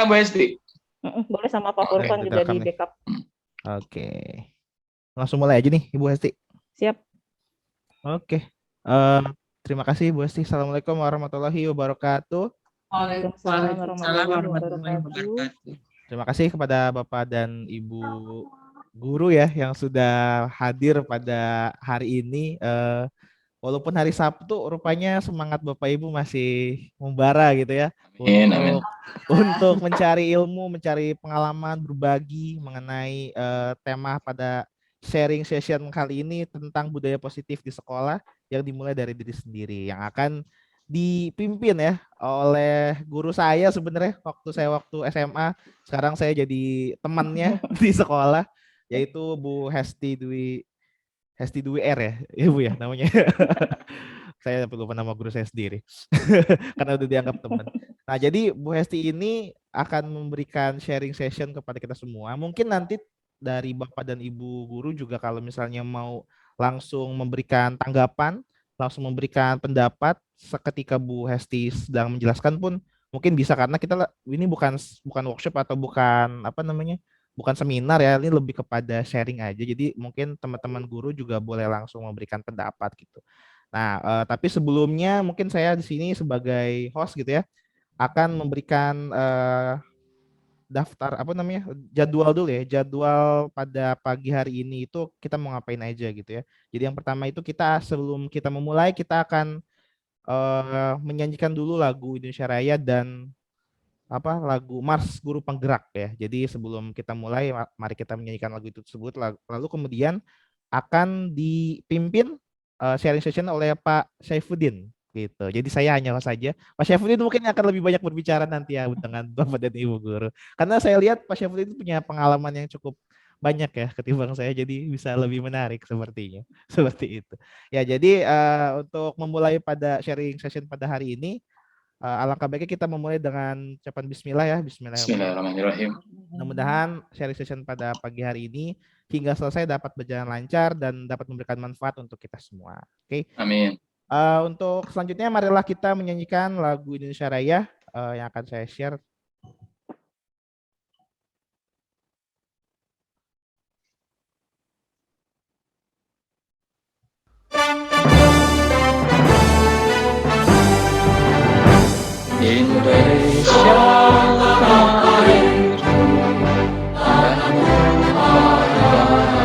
Bu Hesti. Boleh sama Pak Furkon juga di backup. Oke. Langsung mulai aja nih Ibu Hesti. Siap. Oke. Terima kasih Ibu Hesti. Assalamualaikum warahmatullahi wabarakatuh. Waalaikumsalam warahmatullahi wabarakatuh. Terima kasih kepada Bapak dan Ibu guru ya yang sudah hadir pada hari ini. Walaupun hari Sabtu, rupanya semangat Bapak Ibu masih membara gitu ya. Untuk mencari ilmu, mencari pengalaman, berbagi mengenai tema pada sharing session kali ini tentang budaya positif di sekolah yang dimulai dari diri sendiri, yang akan dipimpin ya oleh guru saya sebenarnya waktu SMA. Sekarang saya jadi temannya di sekolah, yaitu Bu Hesti Dwi R ya, Ibu ya namanya. Saya lupa nama guru saya sendiri karena udah dianggap teman. Nah, jadi Bu Hesti ini akan memberikan sharing session kepada kita semua. Mungkin nanti dari Bapak dan Ibu guru juga kalau misalnya mau langsung memberikan tanggapan, langsung memberikan pendapat seketika Bu Hesti sedang menjelaskan pun mungkin bisa, karena kita ini bukan workshop atau bukan bukan seminar ya, ini lebih kepada sharing aja. Jadi mungkin teman-teman guru juga boleh langsung memberikan pendapat gitu. Nah, tapi sebelumnya mungkin saya di sini sebagai host gitu ya, akan memberikan daftar jadwal dulu ya, jadwal pada pagi hari ini itu kita mau ngapain aja gitu ya. Jadi yang pertama itu kita sebelum kita memulai kita akan menyanyikan dulu lagu Indonesia Raya dan lagu Mars Guru Penggerak ya. Jadi sebelum kita mulai, mari kita menyanyikan lagu itu tersebut, lalu kemudian akan dipimpin sharing session oleh Pak Saifuddin gitu. Jadi saya hanya saja. Pak Saifuddin mungkin akan lebih banyak berbicara nanti ya dengan Bapak dan Ibu guru. Karena saya lihat Pak Saifuddin punya pengalaman yang cukup banyak ya ketimbang saya, jadi bisa lebih menarik sepertinya. Seperti itu. Ya, jadi untuk memulai pada sharing session pada hari ini, alangkah baiknya kita memulai dengan ucapan bismillah ya. Bismillahirrahmanirrahim. Mudah-mudahan sharing session pada pagi hari ini hingga selesai dapat berjalan lancar dan dapat memberikan manfaat untuk kita semua. Oke. Amin. Untuk selanjutnya marilah kita menyanyikan lagu Indonesia Raya yang akan saya share. Indonesia airku dan padaku,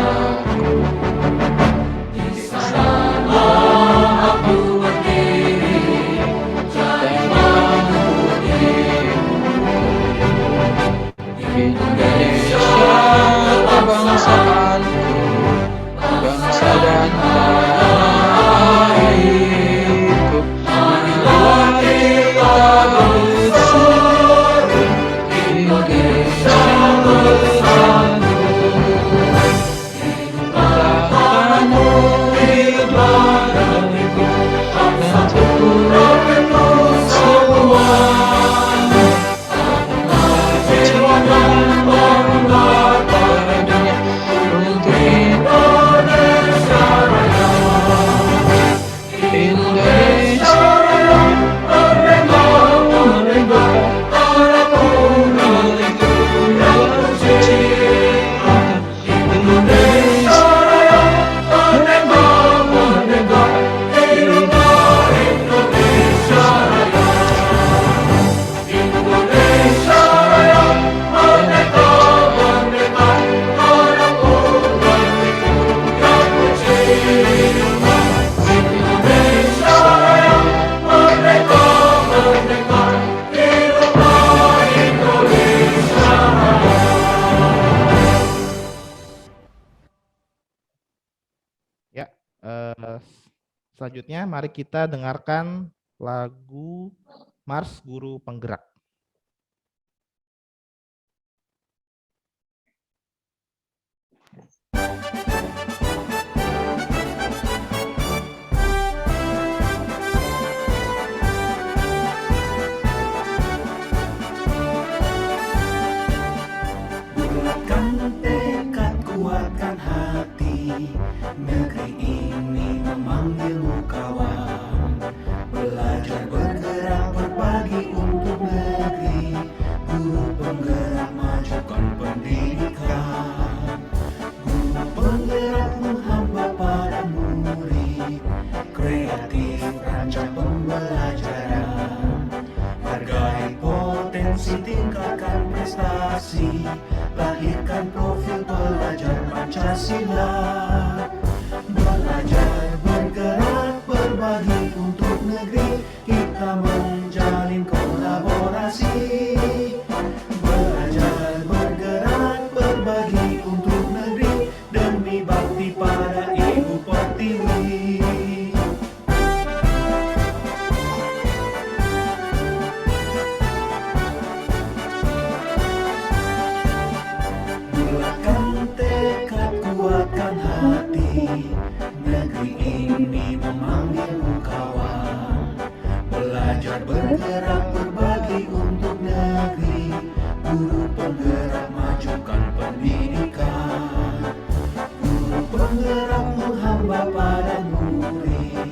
di sana aku berdiri dengan putihmu. Indonesia kebangsaanku, bangsa dan tanah airku. Marilah kita bersatu, Indonesia bersatu. Hiduplah negeriku, untuk semuanya. Jangan membuat dunia untuk Indonesia Raya. Indonesia Raya, merdeka, merdeka, tanahku milikku yang tercinta. Indonesia Raya, merdeka, merdeka, hiduplah Indonesia Raya. Indonesia Raya, merdeka, merdeka, tanahku milikku yang tercinta. Indonesia Raya, merdeka, merdeka, hiduplah Indonesia Raya. Ya, selanjutnya mari kita dengarkan lagu Mars Guru Penggerak. Bulatkan tekad, kuatkan hati, negeri ini memanggilmu kawan. Belajar bergerak berbagi untuk negeri. rancang pembelajaran. Hargai potensi, tingkatkan prestasi, lahirkan profil pelajar Pancasila. Belajar, bergerak, berbagi untuk negeri, kita menjalin kolaborasi. Belajar, bergerak, berbagi untuk negeri, demi bakti pada Ibu Pertiwi. Bulatkan tekad, kuatkan hati, negeri ini memanggilmu kawan. Belajar, bergerak, berbagi untuk negeri, guru penggerak, majukan pendidikan. Guru penggerak menghamba pada murid,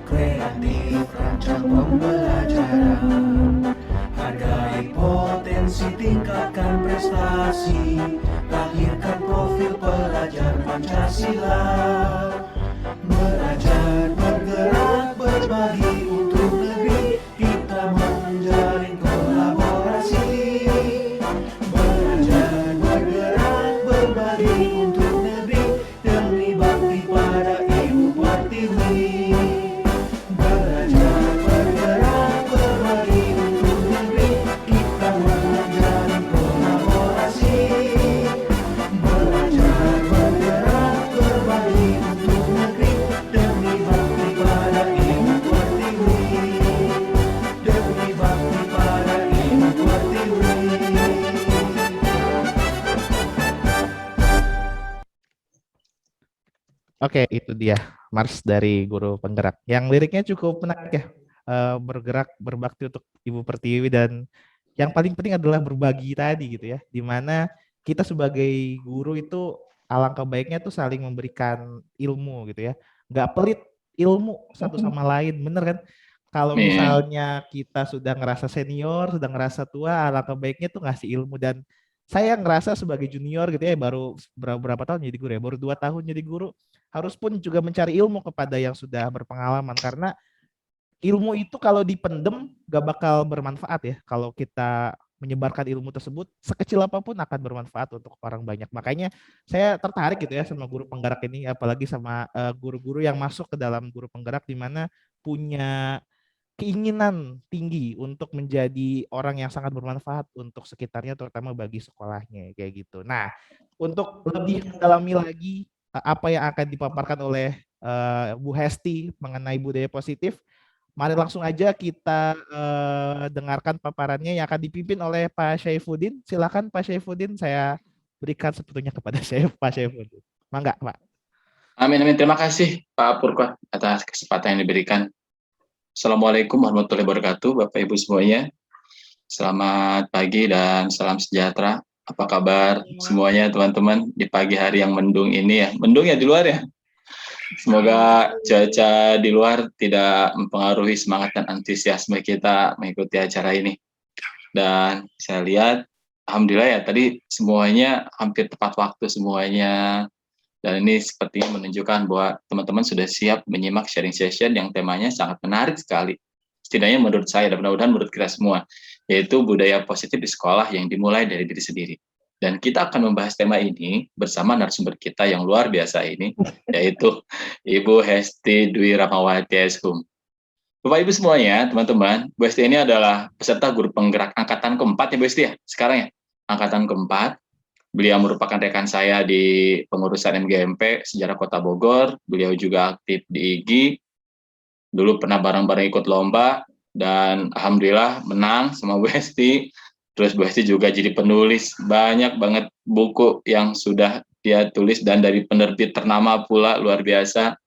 kreatif rancang pembelajaran. Hargai potensi, tingkatkan prestasi, lahirkan profil pelajar Pancasila. Belajar, bergerak, berbagi untuk negeri, kita menjalin kolaborasi. Belajar, bergerak, berbagi untuk negeri, demi bakti pada Ibu Pertiwi. Belajar, bergerak, berbagi untuk negeri, kita menjalin kolaborasi. Belajar, bergerak, berbagi untuk negeri, demi bakti pada Ibu Pertiwi. Demi bakti pada Ibu Pertiwi. Oke, itu dia Mars dari Guru Penggerak. Yang liriknya cukup menarik ya. Bergerak, berbakti untuk Ibu Pertiwi, dan yang paling penting adalah berbagi tadi gitu ya. Dimana kita sebagai guru itu alangkah baiknya tuh saling memberikan ilmu gitu ya. Nggak pelit ilmu satu sama lain, bener kan? Kalau Iya. misalnya kita sudah ngerasa senior, sudah ngerasa tua, alangkah baiknya tuh ngasih ilmu. Dan saya ngerasa sebagai junior gitu ya, baru berapa tahun jadi guru ya, baru 2 tahun jadi guru, harus pun juga mencari ilmu kepada yang sudah berpengalaman, karena ilmu itu kalau dipendem gak bakal bermanfaat ya. Kalau kita menyebarkan ilmu tersebut, sekecil apapun akan bermanfaat untuk orang banyak. Makanya saya tertarik gitu ya sama Guru Penggerak ini, apalagi sama guru-guru yang masuk ke dalam Guru Penggerak, di mana punya keinginan tinggi untuk menjadi orang yang sangat bermanfaat untuk sekitarnya, terutama bagi sekolahnya kayak gitu. Nah, untuk lebih mendalami lagi apa yang akan dipaparkan oleh Bu Hesti mengenai budaya positif, mari langsung aja kita dengarkan paparannya yang akan dipimpin oleh Pak Syaifuddin. Silakan Pak Syaifuddin, saya berikan sepenuhnya kepada Pak Syaifuddin. Mangga, Pak. Amin, amin. Terima kasih Pak Purko atas kesempatan yang diberikan. Assalamualaikum warahmatullahi wabarakatuh, Bapak Ibu semuanya. Selamat pagi dan salam sejahtera. Apa kabar semuanya teman-teman di pagi hari yang mendung ini ya? Mendung ya di luar ya? Semoga cuaca di luar tidak mempengaruhi semangat dan antusiasme kita mengikuti acara ini. Dan saya lihat, alhamdulillah ya tadi semuanya hampir tepat waktu semuanya. Dan ini sepertinya menunjukkan bahwa teman-teman sudah siap menyimak sharing session yang temanya sangat menarik sekali. Setidaknya menurut saya dan mudah-mudahan menurut kita semua, yaitu budaya positif di sekolah yang dimulai dari diri sendiri. Dan kita akan membahas tema ini bersama narasumber kita yang luar biasa ini, yaitu Ibu Hesti Dwi Rahmawati Eshum. Bapak Ibu semuanya, teman-teman, Bu Hesti ini adalah peserta Guru Penggerak angkatan keempat ya Bu Hesti ya, sekarang ya, angkatan keempat. Beliau merupakan rekan saya di pengurusan MGMP Sejarah Kota Bogor. Beliau juga aktif di IGI. Dulu pernah bareng-bareng ikut lomba dan alhamdulillah menang sama Bu Hesti. Terus Bu Hesti juga jadi penulis banyak banget buku yang sudah dia tulis dan dari penerbit ternama pula, luar biasa.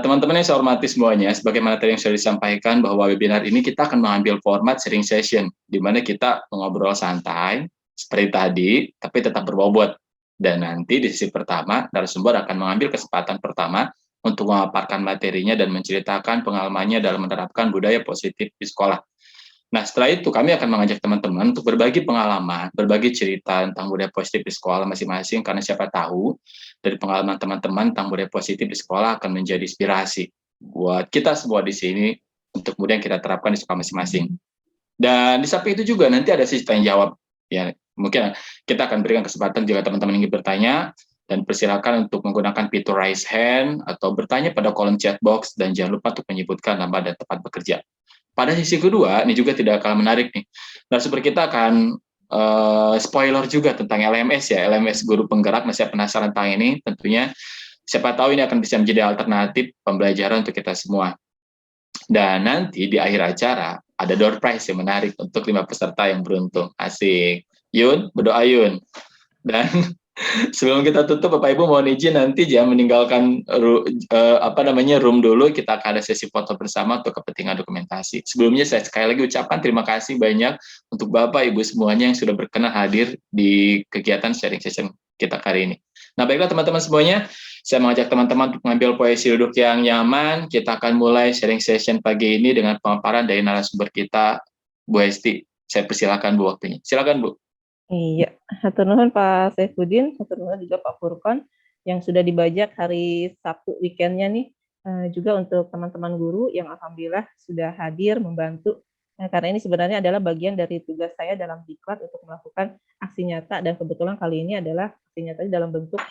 Teman-teman yang saya hormati semuanya, sebagaimana tadi yang sudah disampaikan bahwa webinar ini kita akan mengambil format sharing session, di mana kita mengobrol santai, seperti tadi, tapi tetap berbobot. Dan nanti di sesi pertama, narasumber akan mengambil kesempatan pertama untuk memaparkan materinya dan menceritakan pengalamannya dalam menerapkan budaya positif di sekolah. Nah, setelah itu kami akan mengajak teman-teman untuk berbagi pengalaman, berbagi cerita tentang budaya positif di sekolah masing-masing, karena siapa tahu dari pengalaman teman-teman tentang budaya positif di sekolah akan menjadi inspirasi buat kita semua di sini untuk kemudian kita terapkan di sekolah masing-masing. Dan di samping itu juga nanti ada sesi tanya jawab. Ya, mungkin kita akan berikan kesempatan jika teman-teman ingin bertanya, dan persilakan untuk menggunakan fitur raise hand atau bertanya pada kolom chat box, dan jangan lupa untuk menyebutkan nama dan tempat bekerja. Pada sesi kedua, ini juga tidak kalah menarik nih. Narasumber kita akan spoiler juga tentang LMS ya, LMS Guru Penggerak. Masih penasaran tentang ini? Tentunya siapa tahu ini akan bisa menjadi alternatif pembelajaran untuk kita semua. Dan nanti di akhir acara ada door prize yang menarik untuk 5 peserta yang beruntung. Asik. Yun, berdoa Yun. Dan sebelum kita tutup, Bapak Ibu mohon izin nanti jangan meninggalkan room dulu. Kita akan ada sesi foto bersama untuk kepentingan dokumentasi. Sebelumnya saya sekali lagi ucapkan terima kasih banyak untuk Bapak Ibu semuanya yang sudah berkenan hadir di kegiatan sharing session kita kali ini. Nah, baiklah teman-teman semuanya, saya mengajak teman-teman untuk mengambil posisi duduk yang nyaman. Kita akan mulai sharing session pagi ini dengan pemaparan dari narasumber kita, Bu Hesti. Saya persilakan Bu waktunya. Silakan Bu. Iya, hatur nuhun Pak Saifuddin, hatur nuhun juga Pak Furkon yang sudah dibajak hari Sabtu weekendnya nih, juga untuk teman-teman guru yang alhamdulillah sudah hadir membantu. Karena ini sebenarnya adalah bagian dari tugas saya dalam Diklat untuk melakukan aksi nyata, dan kebetulan kali ini adalah aksi nyata dalam bentuk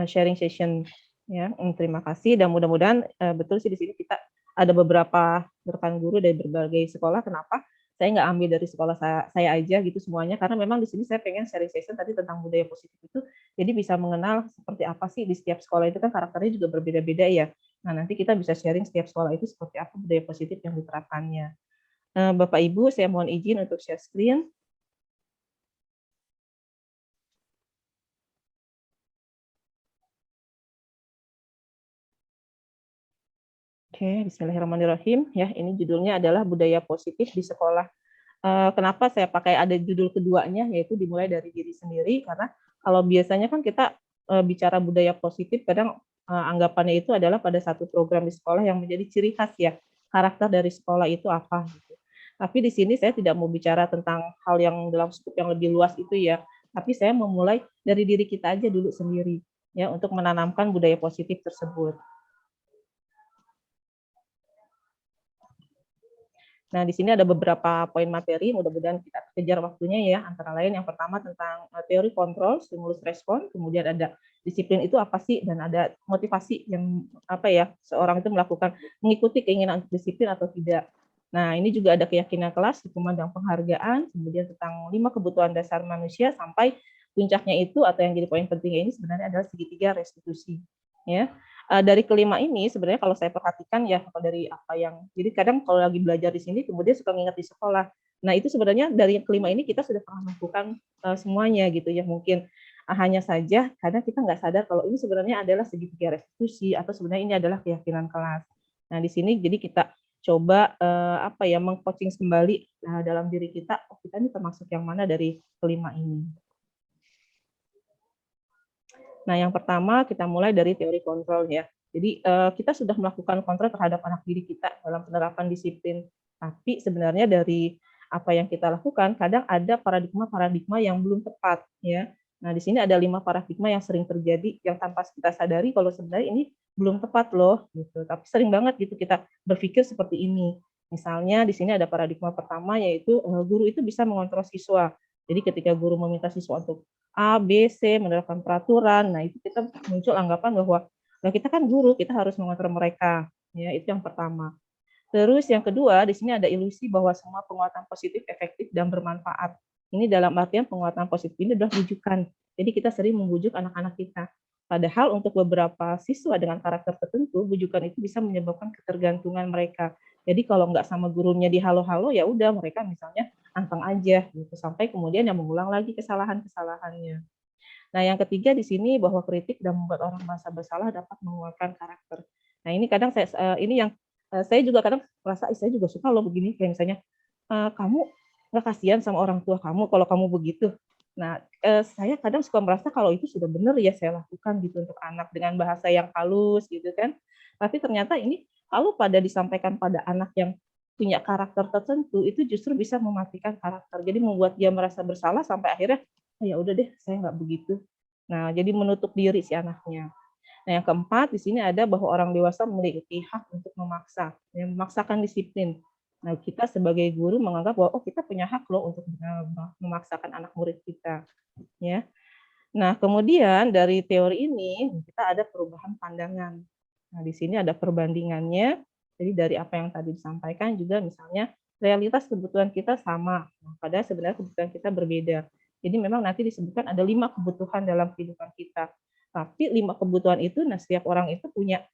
sharing session ya. Terima kasih, dan mudah-mudahan betul sih di sini kita ada beberapa rekan guru dari berbagai sekolah. Kenapa? Saya nggak ambil dari sekolah saya aja gitu semuanya, karena memang di sini saya pengen sharing session tadi tentang budaya positif itu, jadi bisa mengenal seperti apa sih di setiap sekolah itu kan karakternya juga berbeda-beda ya. Nah, nanti kita bisa sharing setiap sekolah itu seperti apa budaya positif yang diterapkannya. Bapak Ibu, saya mohon izin untuk share screen. Oke, bismillahirrahmanirrahim. Ya, ini judulnya adalah budaya positif di sekolah. Kenapa saya pakai ada judul keduanya, yaitu dimulai dari diri sendiri, karena kalau biasanya kan kita bicara budaya positif, kadang anggapannya itu adalah pada satu program di sekolah yang menjadi ciri khas ya, karakter dari sekolah itu apa gitu. Tapi di sini saya tidak mau bicara tentang hal yang dalam skup yang lebih luas itu ya, tapi saya memulai dari diri kita aja dulu sendiri ya, untuk menanamkan budaya positif tersebut. Nah, di sini ada beberapa poin materi, mudah-mudahan kita kejar waktunya ya. Antara lain yang pertama tentang teori kontrol, stimulus respon, kemudian ada disiplin itu apa sih, dan ada motivasi yang apa ya, seorang itu melakukan mengikuti keinginan untuk disiplin atau tidak. Nah, ini juga ada keyakinan kelas, hukuman dan penghargaan, kemudian tentang 5 kebutuhan dasar manusia, sampai puncaknya itu atau yang jadi poin pentingnya ini sebenarnya adalah segitiga restitusi. Ya. Dari kelima ini sebenarnya kalau saya perhatikan ya, dari apa yang, jadi kadang kalau lagi belajar di sini kemudian suka nginget di sekolah. Nah, itu sebenarnya dari yang kelima ini kita sudah pernah melakukan semuanya gitu ya, mungkin hanya saja karena kita nggak sadar kalau ini sebenarnya adalah segitiga restitusi atau sebenarnya ini adalah keyakinan kelas. Nah, di sini jadi kita coba apa ya, meng-coaching kembali dalam diri kita, oh kita ini termasuk yang mana dari kelima ini. Nah, yang pertama kita mulai dari teori kontrol ya. Jadi kita sudah melakukan kontrol terhadap anak didik kita dalam penerapan disiplin. Tapi sebenarnya dari apa yang kita lakukan, kadang ada paradigma-paradigma yang belum tepat ya. Nah, di sini ada 5 paradigma yang sering terjadi yang tanpa kita sadari kalau sebenarnya ini belum tepat loh gitu. Tapi sering banget gitu kita berpikir seperti ini. Misalnya di sini ada paradigma pertama, yaitu guru itu bisa mengontrol siswa. Jadi ketika guru meminta siswa untuk A, B, C, menerapkan peraturan, nah itu kita muncul anggapan bahwa nah kita kan guru, kita harus mengontrol mereka. Ya, itu yang pertama. Terus yang kedua, di sini ada ilusi bahwa semua penguatan positif efektif dan bermanfaat. Ini dalam artian penguatan positif ini adalah bujukan. Jadi kita sering membujuk anak-anak kita. Padahal untuk beberapa siswa dengan karakter tertentu, bujukan itu bisa menyebabkan ketergantungan mereka. Jadi kalau nggak sama gurunya di halo-halo, ya udah mereka misalnya anteng aja gitu, sampai kemudian yang mengulang lagi kesalahan-kesalahannya. Nah, yang ketiga di sini bahwa kritik dan membuat orang merasa bersalah dapat menguatkan karakter. Nah, ini kadang ini yang saya juga kadang merasa saya juga suka loh begini, kayak misalnya kamu nggak kasihan sama orang tua kamu kalau kamu begitu. Nah, saya kadang suka merasa kalau itu sudah benar ya saya lakukan gitu untuk anak dengan bahasa yang halus gitu kan. Tapi ternyata ini kalau pada disampaikan pada anak yang punya karakter tertentu, itu justru bisa mematikan karakter. Jadi membuat dia merasa bersalah sampai akhirnya, oh, ya udah deh, saya nggak begitu. Nah, jadi menutup diri si anaknya. Nah, yang keempat di sini ada bahwa orang dewasa memiliki hak untuk memaksa, ya, memaksakan disiplin. Nah, kita sebagai guru menganggap bahwa kita punya hak loh untuk memaksakan anak murid kita, ya. Nah, kemudian dari teori ini kita ada perubahan pandangan. Nah, di sini ada perbandingannya. Jadi dari apa yang tadi disampaikan juga misalnya realitas kebutuhan kita sama, padahal sebenarnya kebutuhan kita berbeda. Jadi memang nanti disebutkan ada 5 kebutuhan dalam kehidupan kita. Tapi 5 kebutuhan itu, nah setiap orang itu punya,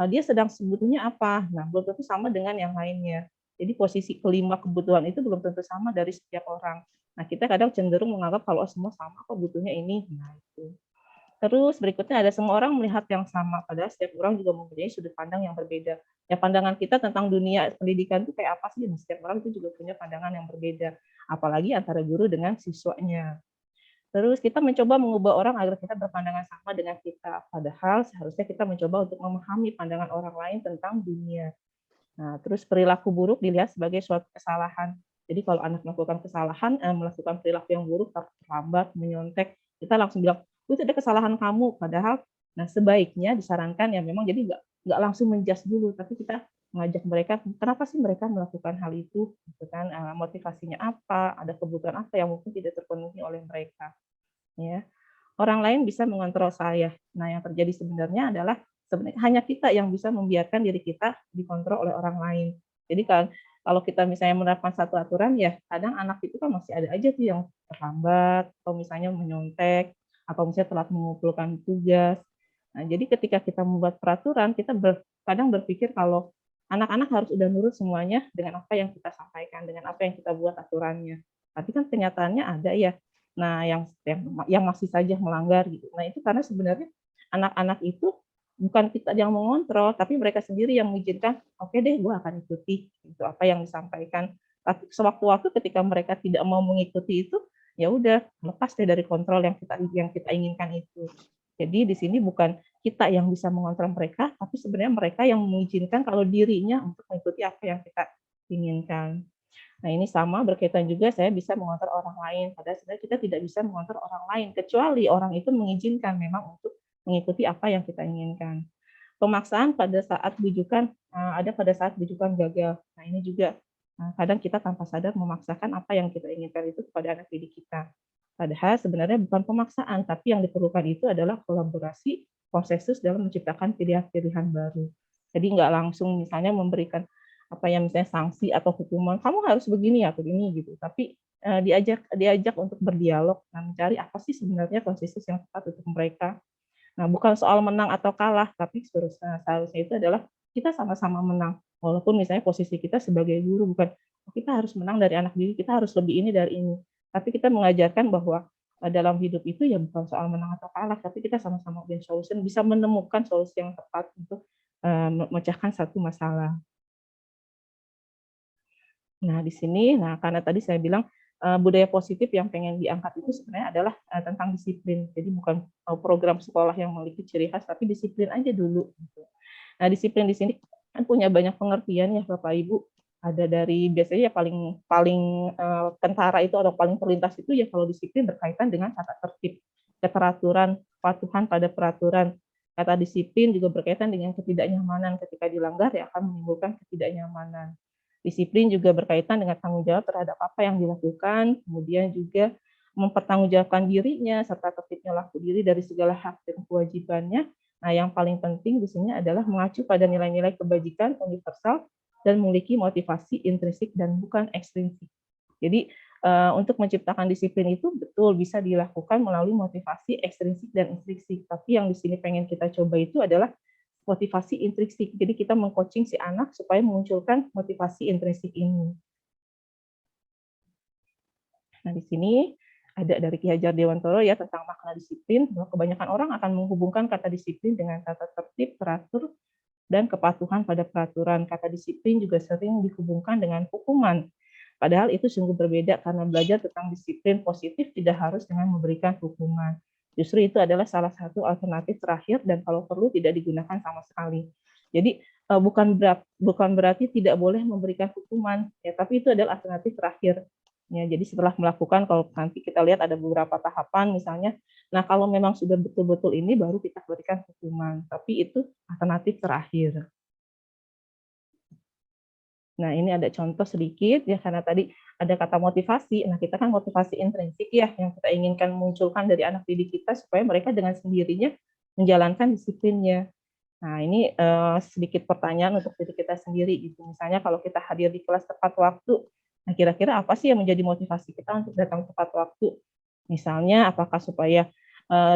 dia sedang sebetulnya apa. Nah, belum tentu sama dengan yang lainnya. Jadi posisi kelima kebutuhan itu belum tentu sama dari setiap orang. Nah, kita kadang cenderung menganggap kalau semua sama kok butuhnya ini. Nah, itu. Terus berikutnya ada semua orang melihat yang sama, padahal setiap orang juga mempunyai sudut pandang yang berbeda. Ya, pandangan kita tentang dunia pendidikan itu kayak apa sih? Nah, setiap orang itu juga punya pandangan yang berbeda, apalagi antara guru dengan siswanya. Terus kita mencoba mengubah orang agar kita berpandangan sama dengan kita, padahal seharusnya kita mencoba untuk memahami pandangan orang lain tentang dunia. Nah, terus perilaku buruk dilihat sebagai suatu kesalahan. Jadi kalau anak melakukan kesalahan, melakukan perilaku yang buruk, terlambat, menyontek, kita langsung bilang, itu ada kesalahan kamu. Padahal, nah sebaiknya disarankan ya memang jadi nggak langsung menjudge dulu, tapi kita mengajak mereka, kenapa sih mereka melakukan hal itu, gitu kan? Motivasinya apa, ada kebutuhan apa yang mungkin tidak terpenuhi oleh mereka. Ya, orang lain bisa mengontrol saya. Nah, yang terjadi sebenarnya adalah sebenarnya hanya kita yang bisa membiarkan diri kita dikontrol oleh orang lain. Jadi kan kalau kita misalnya menerapkan satu aturan, ya kadang anak itu kan masih ada aja tuh yang terlambat, atau misalnya menyontek, atau misalnya telat mengumpulkan tugas. Nah, jadi ketika kita membuat peraturan, kita kadang berpikir kalau anak-anak harus udah nurut semuanya dengan apa yang kita sampaikan, dengan apa yang kita buat aturannya. Tapi kan kenyataannya ada ya, nah yang masih saja melanggar gitu. Nah, itu karena sebenarnya anak-anak itu bukan kita yang mengontrol, tapi mereka sendiri yang mengizinkan, oke deh, gue akan ikuti itu apa yang disampaikan. Tapi sewaktu-waktu ketika mereka tidak mau mengikuti itu, ya udah lepas deh dari kontrol yang kita inginkan itu. Jadi di sini bukan kita yang bisa mengontrol mereka, tapi sebenarnya mereka yang mengizinkan kalau dirinya untuk mengikuti apa yang kita inginkan. Nah, ini sama berkaitan juga saya bisa mengontrol orang lain, padahal sebenarnya kita tidak bisa mengontrol orang lain, kecuali orang itu mengizinkan memang untuk mengikuti apa yang kita inginkan. Pemaksaan pada saat bujukan, ada pada saat bujukan gagal. Nah, ini juga kadang kita tanpa sadar memaksakan apa yang kita inginkan itu kepada anak didik kita. Padahal sebenarnya bukan pemaksaan, tapi yang diperlukan itu adalah kolaborasi, konsensus dalam menciptakan pilihan-pilihan baru. Jadi nggak langsung misalnya memberikan apa yang misalnya sanksi atau hukuman, kamu harus begini ya, begini gitu. Tapi diajak untuk berdialog dan mencari apa sih sebenarnya konsensus yang tepat untuk mereka. Nah, bukan soal menang atau kalah, tapi seharusnya itu adalah kita sama-sama menang. Walaupun misalnya posisi kita sebagai guru bukan kita harus menang dari anak didik, kita harus lebih ini dari ini. Tapi kita mengajarkan bahwa dalam hidup itu ya bukan soal menang atau kalah, tapi kita sama-sama win solution, bisa menemukan solusi yang tepat untuk memecahkan satu masalah. Nah, di sini, karena tadi saya bilang budaya positif yang pengen diangkat itu sebenarnya adalah tentang disiplin. Jadi bukan program sekolah yang memiliki ciri khas, tapi disiplin aja dulu. Gitu. Nah, disiplin di sini kan punya banyak pengertian ya, Bapak Ibu. Ada dari biasanya ya paling kentara itu atau paling terlintas itu ya kalau disiplin berkaitan dengan tata tertib, keteraturan, kepatuhan pada peraturan. Kata disiplin juga berkaitan dengan ketidaknyamanan, ketika dilanggar ya akan menimbulkan ketidaknyamanan. Disiplin juga berkaitan dengan tanggung jawab terhadap apa yang dilakukan, kemudian juga mempertanggungjawabkan dirinya, serta tertibnya laku diri dari segala hak dan kewajibannya. Nah, yang paling penting di sini adalah mengacu pada nilai-nilai kebajikan universal dan memiliki motivasi intrinsik dan bukan ekstrinsik. Jadi, untuk menciptakan disiplin itu betul bisa dilakukan melalui motivasi ekstrinsik dan intrinsik. Tapi yang di sini pengen kita coba itu adalah motivasi intrinsik. Jadi kita mengcoaching si anak supaya memunculkan motivasi intrinsik ini. Nah, di sini ada dari Ki Hajar Dewantoro ya tentang makna disiplin, bahwa kebanyakan orang akan menghubungkan kata disiplin dengan tata tertib, teratur, dan kepatuhan pada peraturan. Kata disiplin juga sering dihubungkan dengan hukuman. Padahal itu sungguh berbeda karena belajar tentang disiplin positif tidak harus dengan memberikan hukuman. Justru itu adalah salah satu alternatif terakhir dan kalau perlu tidak digunakan sama sekali. Jadi bukan berarti tidak boleh memberikan hukuman, ya, tapi itu adalah alternatif terakhir. Ya, jadi setelah melakukan, kalau nanti kita lihat ada beberapa tahapan, misalnya Nah, kalau memang sudah betul-betul ini baru kita berikan hukuman, tapi itu alternatif terakhir. Nah, ini ada contoh sedikit ya, karena tadi ada kata motivasi. Nah, kita kan motivasi intrinsik ya, yang kita inginkan munculkan dari anak didik kita supaya mereka dengan sendirinya menjalankan disiplinnya. Nah, ini sedikit pertanyaan untuk diri kita sendiri gitu. Misalnya kalau kita hadir di kelas tepat waktu, nah kira-kira apa sih yang menjadi motivasi kita untuk datang tepat waktu? Misalnya apakah supaya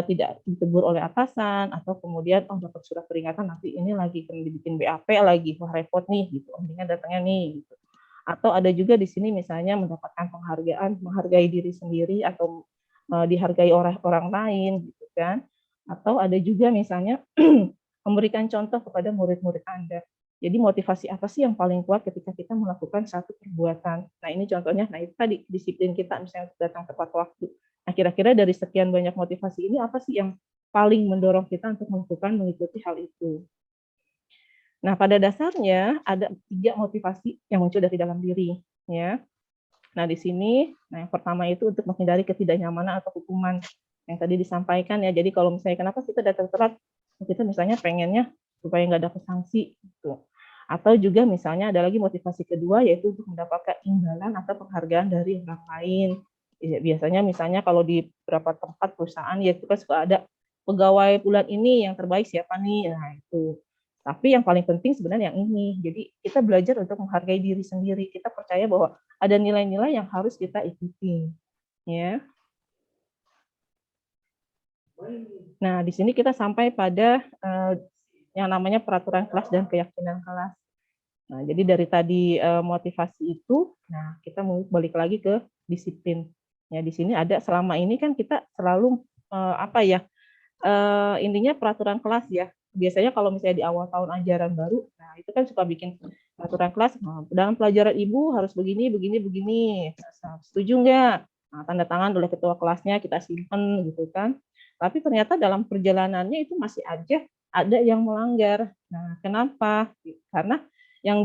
tidak ditegur oleh atasan, atau kemudian dapat surat peringatan nanti ini lagi kena dibikin BAP lagi, wah repot nih gitu, mendingan datangnya nih gitu. Atau ada juga di sini misalnya mendapatkan penghargaan, menghargai diri sendiri atau dihargai orang lain gitu kan. Atau ada juga misalnya memberikan contoh kepada murid-murid Anda. Jadi motivasi apa sih yang paling kuat ketika kita melakukan satu perbuatan? Nah, ini contohnya, nah itu tadi disiplin kita misalnya datang tepat waktu. Nah, kira-kira dari sekian banyak motivasi ini apa sih yang paling mendorong kita untuk mengikuti hal itu? Nah, pada dasarnya ada 3 motivasi yang muncul dari dalam diri, ya. Nah, di sini, nah yang pertama itu untuk menghindari ketidaknyamanan atau hukuman yang tadi disampaikan ya. Jadi kalau misalnya kenapa kita datang telat, kita misalnya pengennya supaya nggak dapat sanksi gitu. Atau juga misalnya ada lagi motivasi kedua yaitu untuk mendapatkan imbalan atau penghargaan dari orang lain. Ya, biasanya misalnya kalau di beberapa tempat perusahaan ya itu kan suka ada pegawai bulan ini yang terbaik siapa nih. Nah, itu. Tapi yang paling penting sebenarnya yang ini. Jadi kita belajar untuk menghargai diri sendiri. Kita percaya bahwa ada nilai-nilai yang harus kita ikuti. Ya. Nah, di sini kita sampai pada yang namanya peraturan kelas dan keyakinan kelas. Nah, jadi dari tadi motivasi itu, nah kita mau balik lagi ke disiplin. Ya, di sini ada selama ini kan kita selalu intinya peraturan kelas ya. Biasanya kalau misalnya di awal tahun ajaran baru, nah itu kan suka bikin peraturan kelas. Nah, dalam pelajaran ibu harus begini, begini, begini. Nah, setuju nggak? Nah, tanda tangan oleh ketua kelasnya kita simpen gitu kan. Tapi ternyata dalam perjalanannya itu masih aja ada yang melanggar. Nah, kenapa? Karena yang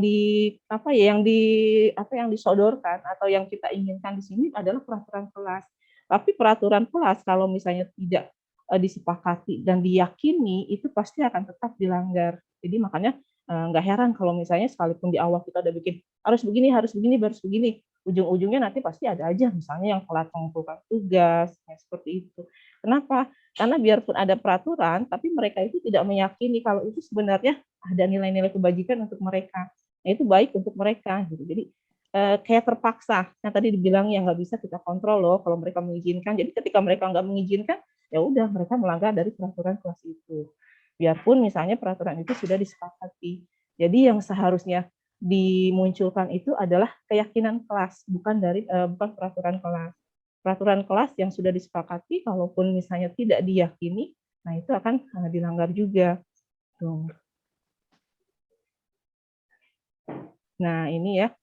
disodorkan atau yang kita inginkan di sini adalah peraturan kelas. Tapi peraturan kelas kalau misalnya tidak disepakati dan diyakini itu pasti akan tetap dilanggar. Jadi makanya nggak heran kalau misalnya sekalipun di awal kita udah bikin harus begini, harus begini, ujung-ujungnya nanti pasti ada aja misalnya yang telat mengumpulkan tugas, ya seperti itu. Kenapa? Karena biarpun ada peraturan, tapi mereka itu tidak meyakini kalau itu sebenarnya ada nilai-nilai kebajikan untuk mereka. Nah, itu baik untuk mereka. Gitu. Jadi kayak terpaksa. Yang tadi dibilang yang nggak bisa kita kontrol loh kalau mereka mengizinkan. Jadi ketika mereka nggak mengizinkan, ya udah mereka melanggar dari peraturan kelas itu. Biarpun misalnya peraturan itu sudah disepakati. Jadi yang seharusnya dimunculkan itu adalah keyakinan kelas, bukan peraturan kelas. Peraturan kelas yang sudah disepakati, kalaupun misalnya tidak diyakini, nah itu akan dilanggar juga. Tuh. Nah ini ya,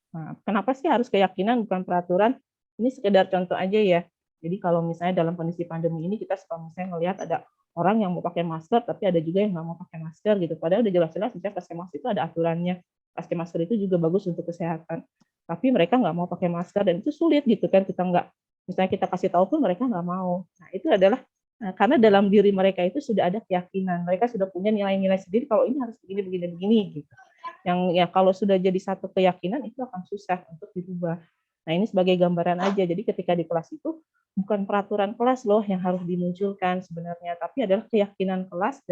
kenapa sih harus keyakinan bukan peraturan? Ini sekedar contoh aja ya. Jadi kalau misalnya dalam kondisi pandemi ini kita suka misalnya melihat ada orang yang mau pakai masker, tapi ada juga yang nggak mau pakai masker gitu. Padahal udah jelas-jelas misalnya pakai masker itu ada aturannya. Pakai masker itu juga bagus untuk kesehatan. Tapi mereka nggak mau pakai masker dan itu sulit gitu kan, kita nggak misalnya kita kasih tahu pun mereka nggak mau. Nah, itu adalah karena dalam diri mereka itu sudah ada keyakinan, mereka sudah punya nilai-nilai sendiri kalau ini harus begini gitu. Yang ya kalau sudah jadi satu keyakinan itu akan susah untuk dirubah. Nah, ini sebagai gambaran aja. Jadi ketika di kelas itu bukan peraturan kelas loh yang harus dimunculkan sebenarnya, tapi adalah keyakinan kelas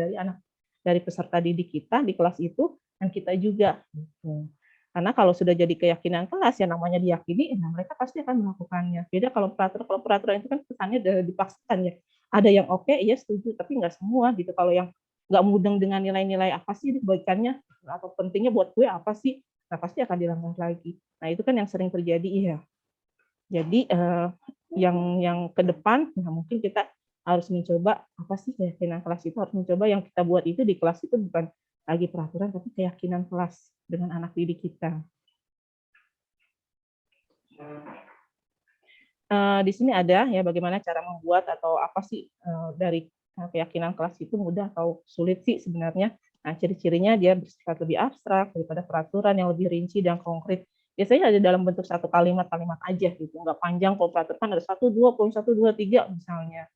dari peserta didik kita di kelas itu dan kita juga. Gitu. Karena kalau sudah jadi keyakinan kelas yang namanya diyakini, nah mereka pasti akan melakukannya. Beda kalau peraturan itu kan kesannya dipaksakan ya. Ada yang oke, iya setuju, tapi nggak semua gitu. Kalau yang nggak mudeng dengan nilai-nilai apa sih kebaikannya atau pentingnya buat gue apa sih, nah pasti akan dilanggar lagi. Nah itu kan yang sering terjadi ya. Jadi yang ke depan, nah mungkin kita harus mencoba apa sih keyakinan kelas itu, harus mencoba yang kita buat itu di kelas itu bukan lagi peraturan tapi keyakinan kelas dengan anak didik kita. Di sini ada ya bagaimana cara membuat atau apa sih dari keyakinan kelas itu mudah atau sulit sih sebenarnya. Nah, ciri-cirinya dia bersifat lebih abstrak daripada peraturan yang lebih rinci dan konkret. Biasanya ada dalam bentuk satu kalimat aja gitu, nggak panjang. Kalau peraturan ada 1, 2, poin 1, 2, 3 misalnya.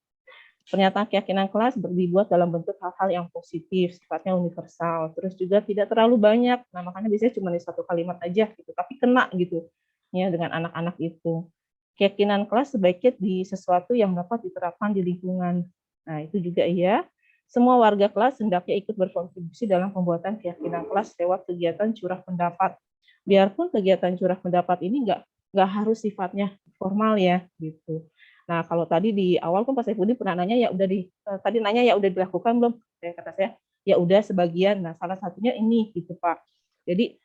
Pernyataan keyakinan kelas dibuat dalam bentuk hal-hal yang positif, sifatnya universal, terus juga tidak terlalu banyak. Nah, makanya biasanya cuma di satu kalimat aja gitu, tapi kena gitu ya dengan anak-anak itu. Keyakinan kelas sebaiknya di sesuatu yang dapat diterapkan di lingkungan. Nah, itu juga ya. Semua warga kelas hendaknya ikut berkontribusi dalam pembuatan keyakinan kelas lewat kegiatan curah pendapat. Biarpun kegiatan curah pendapat ini nggak harus sifatnya formal ya gitu. Nah, kalau tadi di awal kan Pak Saifuddin pernah nanya ya tadi nanya ya udah dilakukan belum? Kata saya ya udah sebagian. Nah, salah satunya ini gitu Pak. Jadi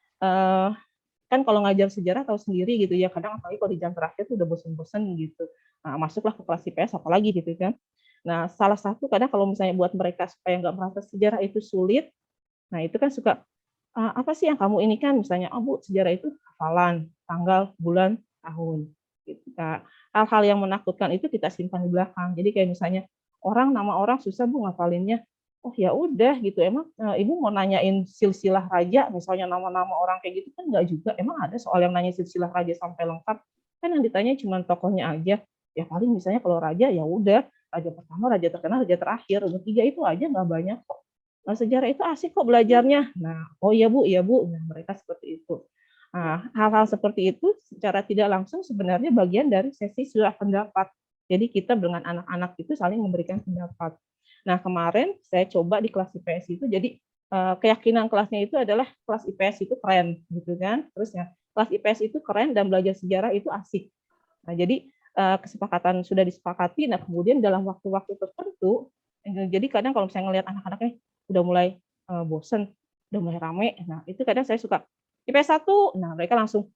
kan kalau ngajar sejarah tahu sendiri gitu ya, kadang apalagi kalau di jam terakhir tuh udah bosen-bosen gitu. Nah, masuklah ke kelas IPS apalagi gitu kan. Nah, salah satu kadang kalau misalnya buat mereka supaya nggak merasa sejarah itu sulit, nah itu kan suka, apa sih yang kamu ini kan misalnya, "Oh Bu, sejarah itu hafalan, tanggal, bulan, tahun." Gitu, Kak. Hal-hal yang menakutkan itu kita simpan di belakang. Jadi kayak misalnya, nama orang susah Bu ngafalinnya. Oh ya udah gitu, emang, Ibu mau nanyain silsilah raja, misalnya nama-nama orang kayak gitu kan enggak juga, emang ada soal yang nanya silsilah raja sampai lengkap? Kan yang ditanya cuma tokohnya aja. Ya paling misalnya kalau raja, ya udah, raja pertama, raja terkenal, raja terakhir, udah 3 itu aja nggak banyak kok. Nah, sejarah itu asik kok belajarnya. Nah, oh iya Bu. Nah, mereka seperti itu. Nah, hal-hal seperti itu secara tidak langsung sebenarnya bagian dari sesi surah pendapat. Jadi kita dengan anak-anak itu saling memberikan pendapat. Nah, kemarin saya coba di kelas IPS itu, jadi keyakinan kelasnya itu adalah kelas IPS itu keren, gitu kan. Terusnya, kelas IPS itu keren dan belajar sejarah itu asik. Nah, jadi kesepakatan sudah disepakati, nah kemudian dalam waktu-waktu tertentu, jadi kadang kalau misalnya ngelihat anak-anaknya udah mulai bosen, udah mulai rame, nah itu kadang saya suka IPS 1, nah mereka langsung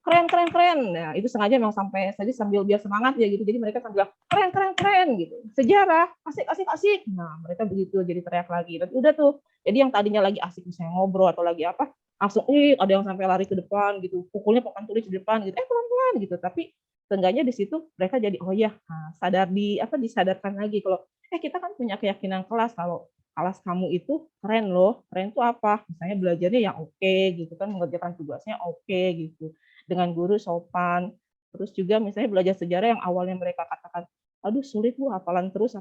keren keren keren. Nah, itu sengaja memang sampai tadi sambil biar semangat ya gitu. Jadi mereka sambil keren keren keren gitu. Sejarah, asik asik asik. Nah, mereka begitu jadi teriak lagi. Dan udah tuh. Jadi yang tadinya lagi asik misalnya ngobrol atau lagi apa, langsung ada yang sampai lari ke depan gitu. Pukulnya papan tulis di depan gitu. Pelan-pelan gitu. Tapi seenggaknya di situ mereka jadi oh ya, sadar disadarkan lagi kalau kita kan punya keyakinan kelas kalau kelas kamu itu keren loh. Keren itu apa? Misalnya belajarnya yang oke gitu kan, mengerjakan tugasnya oke gitu dengan guru sopan. Terus juga misalnya belajar sejarah yang awalnya mereka katakan, aduh sulit Bu, hafalan terus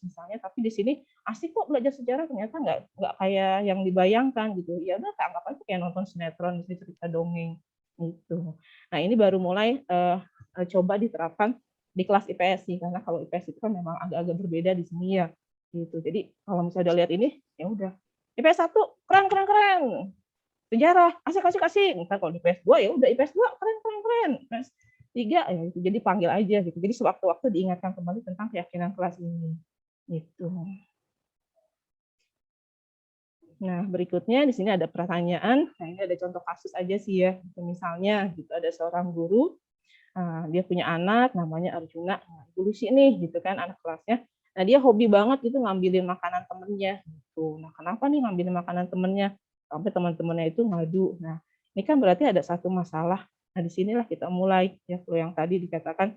misalnya, tapi di sini asik kok belajar sejarah, ternyata nggak kayak yang dibayangkan gitu. Ya udah anggap aja kayak nonton sinetron, misalnya cerita dongeng gitu. Nah ini baru mulai coba diterapkan di kelas IPS sih, karena kalau IPS itu kan memang agak-agak berbeda di sini ya gitu. Jadi kalau misalnya udah lihat ini, ya udah IPS 1 keren keren keren. Sejarah, asik asik asik. Entar kalau di PS2 ya udah IPS 2 keren keren keren. PS3 ya itu jadi panggil aja gitu. Jadi sewaktu-waktu diingatkan kembali tentang keyakinan kelas ini. Gitu. Nah, berikutnya di sini ada pertanyaan. Nah, ini ada contoh kasus aja sih ya. Misalnya gitu ada seorang guru, dia punya anak namanya Arjuna. Nah, Ibu Lucy nih gitu kan anak kelasnya. Nah, dia hobi banget gitu ngambilin makanan temennya gitu. Nah, kenapa nih ngambilin makanan temennya? Sampai teman-temannya itu ngadu. Nah, ini kan berarti ada satu masalah. Nah, disinilah kita mulai ya kalau yang tadi dikatakan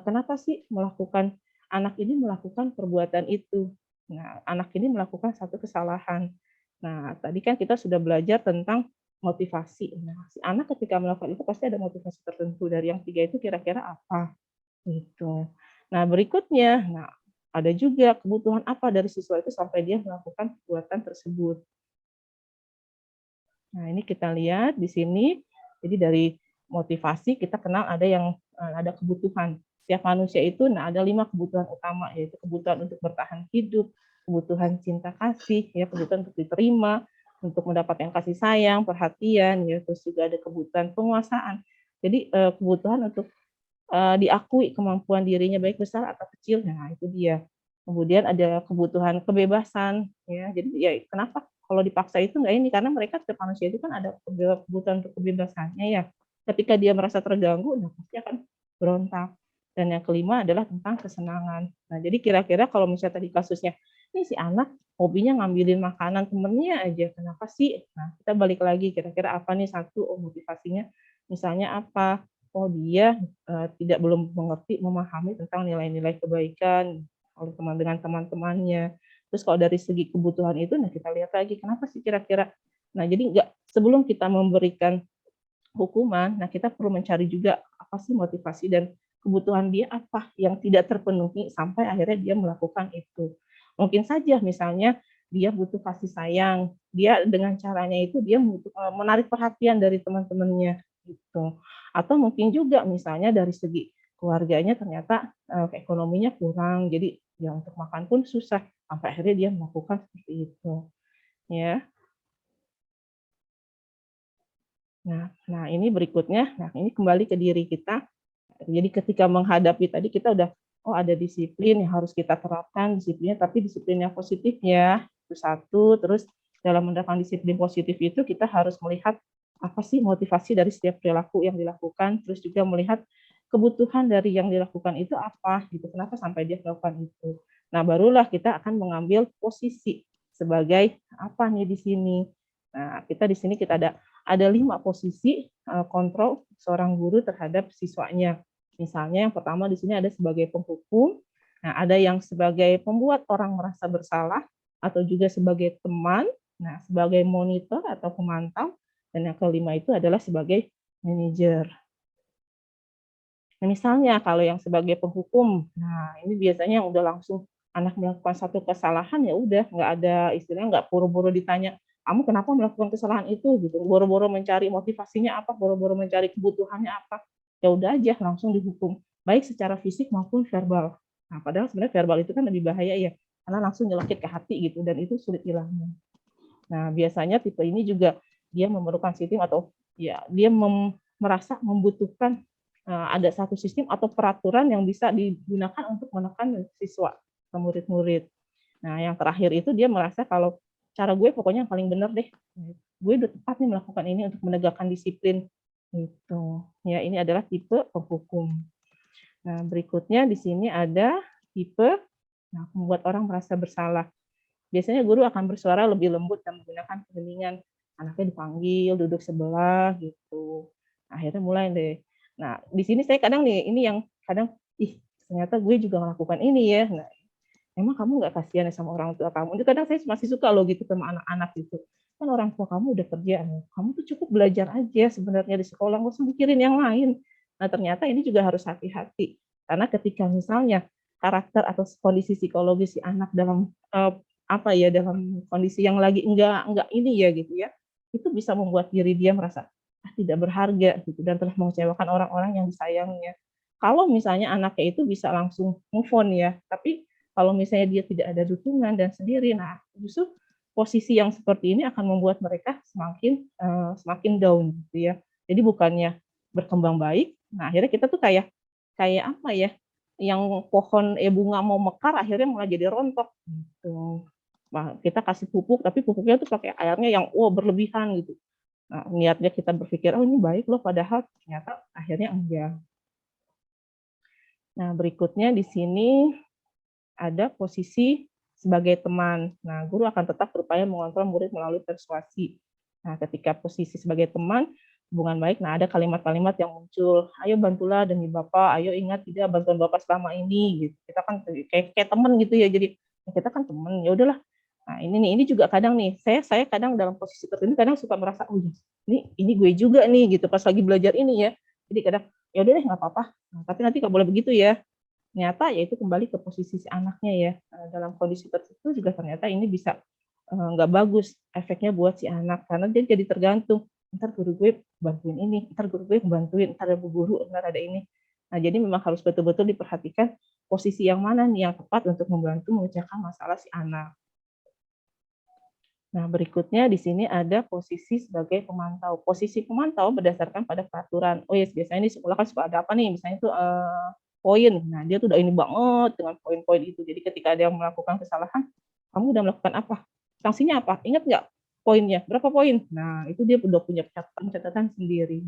kenapa sih anak ini melakukan perbuatan itu? Nah, anak ini melakukan satu kesalahan. Nah, tadi kan kita sudah belajar tentang motivasi. Nah, si anak ketika melakukan itu pasti ada motivasi tertentu. Dari yang 3 itu kira-kira apa? Gitu. Nah, berikutnya, ada juga kebutuhan apa dari siswa itu sampai dia melakukan perbuatan tersebut. Nah, ini kita lihat di sini. Jadi dari motivasi kita kenal ada kebutuhan. Setiap manusia itu ada 5 kebutuhan utama, yaitu kebutuhan untuk bertahan hidup, kebutuhan cinta kasih, ya kebutuhan untuk diterima, untuk mendapatkan kasih sayang, perhatian, ya terus juga ada kebutuhan penguasaan. Jadi kebutuhan untuk diakui kemampuan dirinya baik besar atau kecil. Nah, itu dia. Kemudian ada kebutuhan kebebasan, ya. Jadi ya kenapa kalau dipaksa itu enggak ini, karena mereka setiap manusia itu kan ada kebutuhan untuk kebebasannya ya. Ketika dia merasa terganggu, pasti akan berontak. Dan yang kelima adalah tentang kesenangan. Nah, jadi kira-kira kalau misalnya tadi kasusnya, ini si anak hobinya ngambilin makanan temennya aja, kenapa sih? Nah, kita balik lagi, kira-kira apa nih satu motivasinya, misalnya apa? Oh dia belum mengerti, memahami tentang nilai-nilai kebaikan oleh dengan teman-temannya. Terus kalau dari segi kebutuhan itu, kita lihat lagi kenapa sih kira-kira. Nah, jadi sebelum kita memberikan hukuman, kita perlu mencari juga apa sih motivasi dan kebutuhan dia apa yang tidak terpenuhi sampai akhirnya dia melakukan itu. Mungkin saja misalnya dia butuh kasih sayang, dia dengan caranya itu dia menarik perhatian dari teman-temannya gitu. Atau mungkin juga misalnya dari segi keluarganya ternyata ekonominya kurang, jadi ya untuk makan pun susah sampai akhirnya dia melakukan seperti itu ya. Nah ini berikutnya, nah ini kembali ke diri kita. Jadi ketika menghadapi tadi kita udah, oh ada disiplin yang harus kita terapkan disiplinnya, tapi disiplin yang positif ya, itu satu. Terus dalam menerapkan disiplin positif itu kita harus melihat apa sih motivasi dari setiap perilaku yang dilakukan, terus juga melihat kebutuhan dari yang dilakukan itu apa gitu, kenapa sampai dia melakukan itu. Nah barulah kita akan mengambil posisi sebagai apa nih di sini. Nah kita di sini kita ada 5 posisi kontrol seorang guru terhadap siswanya. Misalnya yang pertama di sini ada sebagai penghukum, nah ada yang sebagai pembuat orang merasa bersalah atau juga sebagai teman, nah sebagai monitor atau pemantau, dan yang kelima itu adalah sebagai manajer. Nah, misalnya kalau yang sebagai penghukum, nah ini biasanya yang udah langsung anak melakukan satu kesalahan ya udah nggak ada istilahnya nggak boro-boro ditanya kamu kenapa melakukan kesalahan itu gitu, boro-boro mencari motivasinya apa, boro-boro mencari kebutuhannya apa, ya udah aja langsung dihukum baik secara fisik maupun verbal. Nah padahal sebenarnya verbal itu kan lebih bahaya ya karena langsung nyelekit ke hati gitu dan itu sulit hilangnya. Nah biasanya tipe ini juga dia memerlukan sistem atau ya dia merasa membutuhkan ada satu sistem atau peraturan yang bisa digunakan untuk menekan siswa ke murid-murid. Nah, yang terakhir itu dia merasa kalau cara gue pokoknya yang paling benar deh. Gue udah tepat nih melakukan ini untuk menegakkan disiplin. Gitu. Ya, ini adalah tipe penghukum. Nah, berikutnya di sini ada tipe membuat orang merasa bersalah. Biasanya guru akan bersuara lebih lembut dan menggunakan keheningan. Anaknya dipanggil, duduk sebelah gitu. Akhirnya mulai deh. Nah, di sini saya kadang nih, ini yang kadang, ternyata gue juga melakukan ini ya. Nah, emang kamu nggak kasihan ya sama orang tua kamu? Itu kadang saya masih suka loh gitu sama anak-anak gitu. Kan orang tua kamu udah kerja, kamu tuh cukup belajar aja sebenarnya di sekolah, nggak usah mikirin yang lain. Nah, ternyata ini juga harus hati-hati. Karena ketika misalnya karakter atau kondisi psikologis si anak dalam dalam kondisi yang lagi enggak ini ya gitu ya, itu bisa membuat diri dia merasa tidak berharga gitu dan telah mengecewakan orang-orang yang disayangnya. Kalau misalnya anaknya itu bisa langsung move on ya, tapi kalau misalnya dia tidak ada dukungan dan sendiri, nah justru posisi yang seperti ini akan membuat mereka semakin down gitu ya. Jadi bukannya berkembang baik, nah akhirnya kita tuh kayak apa ya, yang pohon bunga mau mekar akhirnya malah jadi rontok gitu. Nah, kita kasih pupuk tapi pupuknya tuh pakai airnya yang berlebihan gitu. Nah, niatnya kita berpikir, oh ini baik loh, padahal ternyata akhirnya enggak. Nah, berikutnya di sini ada posisi sebagai teman. Nah, guru akan tetap berupaya mengontrol murid melalui persuasi. Nah, ketika posisi sebagai teman, hubungan baik, nah ada kalimat-kalimat yang muncul, ayo bantulah demi Bapak, ayo ingat tidak bantuan Bapak selama ini, gitu. Kita kan kayak teman gitu ya, jadi kita kan teman, ya udahlah. Nah, ini juga kadang nih, saya kadang dalam posisi tertentu kadang suka merasa, oh ini gue juga nih gitu pas lagi belajar ini ya. Jadi kadang ya udah deh nggak apa-apa. Nah, tapi nanti nggak boleh begitu ya. Ternyata ya itu kembali ke posisi si anaknya ya. Dalam kondisi tertentu juga ternyata ini bisa nggak bagus efeknya buat si anak karena dia jadi tergantung. Ntar guru gue bantuin ini, ntar guru gue bantuin, ntar ada bu guru, ntar ada ini. Nah jadi memang harus betul-betul diperhatikan posisi yang mana nih yang tepat untuk membantu memecahkan masalah si anak. Nah, berikutnya di sini ada posisi sebagai pemantau. Posisi pemantau berdasarkan pada peraturan. Oh yes, biasanya di sekolah kan suka ada apa nih, misalnya itu poin. Nah, dia tuh udah ini banget dengan poin-poin itu. Jadi ketika dia melakukan kesalahan, kamu udah melakukan apa? Sanksinya apa? Ingat nggak poinnya? Berapa poin? Nah, itu dia udah punya catatan sendiri.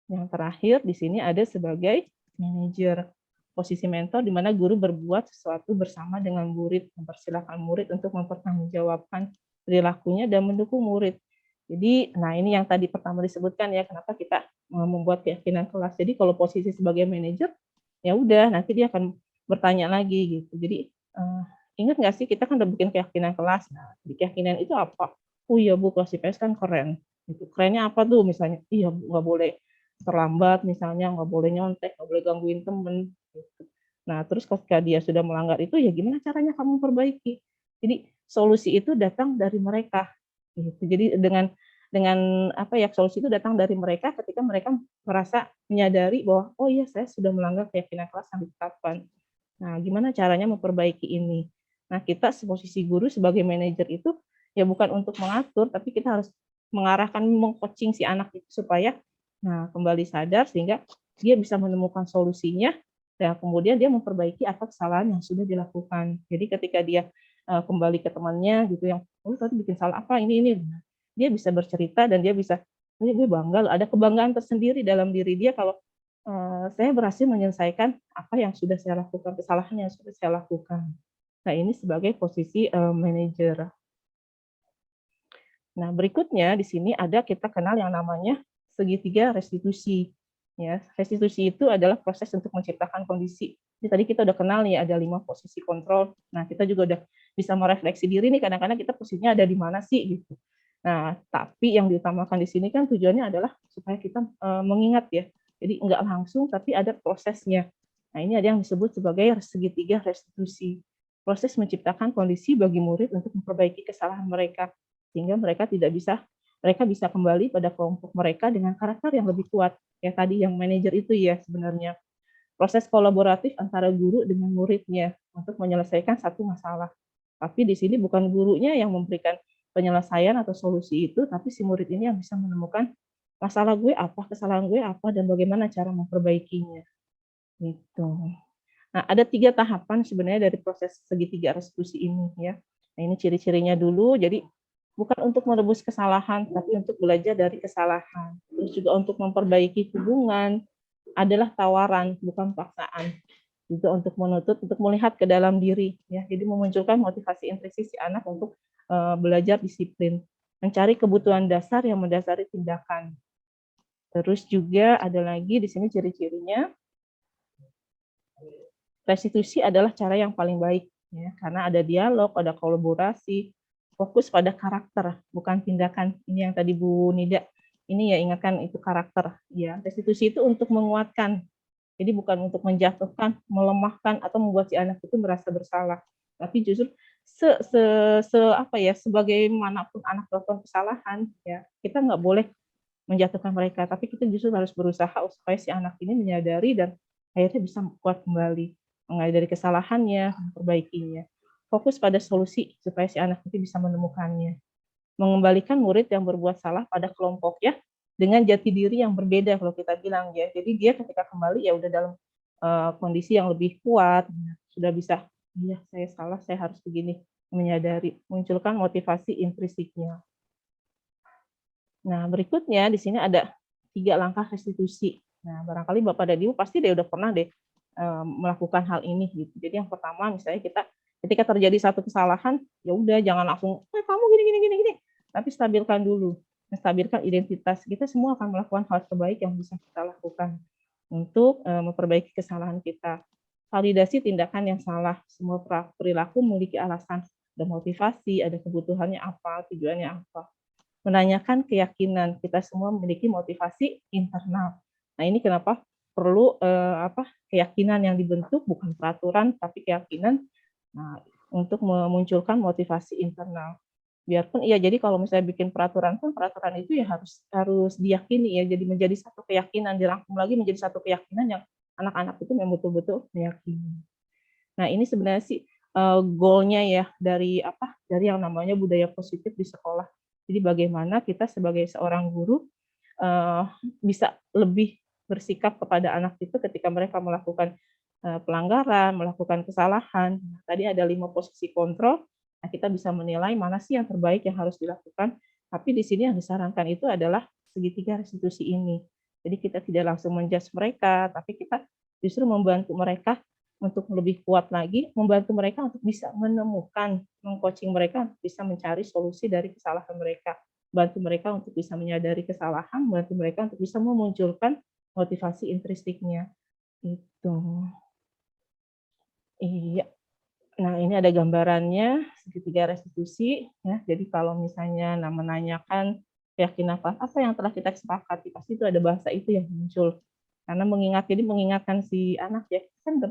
Yang terakhir di sini ada sebagai manajer. Posisi mentor di mana guru berbuat sesuatu bersama dengan murid, mempersilahkan murid untuk mempertanggungjawabkan perilakunya dan mendukung murid. Jadi, nah ini yang tadi pertama disebutkan ya, kenapa kita membuat keyakinan kelas. Jadi kalau posisi sebagai manajer, ya udah nanti dia akan bertanya lagi gitu. Jadi ingat nggak sih kita kan udah bikin keyakinan kelas. Nah, di keyakinan itu apa? Oh iya Bu, kelas IPS kan keren. Itu kerennya apa tuh misalnya? Iya nggak boleh terlambat misalnya, nggak boleh nyontek, nggak boleh gangguin temen, gitu. Nah, terus ketika dia sudah melanggar itu, ya gimana caranya kamu perbaiki? Jadi solusi itu datang dari mereka, gitu. Jadi dengan apa ya, solusi itu datang dari mereka ketika mereka merasa menyadari bahwa, "Oh iya, saya sudah melanggar keyakinan kelas yang ditetapkan." Nah, gimana caranya memperbaiki ini? Nah, kita posisi guru sebagai manajer itu ya bukan untuk mengatur, tapi kita harus mengarahkan, meng-coaching si anak itu supaya kembali sadar sehingga dia bisa menemukan solusinya dan kemudian dia memperbaiki apa kesalahan yang sudah dilakukan. Jadi ketika dia kembali ke temannya gitu yang, "Oh, tadi bikin salah apa ini." Nah, dia bisa bercerita dan dia bisa, "Ini gue bangga loh," ada kebanggaan tersendiri dalam diri dia kalau saya berhasil menyelesaikan apa yang sudah saya lakukan, kesalahan yang sudah saya lakukan. Nah, ini sebagai posisi, manajer. Nah, berikutnya di sini ada kita kenal yang namanya segitiga restitusi. Ya, restitusi itu adalah proses untuk menciptakan kondisi. Ini tadi kita udah kenal nih ada 5 posisi kontrol. Nah, kita juga udah bisa merefleksi diri nih kadang-kadang kita posisinya ada di mana sih gitu. Nah, tapi yang diutamakan di sini kan tujuannya adalah supaya kita mengingat ya. Jadi enggak langsung tapi ada prosesnya. Nah, ini ada yang disebut sebagai segitiga restitusi. Proses menciptakan kondisi bagi murid untuk memperbaiki kesalahan mereka sehingga mereka bisa kembali pada kelompok mereka dengan karakter yang lebih kuat. Kayak tadi yang manajer itu ya sebenarnya. Proses kolaboratif antara guru dengan muridnya untuk menyelesaikan satu masalah. Tapi di sini bukan gurunya yang memberikan penyelesaian atau solusi itu, tapi si murid ini yang bisa menemukan masalah gue apa, kesalahan gue apa, dan bagaimana cara memperbaikinya. Gitu. Nah, ada 3 tahapan sebenarnya dari proses segitiga restitusi ini ya. Nah, ini ciri-cirinya dulu. Jadi bukan untuk merebus kesalahan, tapi untuk belajar dari kesalahan. Terus juga untuk memperbaiki hubungan adalah tawaran, bukan paksaan. Juga untuk menuntut, untuk melihat ke dalam diri, ya. Jadi memunculkan motivasi intrinsik si anak untuk belajar disiplin, mencari kebutuhan dasar yang mendasari tindakan. Terus juga ada lagi di sini ciri-cirinya. Restitusi adalah cara yang paling baik, ya, karena ada dialog, ada kolaborasi, fokus pada karakter, bukan tindakan. Ini yang tadi Bu Nida, ini ya ingatkan itu karakter. Ya, restitusi itu untuk menguatkan, jadi bukan untuk menjatuhkan, melemahkan atau membuat si anak itu merasa bersalah. Tapi justru sebagaimanapun anak melakukan kesalahan, ya kita nggak boleh menjatuhkan mereka, tapi kita justru harus berusaha supaya si anak ini menyadari dan akhirnya bisa kuat kembali, mengalir dari kesalahannya, memperbaikinya. Fokus pada solusi supaya si anak itu bisa menemukannya. Mengembalikan murid yang berbuat salah pada kelompoknya dengan jati diri yang berbeda kalau kita bilang ya. Jadi dia ketika kembali ya udah dalam kondisi yang lebih kuat, sudah bisa, iya saya salah, saya harus begini, menyadari, munculkan motivasi intrinsiknya. Nah, berikutnya di sini ada 3 langkah restitusi. Nah, barangkali Bapak dan Ibu pasti udah pernah melakukan hal ini gitu. Jadi yang pertama misalnya kita ketika terjadi satu kesalahan, ya udah jangan langsung, kamu gini. Tapi stabilkan dulu, menstabilkan identitas. Kita semua akan melakukan hal terbaik yang bisa kita lakukan untuk memperbaiki kesalahan kita. Validasi tindakan yang salah. Semua perilaku memiliki alasan, ada motivasi, ada kebutuhannya apa, tujuannya apa. Menanyakan keyakinan, kita semua memiliki motivasi internal. Nah, ini kenapa perlu keyakinan yang dibentuk, bukan peraturan, tapi keyakinan untuk memunculkan motivasi internal. Biarpun iya, jadi kalau misalnya bikin peraturan pun, peraturan itu ya harus diyakini ya, jadi menjadi satu keyakinan, dirangkum lagi menjadi satu keyakinan yang anak-anak itu memang betul-betul meyakini. Nah, ini sebenarnya sih goal-nya ya dari yang namanya budaya positif di sekolah. Jadi bagaimana kita sebagai seorang guru bisa lebih bersikap kepada anak itu ketika mereka melakukan pelanggaran, melakukan kesalahan. Tadi ada 5 posisi kontrol. Nah, kita bisa menilai mana sih yang terbaik yang harus dilakukan. Tapi di sini yang disarankan itu adalah segitiga restitusi ini. Jadi kita tidak langsung menjudge mereka, tapi kita justru membantu mereka untuk lebih kuat lagi, membantu mereka untuk bisa menemukan, meng-coaching mereka untuk bisa mencari solusi dari kesalahan mereka, bantu mereka untuk bisa menyadari kesalahan, bantu mereka untuk bisa memunculkan motivasi intrinsiknya. Itu. Iya. Nah, ini ada gambarannya segitiga restitusi ya. Jadi kalau misalnya menanyakan keyakinan apa yang telah kita sepakati, pasti itu ada bahasa itu yang muncul. Karena mengingatkan si anak ya, kan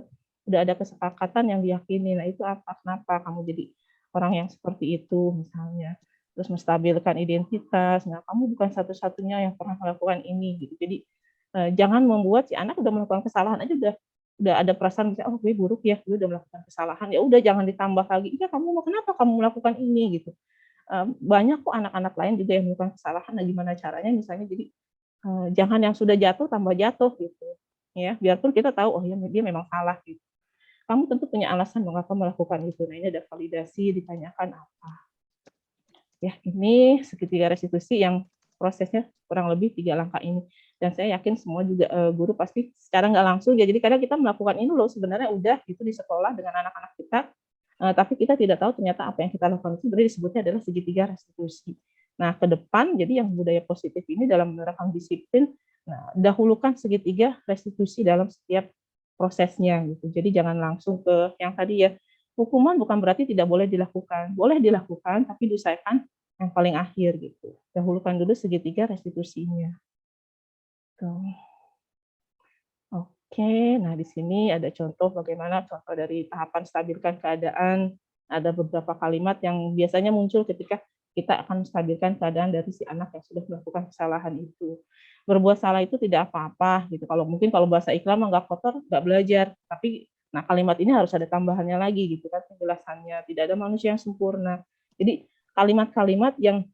udah ada kesepakatan yang diyakini. Nah, itu kenapa kamu jadi orang yang seperti itu misalnya. Terus menstabilkan identitas. Nah, kamu bukan satu-satunya yang pernah melakukan ini gitu. Jadi jangan membuat si anak udah melakukan kesalahan aja udah ada perasaan misalnya, oh gue buruk ya, gue udah melakukan kesalahan, ya udah jangan ditambah lagi, iya kamu mau kenapa kamu melakukan ini gitu. Banyak kok anak-anak lain juga yang melakukan kesalahan, nah gimana caranya misalnya, jadi jangan yang sudah jatuh tambah jatuh gitu ya, biarpun kita tahu oh ya dia memang salah gitu, kamu tentu punya alasan mengapa melakukan itu. Nah, ini ada validasi, ditanyakan apa ya. Ini segitiga restitusi yang prosesnya kurang lebih 3 langkah ini, dan saya yakin semua juga guru pasti secara nggak langsung ya, jadi kadang kita melakukan ini loh sebenarnya udah gitu di sekolah dengan anak-anak kita, tapi kita tidak tahu ternyata apa yang kita lakukan itu sebenarnya disebutnya adalah segitiga restitusi. Nah, ke depan jadi yang budaya positif ini dalam menerapkan disiplin, nah dahulukan segitiga restitusi dalam setiap prosesnya gitu. Jadi jangan langsung ke yang tadi ya, hukuman bukan berarti tidak boleh dilakukan, boleh dilakukan tapi diusahakan yang paling akhir gitu. Dahulukan dulu segitiga restitusinya. Tuh. Oke, nah di sini ada contoh bagaimana contoh dari tahapan stabilkan keadaan. Ada beberapa kalimat yang biasanya muncul ketika kita akan menstabilkan keadaan dari si anak yang sudah melakukan kesalahan itu. Berbuat salah itu tidak apa-apa gitu. Kalau bahasa Iklam nggak kotor, nggak belajar. Tapi nah kalimat ini harus ada tambahannya lagi gitu kan penjelasannya. Tidak ada manusia yang sempurna. Jadi kalimat-kalimat yang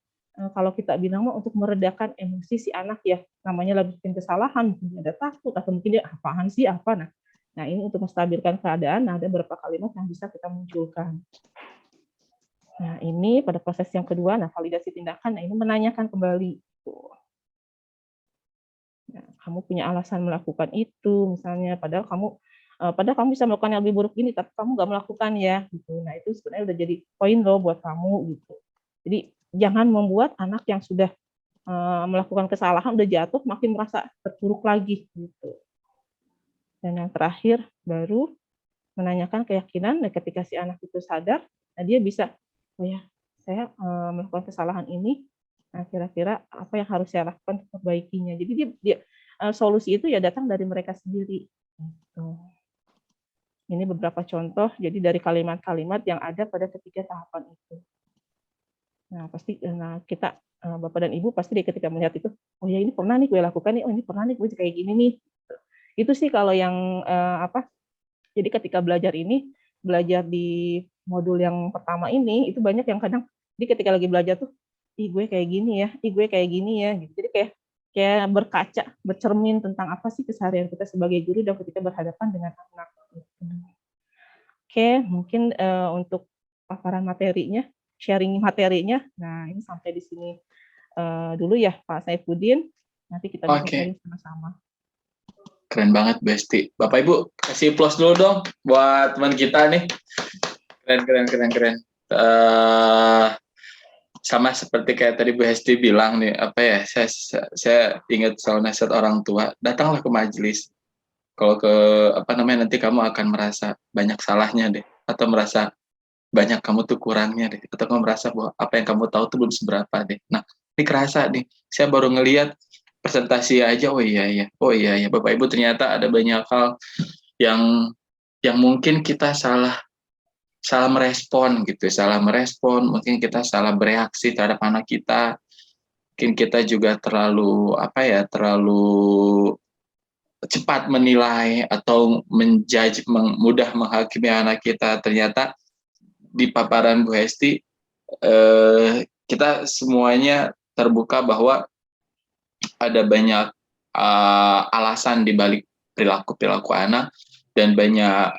kalau kita bilang mah untuk meredakan emosi si anak ya, namanya lagi bikin kesalahan, mungkin ada takut atau mungkin dia apaan sih apa. Nah ini untuk menstabilkan keadaan, ada beberapa kalimat yang bisa kita munculkan. Nah ini pada proses yang kedua, nah validasi tindakan, nah ini menanyakan kembali. Nah, kamu punya alasan melakukan itu, misalnya padahal kamu bisa melakukan yang lebih buruk ini, tapi kamu nggak melakukan ya, gitu. Nah itu sebenarnya udah jadi poin loh buat kamu gitu. Jadi jangan membuat anak yang sudah melakukan kesalahan udah jatuh makin merasa terpuruk lagi gitu. Dan yang terakhir baru menanyakan keyakinan, dan ketika si anak itu sadar, nah dia bisa, oh ya saya melakukan kesalahan ini, nah kira-kira apa yang harus saya lakukan untuk memperbaikinya. Jadi dia solusi itu ya datang dari mereka sendiri. Gitu. Ini beberapa contoh jadi dari kalimat-kalimat yang ada pada ketiga tahapan itu. Nah, pasti kita Bapak dan Ibu pasti ketika melihat itu, oh ya ini pernah nih gue lakukan nih, oh ini pernah nih gue kayak gini nih. Itu sih kalau yang jadi ketika belajar di modul yang pertama ini, itu banyak yang kadang jadi ketika lagi belajar tuh, ih gue kayak gini ya, ih gue kayak gini ya gitu. Jadi kayak berkaca, bercermin tentang apa sih keseharian kita sebagai guru dan ketika berhadapan dengan anak. Oke, mungkin untuk paparan materinya, sharing materinya. Nah, ini sampai di sini dulu ya, Pak Saifuddin. Nanti kita bisa sharing sama-sama. Keren banget, Besti. Bapak Ibu, kasih plus dulu dong buat teman kita nih. Keren. Sama seperti kayak tadi Bu Hesti bilang nih, apa ya? Saya ingat soal nasihat orang tua. Datanglah ke majelis. Kalau nanti kamu akan merasa banyak salahnya deh, atau merasa banyak kamu tuh kurangnya deh, atau kamu merasa bahwa apa yang kamu tahu tuh belum seberapa deh. Nah, ini kerasa nih. Saya baru ngelihat presentasi aja, oh iya, Bapak Ibu, ternyata ada banyak hal yang mungkin kita salah merespon gitu, mungkin kita salah bereaksi terhadap anak kita, mungkin kita juga terlalu cepat menilai atau menjudge, mudah menghakimi anak kita. Ternyata di paparan Bu Hesti kita semuanya terbuka bahwa ada banyak alasan di balik perilaku anak, dan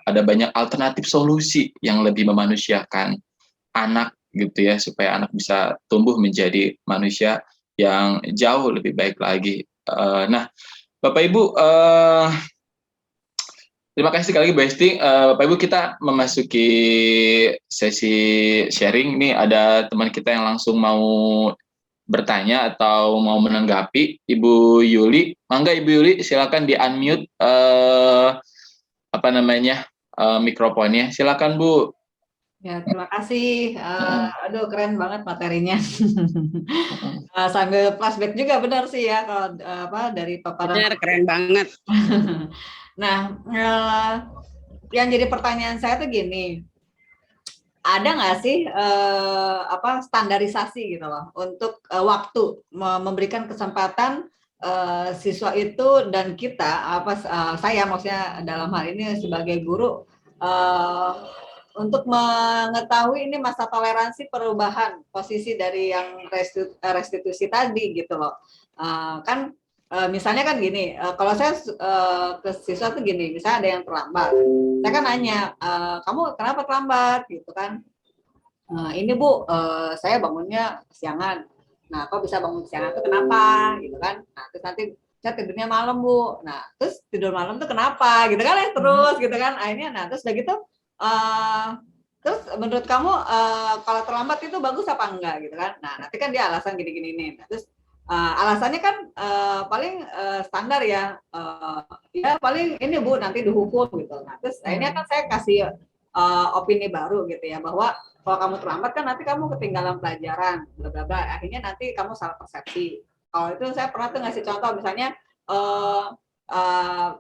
ada banyak alternatif solusi yang lebih memanusiakan anak gitu ya, supaya anak bisa tumbuh menjadi manusia yang jauh lebih baik lagi. Nah, Bapak Ibu, terima kasih sekali lagi Bu Hesti. Bapak Ibu, kita memasuki sesi sharing. Ini ada teman kita yang langsung mau bertanya atau mau menanggapi, Ibu Yuli. Mangga Ibu Yuli, silakan di-unmute mikrofonnya. Silakan Bu. Ya, terima kasih. Aduh, keren banget materinya. Sambil flashback juga benar sih ya kalau dari paparan. Benar, keren banget. Nah, yang jadi pertanyaan saya tuh gini, ada nggak sih standarisasi gitu loh untuk waktu memberikan kesempatan siswa itu dan kita saya maksudnya dalam hal ini sebagai guru untuk mengetahui ini masa toleransi perubahan posisi dari yang restitusi tadi gitu loh. Kan misalnya kan gini, kalau saya ke siswa tuh gini, misalnya ada yang terlambat, saya kan nanya, kamu kenapa terlambat gitu kan? Ini Bu, saya bangunnya kesiangan. Nah, kok bisa bangun kesiangan itu kenapa gitu kan? Nah, terus nanti saya tidurnya malam Bu. Nah, terus tidur malam tuh kenapa gitu kan? Terus gitu kan? Akhirnya, nah terus udah gitu. Terus menurut kamu kalau terlambat itu bagus apa enggak gitu kan? Nah, nanti kan dia alasan gini-gini nih. Nah, terus alasannya kan paling standar ya, ya paling ini Bu nanti dihukum gitu. Nah, terus akhirnya kan saya kasih opini baru gitu ya, bahwa kalau kamu terlambat kan nanti kamu ketinggalan pelajaran, bla bla bla. Akhirnya nanti kamu salah persepsi. Kalau itu saya pernah tuh ngasih contoh, misalnya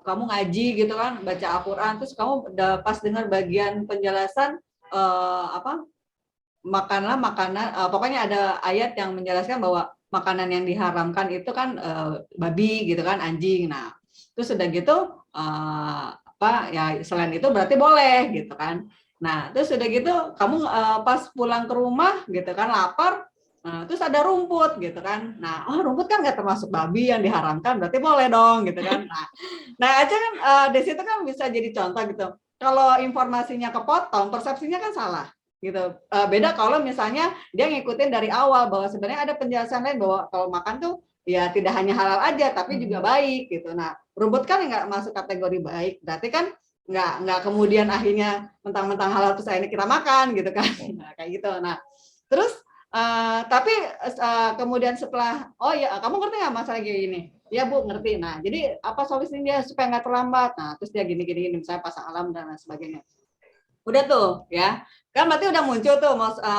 kamu ngaji gitu kan, baca Al-Quran, terus kamu pas dengar bagian penjelasan makanlah makanan, pokoknya ada ayat yang menjelaskan bahwa makanan yang diharamkan itu kan babi gitu kan, anjing. Nah, terus udah gitu ya selain itu berarti boleh gitu kan. Nah, terus udah gitu kamu pas pulang ke rumah gitu kan, lapar, terus ada rumput gitu kan. Nah, rumput kan nggak termasuk babi yang diharamkan, berarti boleh dong gitu kan. Nah aja kan di situ kan bisa jadi contoh gitu. Kalau informasinya kepotong, persepsinya kan salah gitu. Beda kalau misalnya dia ngikutin dari awal bahwa sebenarnya ada penjelasan lain bahwa kalau makan tuh ya tidak hanya halal aja tapi juga baik gitu. Nah, rumput kan nggak masuk kategori baik, berarti kan nggak kemudian akhirnya mentang-mentang halal terus akhirnya kita makan gitu kan. Nah, kayak gitu. Nah, terus tapi kemudian setelah, oh ya kamu ngerti nggak masalah gini? Ya Bu, ngerti. Nah, jadi apa solusinya supaya nggak terlambat? Nah, terus dia gini-gini, misalnya pasang alarm dan lain sebagainya. Udah tuh ya, kan berarti udah muncul tuh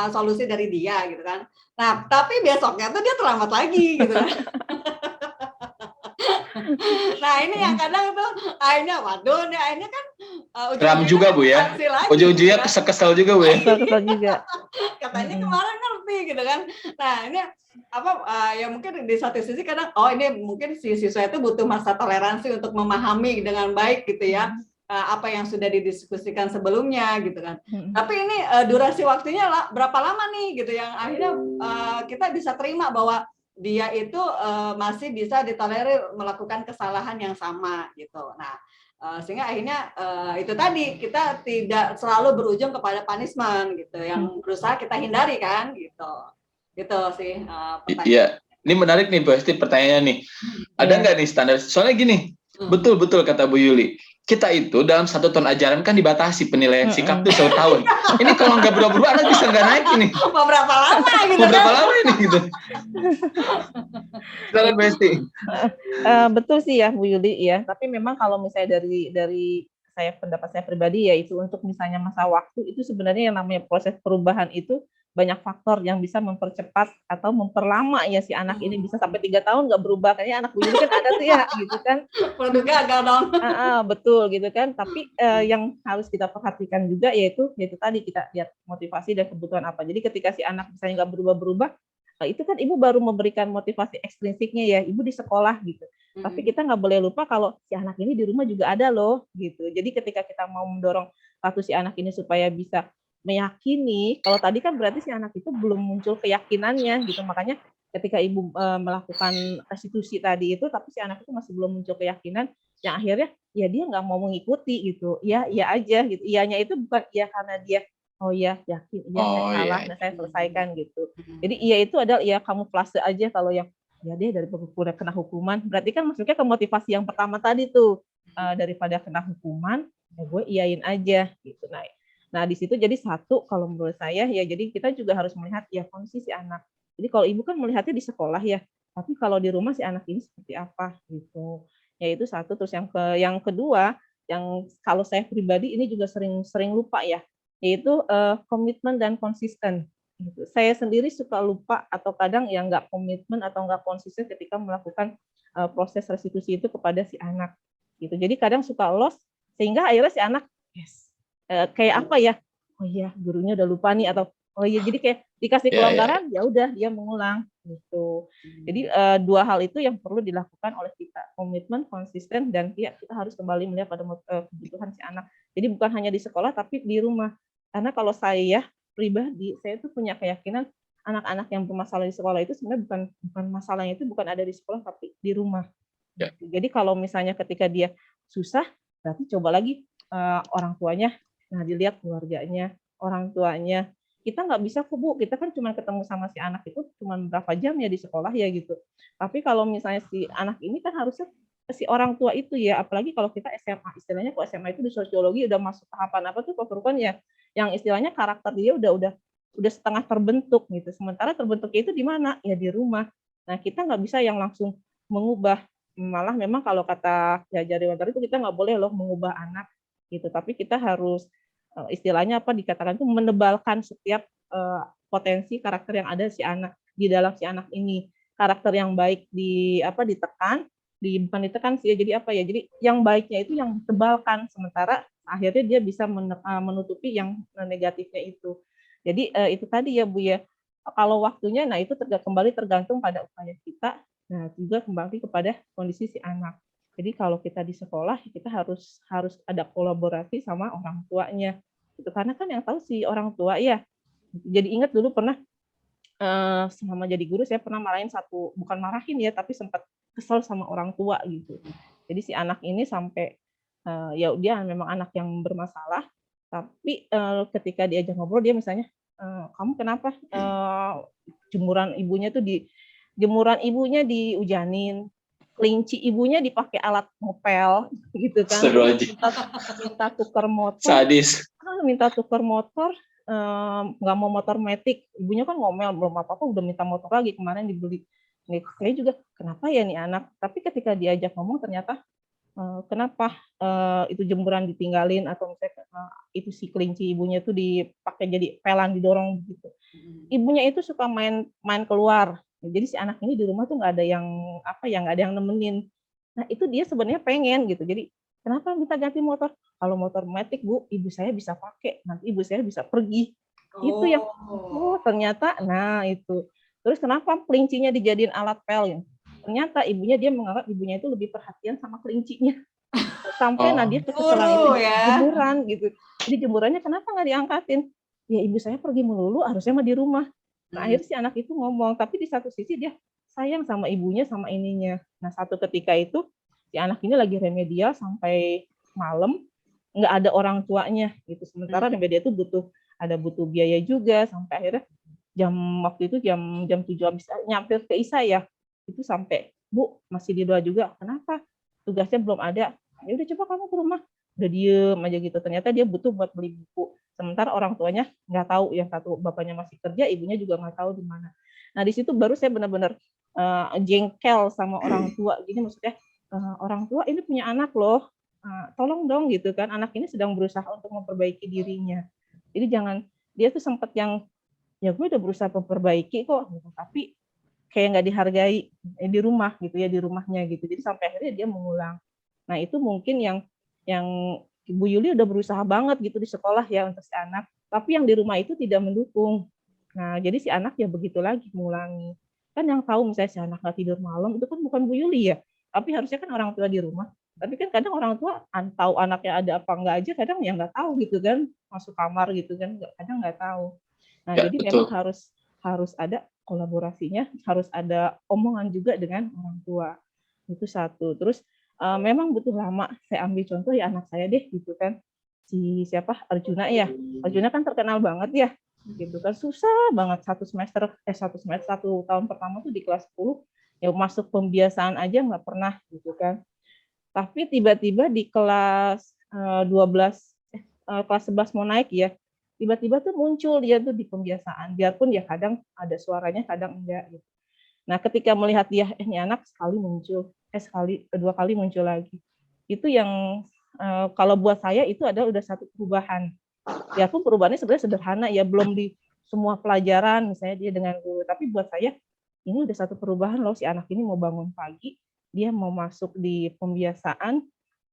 solusi dari dia gitu kan. Nah, tapi besoknya tuh dia terlambat lagi gitu kan. Nah, ini yang kadang tuh akhirnya waduh nih, akhirnya kan Ram juga Bu ya, ujung-ujungnya kesel juga Bu ya. Kesel juga. Katanya kemarin ngerti gitu kan. Nah, ini ya mungkin di satu sisi kadang ini mungkin si siswa itu butuh masa toleransi untuk memahami dengan baik gitu ya. Apa yang sudah didiskusikan sebelumnya gitu kan. Tapi ini durasi waktunya berapa lama nih gitu yang akhirnya kita bisa terima bahwa dia itu masih bisa ditolerir melakukan kesalahan yang sama gitu. Nah, sehingga akhirnya itu tadi kita tidak selalu berujung kepada punishment gitu yang berusaha kita hindari kan gitu. Gitu sih pertanyaan. Iya, ini menarik nih Bu Esti pertanyaannya nih. Ada nggak nih standar? Soalnya gini, betul kata Bu Yuli. Kita itu dalam 1 tahun ajaran kan dibatasi penilaian sikap tuh 1 tahun. Ini kalau nggak berubah-ubah anak bisa nggak naik ini. Mau berapa lama gitu? Berapa lama ini gitu? Silakan Bu Esti. Betul sih ya Bu Yuli ya. Tapi memang kalau misalnya dari pendapat saya pribadi ya itu untuk misalnya masa waktu itu sebenarnya yang namanya proses perubahan itu banyak faktor yang bisa mempercepat atau memperlama ya si anak ini bisa sampai 3 tahun nggak berubah. Kayaknya anak Bu Yuli kan ada tuh ya gitu kan. Produk gagal dong. Betul gitu kan. Tapi yang harus kita perhatikan juga yaitu tadi kita lihat motivasi dan kebutuhan apa. Jadi ketika si anak misalnya nggak berubah-berubah, itu kan ibu baru memberikan motivasi ekstrinsiknya ya, ibu di sekolah gitu. Tapi kita nggak boleh lupa kalau si anak ini di rumah juga ada loh gitu. Jadi ketika kita mau mendorong si anak ini supaya bisa meyakini, kalau tadi kan berarti si anak itu belum muncul keyakinannya gitu. Makanya ketika ibu melakukan restitusi tadi itu, tapi si anak itu masih belum muncul keyakinan, yang akhirnya ya dia nggak mau mengikuti gitu. Iya aja gitu. Iyanya itu bukan iya karena dia yakin, saya salah, dan saya selesaikan gitu. Jadi iya itu adalah kamuflase aja kalau yang ya dia daripada udah kena hukuman, berarti kan maksudnya ke motivasi yang pertama tadi tuh, daripada kena hukuman, ya gue iyain aja gitu. Nah di situ jadi satu kalau menurut saya ya, jadi kita juga harus melihat ya kondisi si anak. Jadi kalau ibu kan melihatnya di sekolah ya, tapi kalau di rumah si anak ini seperti apa gitu. Ya itu satu. Terus yang kedua, yang kalau saya pribadi ini juga sering lupa ya. yaitu komitmen dan konsisten. Gitu. Saya sendiri suka lupa atau kadang ya nggak komitmen atau nggak konsisten ketika melakukan proses restitusi itu kepada si anak. Gitu. Jadi kadang suka lost sehingga akhirnya si anak kayak apa ya? Oh iya, gurunya udah lupa nih atau oh iya jadi kayak dikasih Ya, ya, kelonggaran ya udah dia mengulang gitu. Jadi dua hal itu yang perlu dilakukan oleh kita, komitmen, konsisten dan ya kita harus kembali melihat pada kebutuhan si anak. Jadi bukan hanya di sekolah tapi di rumah. Karena kalau saya pribadi, saya tuh punya keyakinan anak-anak yang bermasalah di sekolah itu sebenarnya bukan masalahnya itu bukan ada di sekolah tapi di rumah. Ya. Jadi kalau misalnya ketika dia susah, berarti coba lagi orang tuanya, nah dilihat keluarganya, orang tuanya. Kita nggak bisa kok Bu, kita kan cuma ketemu sama si anak itu cuma berapa jam ya di sekolah ya gitu. Tapi kalau misalnya si anak ini kan harusnya si orang tua itu ya, apalagi kalau kita SMA, istilahnya kalau SMA itu di sosiologi udah masuk tahapan apa tuh Pak ya, yang istilahnya karakter dia udah setengah terbentuk gitu. Sementara terbentuknya itu di mana? Ya di rumah. Nah kita nggak bisa yang langsung mengubah, malah memang kalau kata ya Jariwantar itu kita nggak boleh loh mengubah anak gitu, tapi kita harus istilahnya apa dikatakan itu menebalkan setiap potensi karakter yang ada si anak di dalam si anak ini. Karakter yang baik ditekan, bukan ditekan sih ya, jadi apa ya? Jadi yang baiknya itu yang ditebalkan, sementara akhirnya dia bisa menutupi yang negatifnya itu. Jadi itu tadi ya Bu ya. Kalau waktunya nah itu kembali tergantung pada upaya kita, nah juga kembali kepada kondisi si anak. Jadi kalau kita di sekolah kita harus ada kolaborasi sama orang tuanya. Itu karena kan yang tahu si orang tua ya. Jadi ingat dulu pernah selama jadi guru saya pernah bukan marahin ya, tapi sempat kesel sama orang tua gitu. Jadi si anak ini sampai ya dia memang anak yang bermasalah, tapi ketika diajak ngobrol dia misalnya kamu kenapa jemuran ibunya dihujanin, kelinci ibunya dipakai alat ngepel gitu kan, minta tukar motor, sadis. minta tukar motor, nggak mau motor metik, ibunya kan ngomel belum apa-apa udah minta motor lagi kemarin dibeli. Nih, saya juga kenapa ya nih anak, tapi ketika diajak ngomong ternyata kenapa itu jemuran ditinggalin atau misalnya itu si kelinci ibunya tuh dipakai jadi pelan didorong gitu. Ibunya itu suka main keluar. Jadi si anak ini di rumah tuh nggak ada yang nemenin. Nah itu dia sebenarnya pengen gitu. Jadi kenapa minta ganti motor? Kalau motor metik Bu, ibu saya bisa pakai. Nanti ibu saya bisa pergi. Itu yang ternyata. Nah itu. Terus kenapa kelincinya dijadiin alat pel ya? Ternyata dia menganggap ibunya itu lebih perhatian sama kelincinya. Sampai dia kesesalan itu jemuran gitu. Jadi jemurannya kenapa nggak diangkatin? Ya ibu saya pergi melulu, harusnya mah di rumah. Nah, akhirnya si anak itu ngomong, tapi di satu sisi dia sayang sama ibunya sama ininya. Nah, satu ketika itu si anak ini lagi remedial sampai malam, nggak ada orang tuanya gitu. Sementara remedial itu butuh biaya juga sampai akhirnya waktu itu jam 7 habis nyampe ke Isa ya. Itu sampai Bu masih di luar juga. Kenapa? Tugasnya belum ada. Ya udah coba kamu ke rumah. Udah diem aja gitu. Ternyata dia butuh buat beli buku. Sementara orang tuanya nggak tahu, yang satu bapaknya masih kerja, ibunya juga nggak tahu di mana. Nah di situ baru saya benar-benar jengkel sama orang tua. Jadi maksudnya orang tua ini punya anak loh, tolong dong gitu kan. Anak ini sedang berusaha untuk memperbaiki dirinya. Jadi jangan dia tuh sempat yang ya gue udah berusaha memperbaiki kok, gitu. Tapi kayak nggak dihargai di rumah gitu ya, di rumahnya gitu. Jadi sampai akhirnya dia mengulang. Nah itu mungkin yang Bu Yuli udah berusaha banget gitu di sekolah ya untuk si anak, tapi yang di rumah itu tidak mendukung. Nah, jadi si anak ya begitu lagi mengulangi. Kan yang tahu misalnya si anak nggak tidur malam itu kan bukan Bu Yuli ya, tapi harusnya kan orang tua di rumah. Tapi kan kadang orang tua tahu anaknya ada apa enggak aja, kadang ya nggak tahu gitu kan, masuk kamar gitu kan, kadang nggak tahu. Nah, Ya, jadi betul. memang harus ada kolaborasinya, harus ada omongan juga dengan orang tua. Itu satu. Terus memang butuh lama. Saya ambil contoh ya anak saya deh gitu kan. Si siapa? Arjuna ya. Arjuna kan terkenal banget ya. Gitu kan susah banget satu tahun pertama tuh di kelas 10 ya masuk pembiasaan aja nggak pernah gitu kan. Tapi tiba-tiba di kelas 12 kelas 11 mau naik ya. Tiba-tiba tuh muncul dia tuh di pembiasaan. Biarpun ya kadang ada suaranya, kadang enggak gitu. Nah, ketika melihat dia ini anak sekali muncul, dua kali muncul lagi. Itu yang kalau buat saya itu adalah udah satu perubahan. Ya pun perubahannya sebenarnya sederhana ya, belum di semua pelajaran misalnya dia dengan guru, tapi buat saya ini udah satu perubahan loh, si anak ini mau bangun pagi, dia mau masuk di pembiasaan.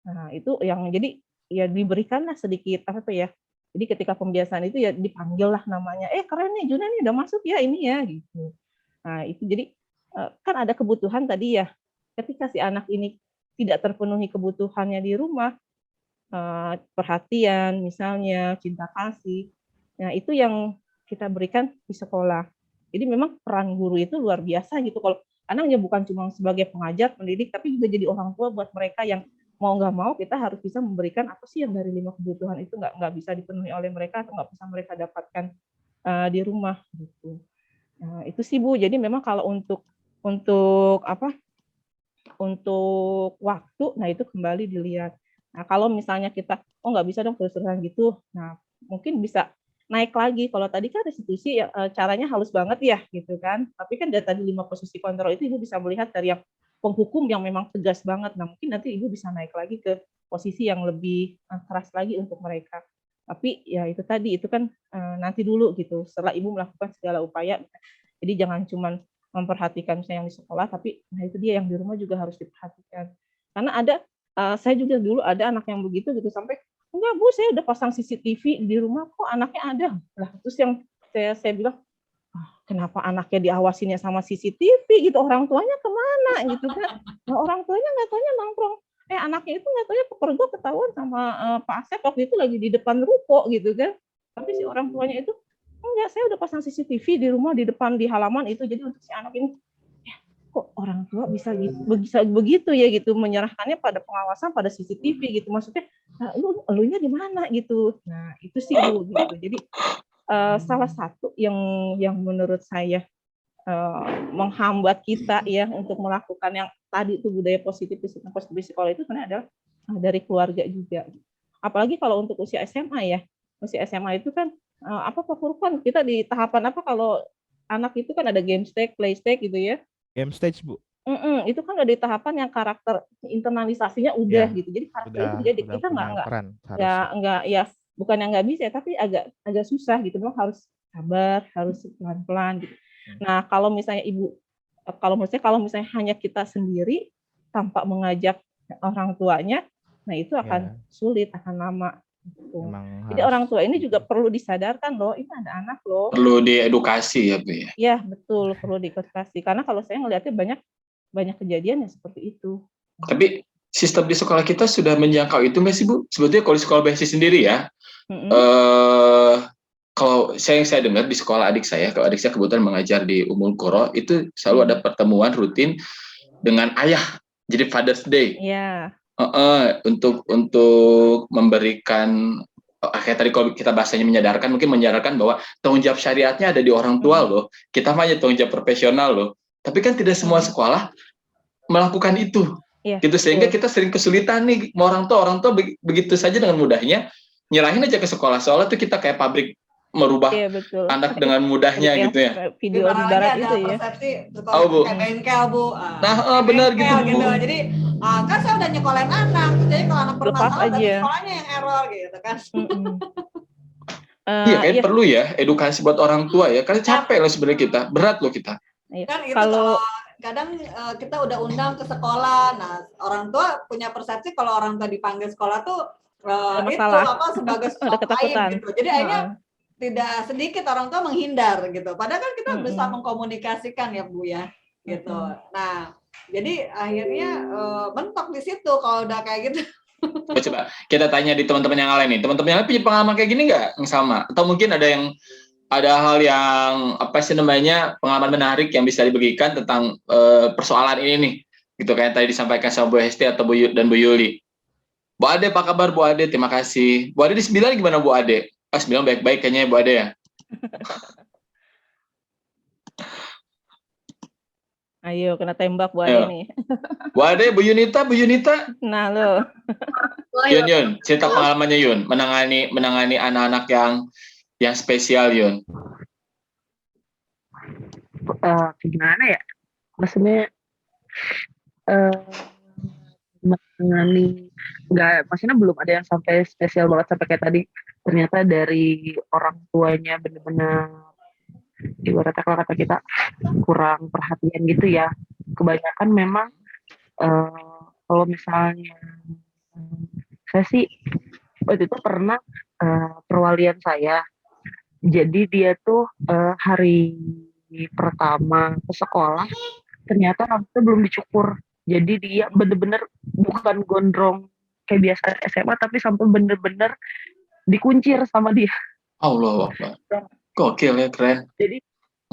Nah, itu yang jadi ya diberikanlah sedikit apa tuh ya. Jadi ketika pembiasaan itu ya dipanggil lah namanya, keren nih Juna nih udah masuk ya ini ya gitu. Nah, itu jadi kan ada kebutuhan tadi ya. Ketika si anak ini tidak terpenuhi kebutuhannya di rumah, perhatian misalnya, cinta kasih. Nah, itu yang kita berikan di sekolah. Jadi memang peran guru itu luar biasa gitu. Kalau anaknya bukan cuma sebagai pengajar, pendidik, tapi juga jadi orang tua buat mereka yang mau nggak mau kita harus bisa memberikan apa sih yang dari 5 kebutuhan itu nggak bisa dipenuhi oleh mereka atau nggak bisa mereka dapatkan di rumah gitu. Nah, itu sih Bu. Jadi memang kalau untuk apa? Untuk waktu, nah itu kembali dilihat. Nah, kalau misalnya kita, nggak bisa dong terus-terusan gitu, nah mungkin bisa naik lagi. Kalau tadi kan restitusi caranya halus banget ya, gitu kan. Tapi kan dari tadi 5 posisi kontrol itu Ibu bisa melihat dari yang penghukum yang memang tegas banget. Nah, mungkin nanti Ibu bisa naik lagi ke posisi yang lebih keras lagi untuk mereka. Tapi ya itu tadi, itu kan nanti dulu gitu, setelah Ibu melakukan segala upaya. Jadi jangan cuman memperhatikan misalnya yang di sekolah, tapi nah itu dia yang di rumah juga harus diperhatikan. Karena ada saya juga dulu ada anak yang begitu gitu sampai enggak Bu, saya udah pasang CCTV di rumah kok anaknya ada. Lah terus yang saya bilang, kenapa anaknya diawasinnya sama CCTV gitu, orang tuanya kemana gitu kan. Nah, orang tuanya nggak taunya nongkrong. Anaknya itu nggak taunya kepergok ketahuan sama Pak Asep waktu itu lagi di depan ruko gitu kan. Tapi si orang tuanya itu enggak, saya udah pasang CCTV di rumah di depan di halaman itu. Jadi untuk si anak ini, kok orang tua bisa begitu ya gitu, menyerahkannya pada pengawasan pada CCTV gitu. Maksudnya, elunya di mana gitu. Nah, itu sih Bu gitu. Jadi salah satu yang menurut saya menghambat kita ya untuk melakukan yang tadi itu budaya positif di sekolah itu sebenarnya adalah dari keluarga juga. Apalagi kalau untuk usia SMA ya. Usia SMA itu kan Pak Furqan, kita di tahapan apa kalau anak itu kan ada game stage, play stage gitu ya. Game stage Bu. Itu kan ada di tahapan yang karakter internalisasinya udah Ya, gitu. Jadi karakter itu udah jadi kita punya peran harusnya. nggak ya bukan yang nggak bisa tapi agak susah gitu. Memang harus sabar, harus pelan-pelan gitu. Nah, kalau misalnya kalau misalnya hanya kita sendiri tanpa mengajak orang tuanya, nah itu akan sulit, akan lama. Gitu. Jadi orang tua ini juga perlu disadarkan loh, ini ada anak loh. Perlu diedukasi ya Bu ya. Ya betul, perlu diedukasi. Karena kalau saya ngelihatnya banyak kejadian yang seperti itu. Tapi sistem di sekolah kita sudah menjangkau itu nggak sih Bu? Sebetulnya kalau di sekolah BSI sendiri ya, kalau saya dengar di sekolah adik saya, kalau adik saya kebetulan mengajar di Ummul Qura, itu selalu ada pertemuan rutin dengan ayah, jadi Father's Day. Iya. Untuk memberikan kayak tadi kalau kita bahasanya menyadarkan bahwa tanggung jawab syariatnya ada di orang tua loh. Kita mah aja tanggung jawab profesional loh. Tapi kan tidak semua sekolah melakukan itu. Iya, gitu sehingga kita sering kesulitan nih orang tua begitu saja dengan mudahnya nyerahin aja ke sekolah. Soalnya tuh kita kayak pabrik merubah anak dengan mudahnya gitu ya. Video di barat itu ya. Persepsi sekolah kayak bengkel Bu. Benar gitu. Jadi kan saya udah nyekolahin anak, jadi kalau anak bermasalah dari sekolahnya yang error gitu kan. Iya kayak perlu ya edukasi buat orang tua ya, karena capek loh sebenarnya kita, berat loh kita. Kan itu kalau kadang kita udah undang ke sekolah, nah orang tua punya persepsi kalau orang tua dipanggil sekolah tuh itu sebagai sesuatu aib gitu. Jadi akhirnya tidak sedikit orang tua menghindar gitu. Padahal kan kita bisa mengkomunikasikan ya Bu ya, gitu. Nah, jadi akhirnya mentok di situ kalau udah kayak gitu. Coba kita tanya di teman-teman yang lain nih. Teman-teman yang lain punya pengalaman kayak gini nggak yang sama? Atau mungkin ada hal yang pengalaman menarik yang bisa dibagikan tentang persoalan ini nih, gitu kayak tadi disampaikan sama Bu Hesti atau Bu Yuli. Bu Ade, apa kabar Bu Ade? Terima kasih. Bu Ade di 9 gimana Bu Ade? 9 baik-baik kayaknya Bu Ade ya. Ayo kena tembak Bu Ade nih. Bu Ade, Bu Yunita. Nah lo. Yun, cerita pengalamannya Yun, menangani anak-anak yang spesial Yun. Gimana ya? Maksudnya menangani, nggak, maksudnya belum ada yang sampai spesial banget sampai kayak tadi. Ternyata dari orang tuanya bener-bener, ibaratnya kalau kata kita kurang perhatian gitu ya. Kebanyakan memang kalau misalnya saya sih waktu itu pernah perwalian saya. Jadi dia tuh hari pertama ke sekolah ternyata rambutnya belum dicukur. Jadi dia bener-bener bukan gondrong kayak biasa SMA tapi sampai bener-bener dikuncir sama dia. Allah Akbar. Gokil ya, keren. Jadi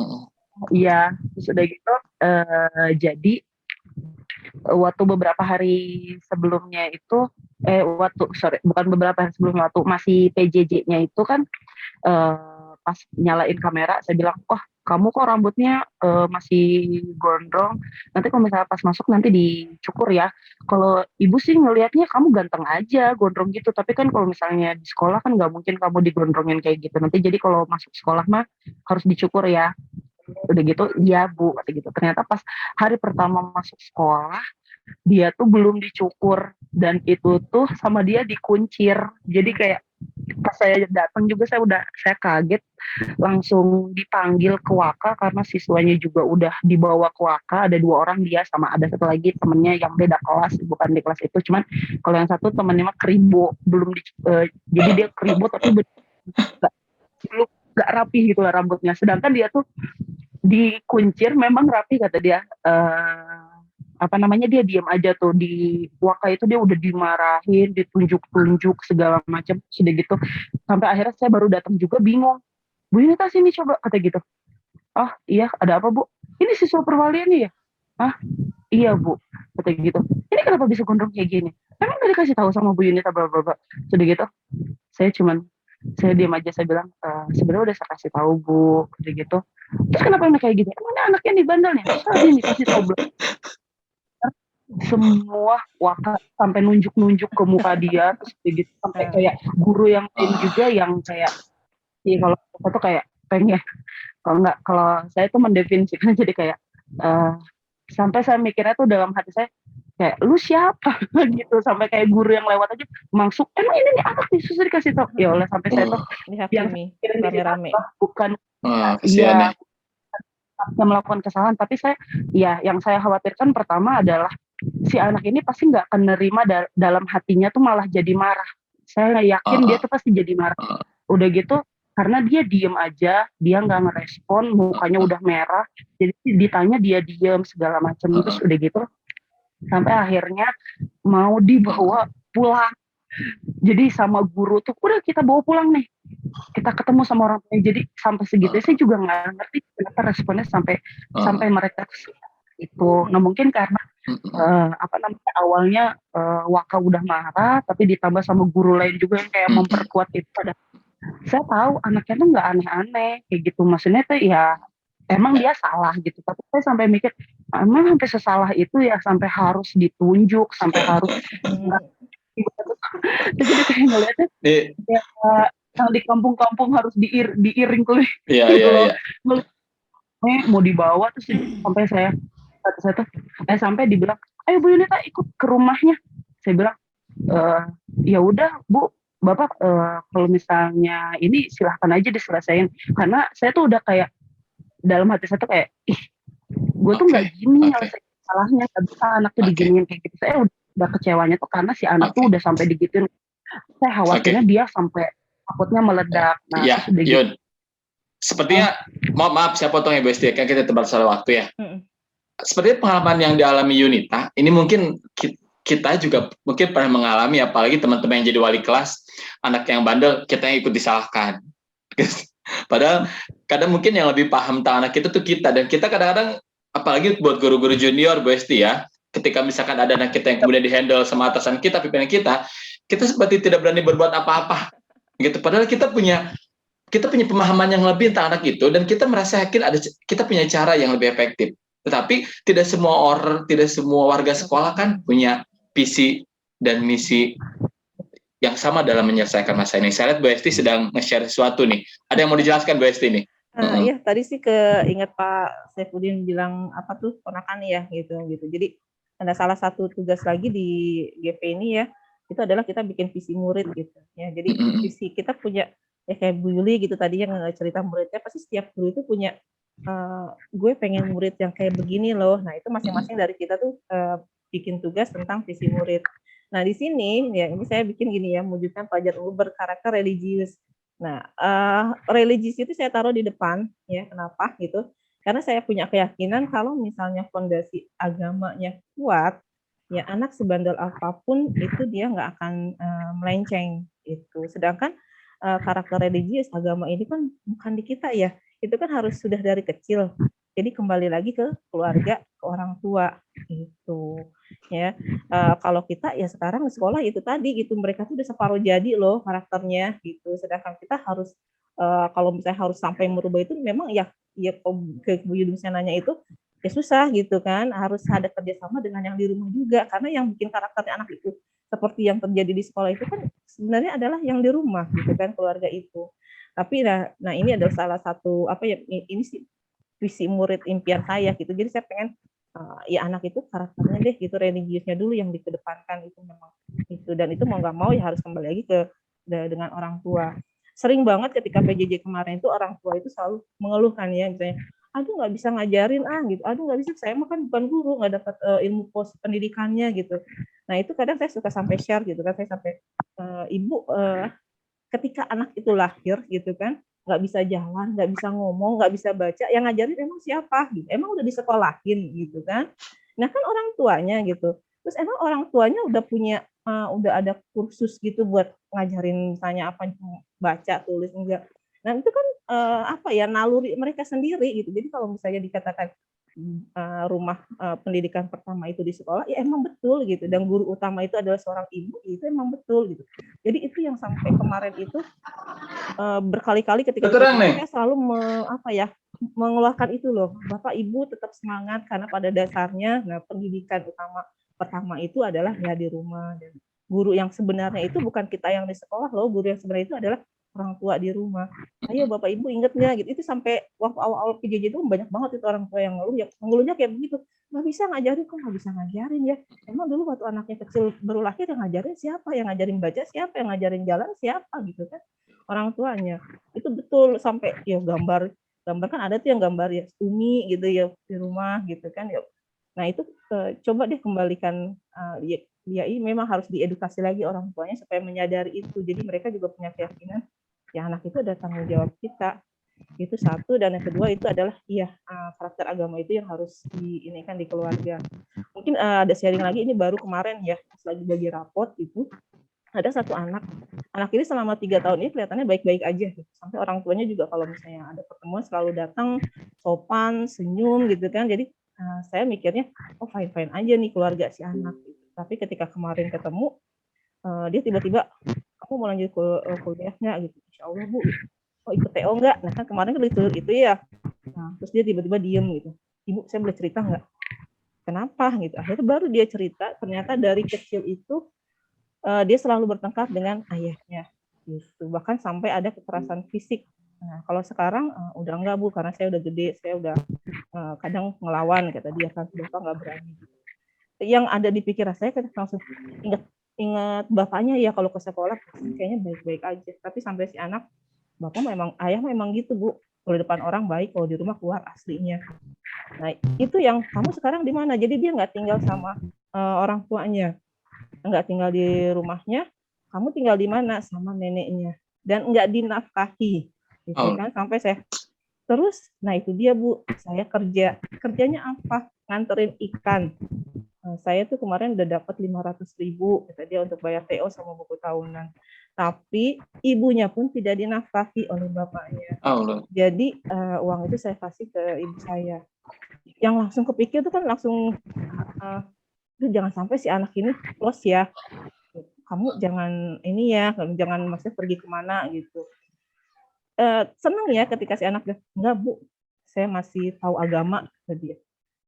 Heeh. iya, terus udah gitu jadi waktu beberapa hari sebelumnya itu bukan beberapa hari sebelumnya, waktu masih PJJ-nya itu kan pas nyalain kamera saya bilang, "Oh, kamu kok rambutnya masih gondrong, nanti kalau misalnya pas masuk nanti dicukur ya. Kalau ibu sih ngelihatnya kamu ganteng aja gondrong gitu, tapi kan kalau misalnya di sekolah kan nggak mungkin kamu digondrongin kayak gitu, nanti jadi kalau masuk sekolah mah harus dicukur ya." Udah gitu, "Iya Bu," kata gitu. Ternyata pas hari pertama masuk sekolah dia tuh belum dicukur dan itu tuh sama dia dikuncir. Jadi kayak pas saya datang juga saya kaget, langsung dipanggil ke Waka karena siswanya juga udah dibawa ke Waka. Ada 2 orang, dia sama ada satu lagi temennya yang beda kelas, bukan di kelas itu. Cuman kalau yang satu temennya mah keribo, jadi dia keribo tapi belum nggak rapi gitu lah rambutnya. Sedangkan dia tuh dikuncir memang rapi kata dia. Dia diam aja tuh di Waka itu, dia udah dimarahin, ditunjuk-tunjuk segala macam, sudah gitu sampai akhirnya saya baru datang juga bingung, "Bu ini tas ini coba," kata gitu. "Oh iya, ada apa Bu?" "Ini siswa perwalian nih ya." "Ah iya Bu," kata gitu. "Ini kenapa bisa gondrong kayak gini? Emang gak dikasih tahu sama Bu Yunita bla bla bla." Sudah gitu saya diam aja, saya bilang, "Sebenarnya udah saya kasih tahu Bu," udah gitu. "Terus kenapa ini kayak gini? Emangnya anaknya nih bandel nih? Terus dia dikasih tahu belum?" Semua Waka sampai nunjuk-nunjuk ke muka dia, terus gitu sampai kayak guru yang lain juga yang kayak, kalau aku tuh kayak pengen, kalau saya tuh mendefinisikan jadi kayak sampai saya mikirnya tuh dalam hati saya kayak, "Lu siapa?" gitu, sampai kayak guru yang lewat aja masuk, "Emang ini nih anak nih, susah dikasih tau." Ya Allah, sampai saya tuh yang Dihakimi pikirin di situ rame-rame. bukan Kesian ya. yang melakukan kesalahan, tapi yang saya khawatirkan pertama adalah si anak ini pasti nggak akan nerima dalam hatinya tuh malah jadi marah. Saya yakin dia tuh pasti jadi marah. Udah gitu karena dia diem aja, dia nggak ngerespon, mukanya udah merah, jadi ditanya dia diem segala macam. Terus udah gitu sampai akhirnya mau dibawa pulang. Jadi sama guru tuh, "Udah kita bawa pulang nih, kita ketemu sama orang tuanya." Jadi sampai segitu saya juga nggak ngerti kenapa responnya sampai mereka itu. Nah mungkin karena awalnya Waka udah marah, tapi ditambah sama guru lain juga yang kayak memperkuat itu. Saya tahu anaknya tuh nggak aneh-aneh kayak gitu, maksudnya tuh ya emang dia salah gitu, tapi saya sampai mikir, emang sampai sesalah itu ya sampai harus ditunjuk, sampai harus jadi kayak ngeliatnya ya, yang di kampung-kampung harus diiring kulit gitu loh. Mau dibawa terus sampai saya tuh sampai dibilang, "Ayo Bu Yunita ikut ke rumahnya." Saya bilang, "Ya udah Bu, Bapak kalau misalnya ini silahkan aja diselesain." Karena saya tuh udah kayak dalam hati saya tuh kayak, ih, gue tuh nggak gini nyelesain salahnya, nggak bisa anak tuh diginiin kayak gitu. Saya udah kecewanya tuh karena si anak tuh udah sampai digituin. Saya khawatirnya dia sampai takutnya meledak. Nah, ya, Yun. Sepertinya, maaf saya potong ya Bu Esti, kan kita terbatas waktu ya. Sepertinya pengalaman yang dialami Yunita, ini mungkin kita juga mungkin pernah mengalami, apalagi teman-teman yang jadi wali kelas, anak yang bandel, kita yang ikut disalahkan. Padahal kadang mungkin yang lebih paham tentang anak itu tuh kita, dan kita kadang-kadang, apalagi buat guru-guru junior Bu Esti ya, ketika misalkan ada anak kita yang kemudian dihandle sama atasan kita, pimpinan kita seperti tidak berani berbuat apa-apa gitu. Padahal kita punya pemahaman yang lebih tentang anak itu, dan kita merasa yakin kita punya cara yang lebih efektif. Tetapi tidak semua warga sekolah kan punya visi dan misi yang sama dalam menyelesaikan masalah ini. Saya lihat Bu Esti sedang nge-share sesuatu nih. Ada yang mau dijelaskan Bu Esti nih? Iya, tadi sih keinget Pak Saifuddin bilang apa tuh ponakan ya gitu. Jadi ada salah satu tugas lagi di GP ini ya, itu adalah kita bikin visi murid gitu ya. Jadi visi kita punya ya kayak Bu Yuli gitu tadi yang cerita muridnya, pasti setiap guru itu punya gue pengen murid yang kayak begini loh. Nah itu masing-masing dari kita tuh bikin tugas tentang visi murid. Nah di sini ya ini saya bikin gini ya, mewujudkan pelajar unggul berkarakter religius. Nah religius itu saya taruh di depan ya, kenapa gitu? Karena saya punya keyakinan kalau misalnya fondasi agamanya kuat, ya anak sebandel apapun itu dia nggak akan melenceng itu. Sedangkan karakter religius agama ini kan bukan di kita ya, itu kan harus sudah dari kecil. Jadi kembali lagi ke keluarga, ke orang tua itu ya. Kalau kita ya sekarang di sekolah itu tadi gitu, mereka tuh udah separuh jadi loh karakternya gitu. Sedangkan kita harus kalau misalnya harus sampai merubah itu memang ya ke Bu Yudum nanya itu ya susah gitu kan, harus ada kerjasama dengan yang di rumah juga, karena yang bikin karakternya anak itu seperti yang terjadi di sekolah itu kan sebenarnya adalah yang di rumah gitu kan, keluarga itu. Tapi nah ini adalah salah satu apa ya, ini sih visi murid impian saya gitu. Jadi saya pengen ya anak itu karakternya deh gitu, religiusnya dulu yang dikedepankan itu memang itu, dan itu mau nggak mau ya harus kembali lagi ke dengan orang tua. Sering banget ketika PJJ kemarin itu orang tua itu selalu mengeluhkan ya, misalnya aduh nggak bisa ngajarin gitu, aduh nggak bisa, saya mah kan bukan guru, nggak dapat ilmu pos pendidikannya gitu. Nah itu kadang saya suka sampai share gitu kan, saya sampai ibu ketika anak itu lahir gitu kan, nggak bisa jalan, nggak bisa ngomong, nggak bisa baca, yang ngajarin emang siapa gitu, emang udah disekolahin gitu kan. Nah kan orang tuanya gitu, terus emang orang tuanya udah punya udah ada kursus gitu buat ngajarin misalnya apa, baca tulis enggak. Nah itu kan apa ya, naluri mereka sendiri gitu. Jadi kalau misalnya dikatakan rumah pendidikan pertama itu di sekolah, ya emang betul gitu, dan guru utama itu adalah seorang ibu, itu emang betul gitu. Jadi itu yang sampai kemarin itu berkali-kali ketika saya selalu mengeluarkan itu loh, Bapak Ibu tetap semangat, karena pada dasarnya nah pendidikan utama pertama itu adalah ya di rumah, dan guru yang sebenarnya itu bukan kita yang di sekolah loh, guru yang sebenarnya itu adalah orang tua di rumah. Ayo Bapak Ibu inget nggak gitu, itu sampai waktu awal-awal PJJ itu banyak banget itu orang tua yang ngeluh, ya ngeluhnya kayak begitu, nggak bisa ngajarin, kok nggak bisa ngajarin ya, emang dulu waktu anaknya kecil baru lahir yang ngajarin siapa, yang ngajarin baca siapa, yang ngajarin jalan siapa gitu kan, orang tuanya. Itu betul, sampai ya gambar kan ada tuh yang gambar ya Umi gitu ya di rumah gitu kan ya. Nah itu coba deh kembalikan ya ini memang harus diedukasi lagi orang tuanya supaya menyadari itu. Jadi mereka juga punya keyakinan ya anak itu ada tanggung jawab kita. Itu satu, dan yang kedua itu adalah karakter agama itu yang harus diinikan di keluarga. Mungkin ada sharing lagi, ini baru kemarin ya pas lagi bagi rapot itu, ada satu anak ini selama 3 tahun ini kelihatannya baik-baik aja gitu. Sampai orang tuanya juga kalau misalnya ada pertemuan selalu datang, sopan, senyum gitu kan. Jadi saya mikirnya oh fine-fine aja nih keluarga si anak gitu. Tapi ketika kemarin ketemu dia tiba-tiba, kamu mau lanjut kuliahnya gitu, Insya Allah Bu, oh ikut TO enggak? Nah kan kemarin kan itu ya. Nah, terus dia tiba-tiba diem gitu, Ibu saya boleh cerita enggak? Kenapa gitu? Akhirnya baru dia cerita, ternyata dari kecil itu dia selalu bertengkar dengan ayahnya gitu, bahkan sampai ada kekerasan fisik. Nah kalau sekarang udah enggak Bu, karena saya udah gede, saya udah kadang ngelawan kata dia kan, Bapak nggak berani. Yang ada di pikiran saya kan langsung ingat bapaknya ya, kalau ke sekolah kayaknya baik-baik aja, tapi sampai si anak, Bapak memang, ayah memang gitu Bu, kalau depan orang baik, kalau di rumah keluar aslinya. Nah itu yang kamu sekarang di mana? Jadi dia nggak tinggal sama orang tuanya, nggak tinggal di rumahnya, kamu tinggal di mana? Sama neneknya, dan nggak dinafkahi gitu kan. Sampai saya terus, nah itu dia Bu, saya kerjanya apa? Nganterin ikan. Saya tuh kemarin udah dapat 500.000 kata dia untuk bayar TO sama buku tahunan, tapi ibunya pun tidak dinafkahi oleh bapaknya. Jadi uang itu saya kasih ke ibu saya. Yang langsung kepikir tuh kan langsung jangan sampai si anak ini los ya, kamu jangan ini ya, jangan maksudnya pergi kemana gitu. Senang ya ketika si anak bilang, enggak Bu, saya masih tahu agama ke dia,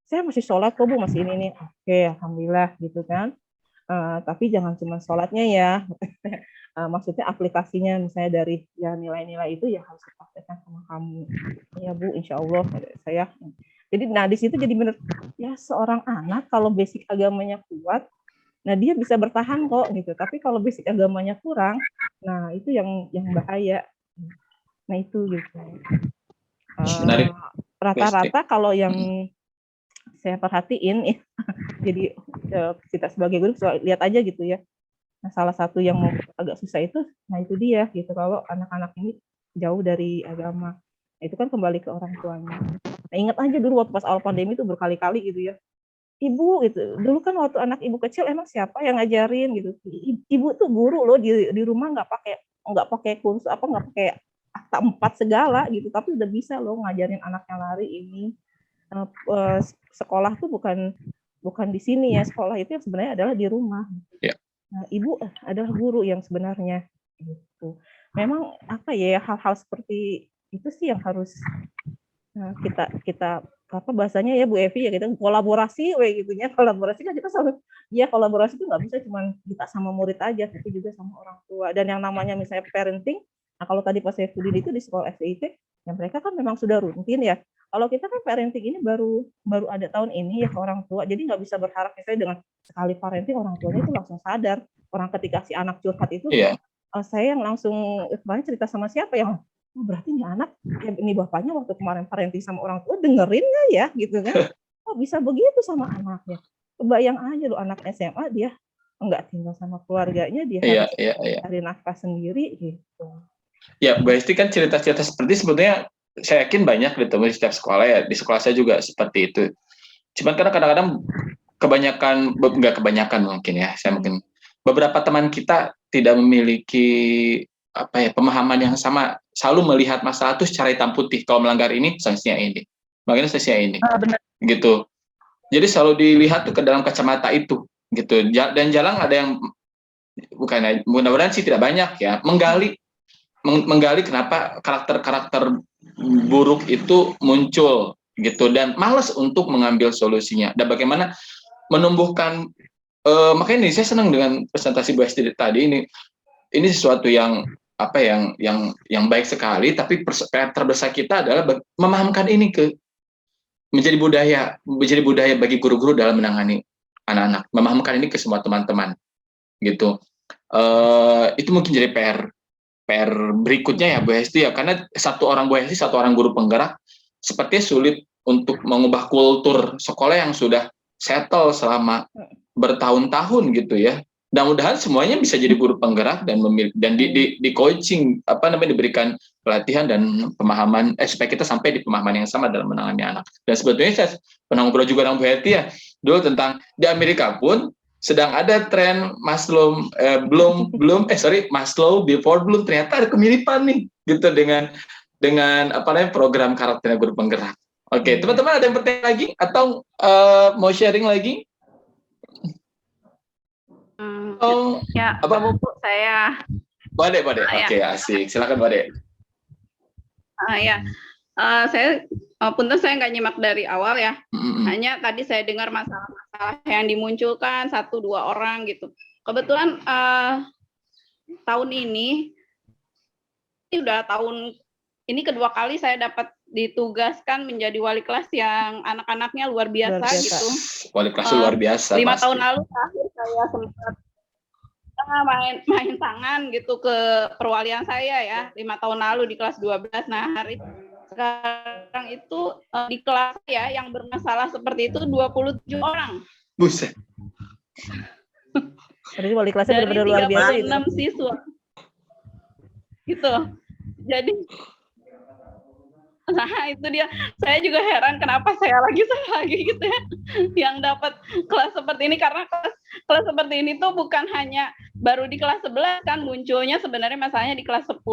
saya masih sholat kok Bu, masih ini nih. Oke, alhamdulillah gitu kan. Tapi jangan cuma sholatnya ya, maksudnya aplikasinya misalnya dari ya nilai-nilai itu ya harus dipraktekkan sama kamu ya Bu, insya Allah saya. Jadi nah di situ jadi bener ya seorang anak kalau basic agamanya kuat, nah dia bisa bertahan kok gitu. Tapi kalau basic agamanya kurang, nah itu yang bahaya. Nah itu gitu. Menarik. Rata-rata kalau yang saya perhatiin ya, jadi kita sebagai guru lihat aja gitu ya. Nah, salah satu yang agak susah itu, nah itu dia gitu kalau anak-anak ini jauh dari agama. Nah, itu kan kembali ke orang tuanya. Nah, ingat aja dulu waktu pas awal pandemi itu berkali-kali gitu ya. Ibu gitu. Dulu kan waktu anak ibu kecil emang siapa yang ngajarin gitu. Ibu tuh guru loh di rumah nggak pakai kursus nggak pakai akta 4 segala gitu, tapi udah bisa loh ngajarin anaknya lari ini. Sekolah tuh bukan di sini ya, sekolah itu yang sebenarnya adalah di rumah. Ya. Nah, ibu adalah guru yang sebenarnya gitu. Memang apa ya hal-hal seperti itu sih yang harus kita apa bahasanya ya Bu Evi ya, kita kolaborasi gitunya. Kolaborasi kan kita selalu ya kolaborasi itu nggak bisa cuma kita sama murid aja, tapi juga sama orang tua. Dan yang namanya misalnya parenting, nah kalau tadi pas saya studi itu di sekolah FIT, yang mereka kan memang sudah rutin ya. Kalau kita kan parenting ini baru ada tahun ini ya ke orang tua, jadi nggak bisa berharap misalnya dengan sekali parenting orang tuanya itu langsung sadar. Orang ketika si anak curhat itu, saya yang langsung kemarin cerita sama siapa yang berarti nih anak, ya ini bapaknya waktu kemarin parenting sama orang tua dengerin nggak ya gitu kan? Oh bisa begitu sama anaknya. Kebayang aja lo anak SMA dia nggak tinggal sama keluarganya, dia harus cari nafkah sendiri gitu. Ya, Bu Esti kan cerita-cerita seperti sebetulnya saya yakin banyak ditemui di setiap sekolah ya. Di sekolah saya juga seperti itu. Cuman karena kadang-kadang nggak kebanyakan mungkin ya. Saya mungkin beberapa teman kita tidak memiliki pemahaman yang sama, selalu melihat masalah itu secara hitam putih. Kalau melanggar ini, sanksinya ini. Makanya sanksinya ini. Benar. Gitu. Jadi selalu dilihat tuh ke dalam kacamata itu. Gitu. Dan jarang ada yang, bukan mudah-mudahan sih tidak banyak ya, menggali kenapa karakter-karakter buruk itu muncul gitu, dan malas untuk mengambil solusinya, dan bagaimana menumbuhkan makanya saya senang dengan presentasi Bu Esti tadi ini sesuatu yang yang baik sekali, tapi PR terbesar kita adalah memahamkan ini menjadi budaya bagi guru-guru dalam menangani anak-anak, memahamkan ini ke semua teman-teman gitu. Itu mungkin jadi PR berikutnya ya Bu Hesti ya, karena satu orang Bu Hesti, satu orang guru penggerak sepertinya sulit untuk mengubah kultur sekolah yang sudah settle selama bertahun-tahun gitu ya. Dan mudah-mudahan semuanya bisa jadi guru penggerak dan di coaching diberikan pelatihan dan pemahaman supaya kita sampai di pemahaman yang sama dalam menangani anak. Dan sebetulnya saya pernah ngobrol juga dengan Bu Hesti ya dulu tentang di Amerika pun sedang ada tren Maslow Maslow before Bloom, ternyata ada kemiripan nih gitu dengan program karakternya guru penggerak. Oke, teman-teman ada yang bertanya lagi atau mau sharing lagi? Ya, Pak Bupu, saya. Bade. Oke, asik. Silakan Bade. Saya punten saya nggak nyimak dari awal ya. Hanya tadi saya dengar masalah-masalah yang dimunculkan 1-2 orang gitu. Kebetulan tahun ini udah tahun ini kedua kali saya dapat ditugaskan menjadi wali kelas yang anak-anaknya luar biasa gitu. Wali kelas luar biasa. 5 tahun lalu terakhir saya sempat main tangan gitu ke perwalian saya ya, 5 tahun lalu di kelas 12. Nah, hari sekarang itu di kelas ya yang bermasalah seperti itu 27 orang. Buset. Jadi wali kelasnya benar-benar luar biasa itu. 36 siswa. Gitu. Jadi nah itu dia, saya juga heran kenapa saya lagi gitu ya yang dapat kelas seperti ini, karena kelas seperti ini tuh bukan hanya baru di kelas 11 kan munculnya, sebenarnya masalahnya di kelas 10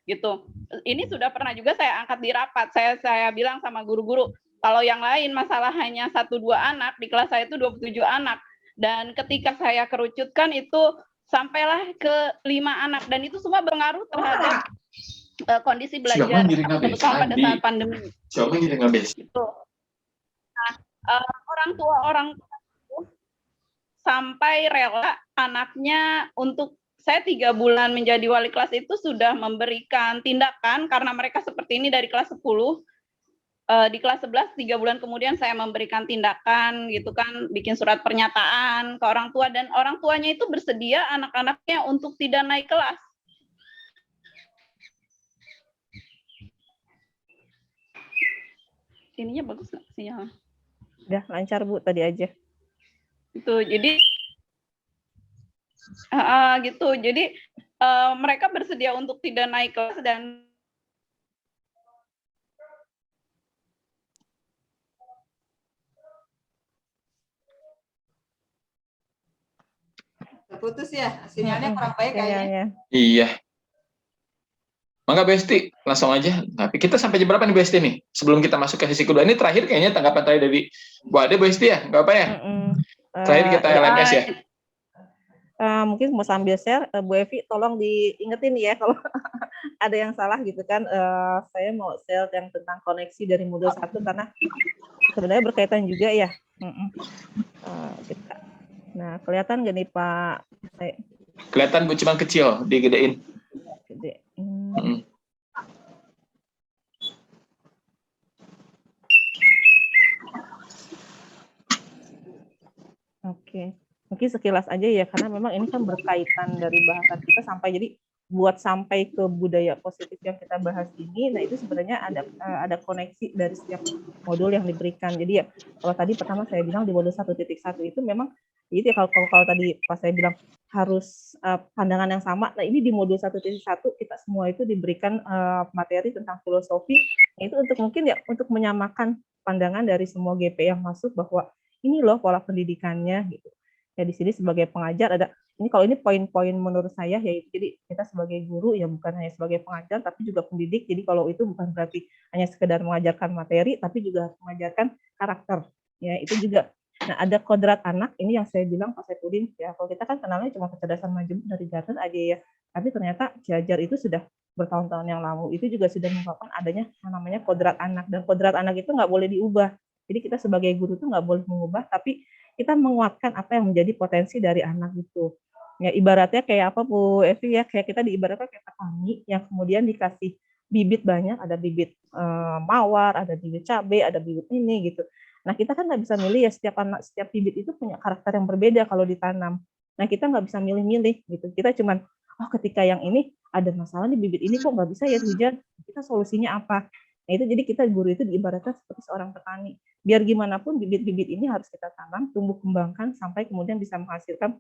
gitu. Ini sudah pernah juga saya angkat di rapat, saya bilang sama guru-guru, kalau yang lain masalah hanya 1-2 anak, di kelas saya itu 27 anak, dan ketika saya kerucutkan itu sampailah ke 5 anak, dan itu semua berpengaruh terhadap kondisi belajar terutama pada saat pandemi. Gitu. Nah, orang tua sampai rela anaknya untuk saya 3 bulan menjadi wali kelas itu sudah memberikan tindakan karena mereka seperti ini dari kelas 10. di kelas 11 3 bulan kemudian saya memberikan tindakan gitu kan, bikin surat pernyataan ke orang tua dan orang tuanya itu bersedia anak-anaknya untuk tidak naik kelas. Ininya bagus nggak sinyalnya? Udah lancar Bu tadi aja. Itu jadi gitu. Jadi mereka bersedia untuk tidak naik kelas dan Terputus ya, sinyalnya kurang baik kayaknya. Sinyalnya. Iya. Mangga Besti, langsung aja. Tapi kita sampai jam berapa nih Besti nih? Sebelum kita masuk ke sesi kedua ini terakhir kayaknya tanggapan terakhir dari Bu Ade Besti ya, nggak apa ya? Terakhir kita LMS ya. Mungkin mau sambil share, Bu Evi tolong diingetin ya kalau ada yang salah gitu kan. Saya mau share yang tentang koneksi dari modul 1 karena sebenarnya berkaitan juga ya. Nah, kelihatan nggak nih Pak? Kelihatan Bu, cuma kecil, digedein. Gede. Oke. Mungkin sekilas aja ya, karena memang ini kan berkaitan dari bahasan kita sampai ke budaya positif yang kita bahas ini. Nah, itu sebenarnya ada koneksi dari setiap modul yang diberikan. Jadi ya, kalau tadi pertama saya bilang di modul 1.1 itu memang itu ya, kalau tadi pas saya bilang harus pandangan yang sama. Nah, ini di modul 1.1 kita semua itu diberikan materi tentang filosofi. Nah, itu untuk mungkin ya untuk menyamakan pandangan dari semua GP yang masuk bahwa ini loh pola pendidikannya gitu. Ya di sini sebagai pengajar ada ini, kalau ini poin-poin menurut saya yaitu jadi kita sebagai guru ya bukan hanya sebagai pengajar tapi juga pendidik. Jadi kalau itu bukan berarti hanya sekedar mengajarkan materi tapi juga harus mengajarkan karakter. Ya itu juga. Nah, ada kodrat anak ini yang saya bilang Pak Saipudin ya, kalau kita kan kenalnya cuma kecerdasan majemuk dari Garden aja ya. Tapi ternyata Jajar itu sudah bertahun-tahun yang lalu itu juga sudah mengungkapkan adanya yang namanya kodrat anak, dan kodrat anak itu nggak boleh diubah. Jadi kita sebagai guru tuh nggak boleh mengubah, tapi kita menguatkan apa yang menjadi potensi dari anak itu. Ya ibaratnya kayak apa Bu Evi ya, kayak kita diibaratkan kayak petani yang kemudian dikasih bibit banyak, ada bibit mawar, ada bibit cabai, ada bibit ini gitu. Nah kita kan nggak bisa milih ya, setiap bibit itu punya karakter yang berbeda kalau ditanam. Nah kita nggak bisa milih-milih gitu. Kita cuman ketika yang ini ada masalah nih bibit ini kok nggak bisa ya hujan, kita solusinya apa? Nah itu jadi kita guru itu diibaratkan seperti seorang petani. Biar gimana pun bibit-bibit ini harus kita tanam, tumbuh kembangkan sampai kemudian bisa menghasilkan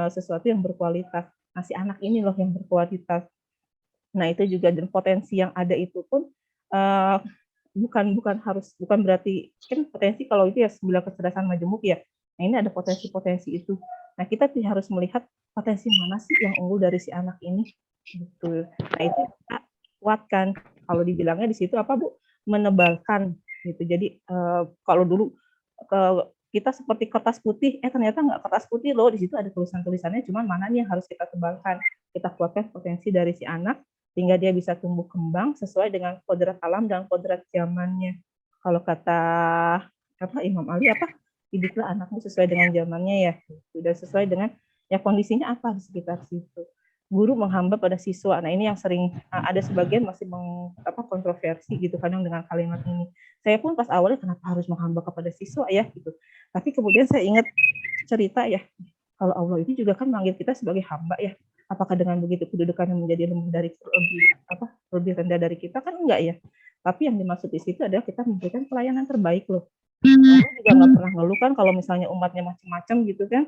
sesuatu yang berkualitas. Nah si anak ini loh yang berkualitas. Nah itu juga, dan potensi yang ada itu pun bukan berarti kan potensi kalau itu ya sebelah kecerdasan majemuk ya. Nah ini ada potensi-potensi itu. Nah kita harus melihat potensi mana sih yang unggul dari si anak ini. Gitu. Nah itu kita kuatkan. Kalau dibilangnya di situ apa Bu? Menebalkan gitu. Jadi kalau dulu kita seperti kertas putih, ternyata nggak kertas putih loh. Di situ ada tulisan-tulisannya, cuman mana nih yang harus kita tebalkan. Kita kuatkan potensi dari si anak sehingga dia bisa tumbuh kembang sesuai dengan kodrat alam dan kodrat zamannya. Kalau kata Imam Ali didiklah anakmu sesuai dengan zamannya ya. Sudah sesuai dengan ya kondisinya apa di sekitar situ. Guru menghamba pada siswa. Nah ini yang sering ada sebagian masih kontroversi gitu kadang dengan kalimat ini. Saya pun pas awalnya kenapa harus menghamba kepada siswa ya gitu. Tapi kemudian saya ingat cerita ya, kalau Allah itu juga kan manggil kita sebagai hamba ya. Apakah dengan begitu kedudukannya menjadi lebih rendah dari kita? Kan enggak ya. Tapi yang dimaksud di situ adalah kita memberikan pelayanan terbaik loh. Allah juga nggak pernah ngeluh kan kalau misalnya umatnya macam-macam gitu kan.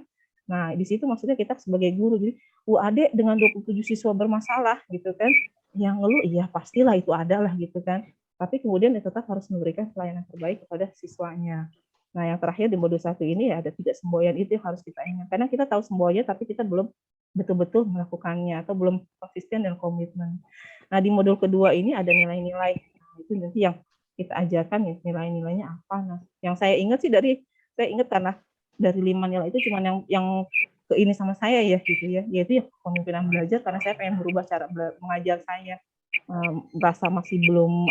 Nah, di situ maksudnya kita sebagai guru, jadi Adik dengan 27 siswa bermasalah gitu kan, yang ngeluh iya pastilah itu ada lah gitu kan. Tapi kemudian dia tetap harus memberikan pelayanan terbaik kepada siswanya. Nah, yang terakhir di modul 1 ini ya ada 3 semboyan itu yang harus kita ingat. Karena kita tahu semboyan tapi kita belum betul-betul melakukannya atau belum konsisten dan komitmen. Nah, di modul kedua ini ada nilai-nilai. Nah, itu nanti yang kita ajarkan ya, nilai-nilainya apa. Nah, yang saya ingat sih saya ingat karena dari 5 nilai itu cuma yang ke ini sama saya ya gitu ya, yaitu ya kepemimpinan belajar, karena saya pengen berubah cara mengajar saya. Merasa masih belum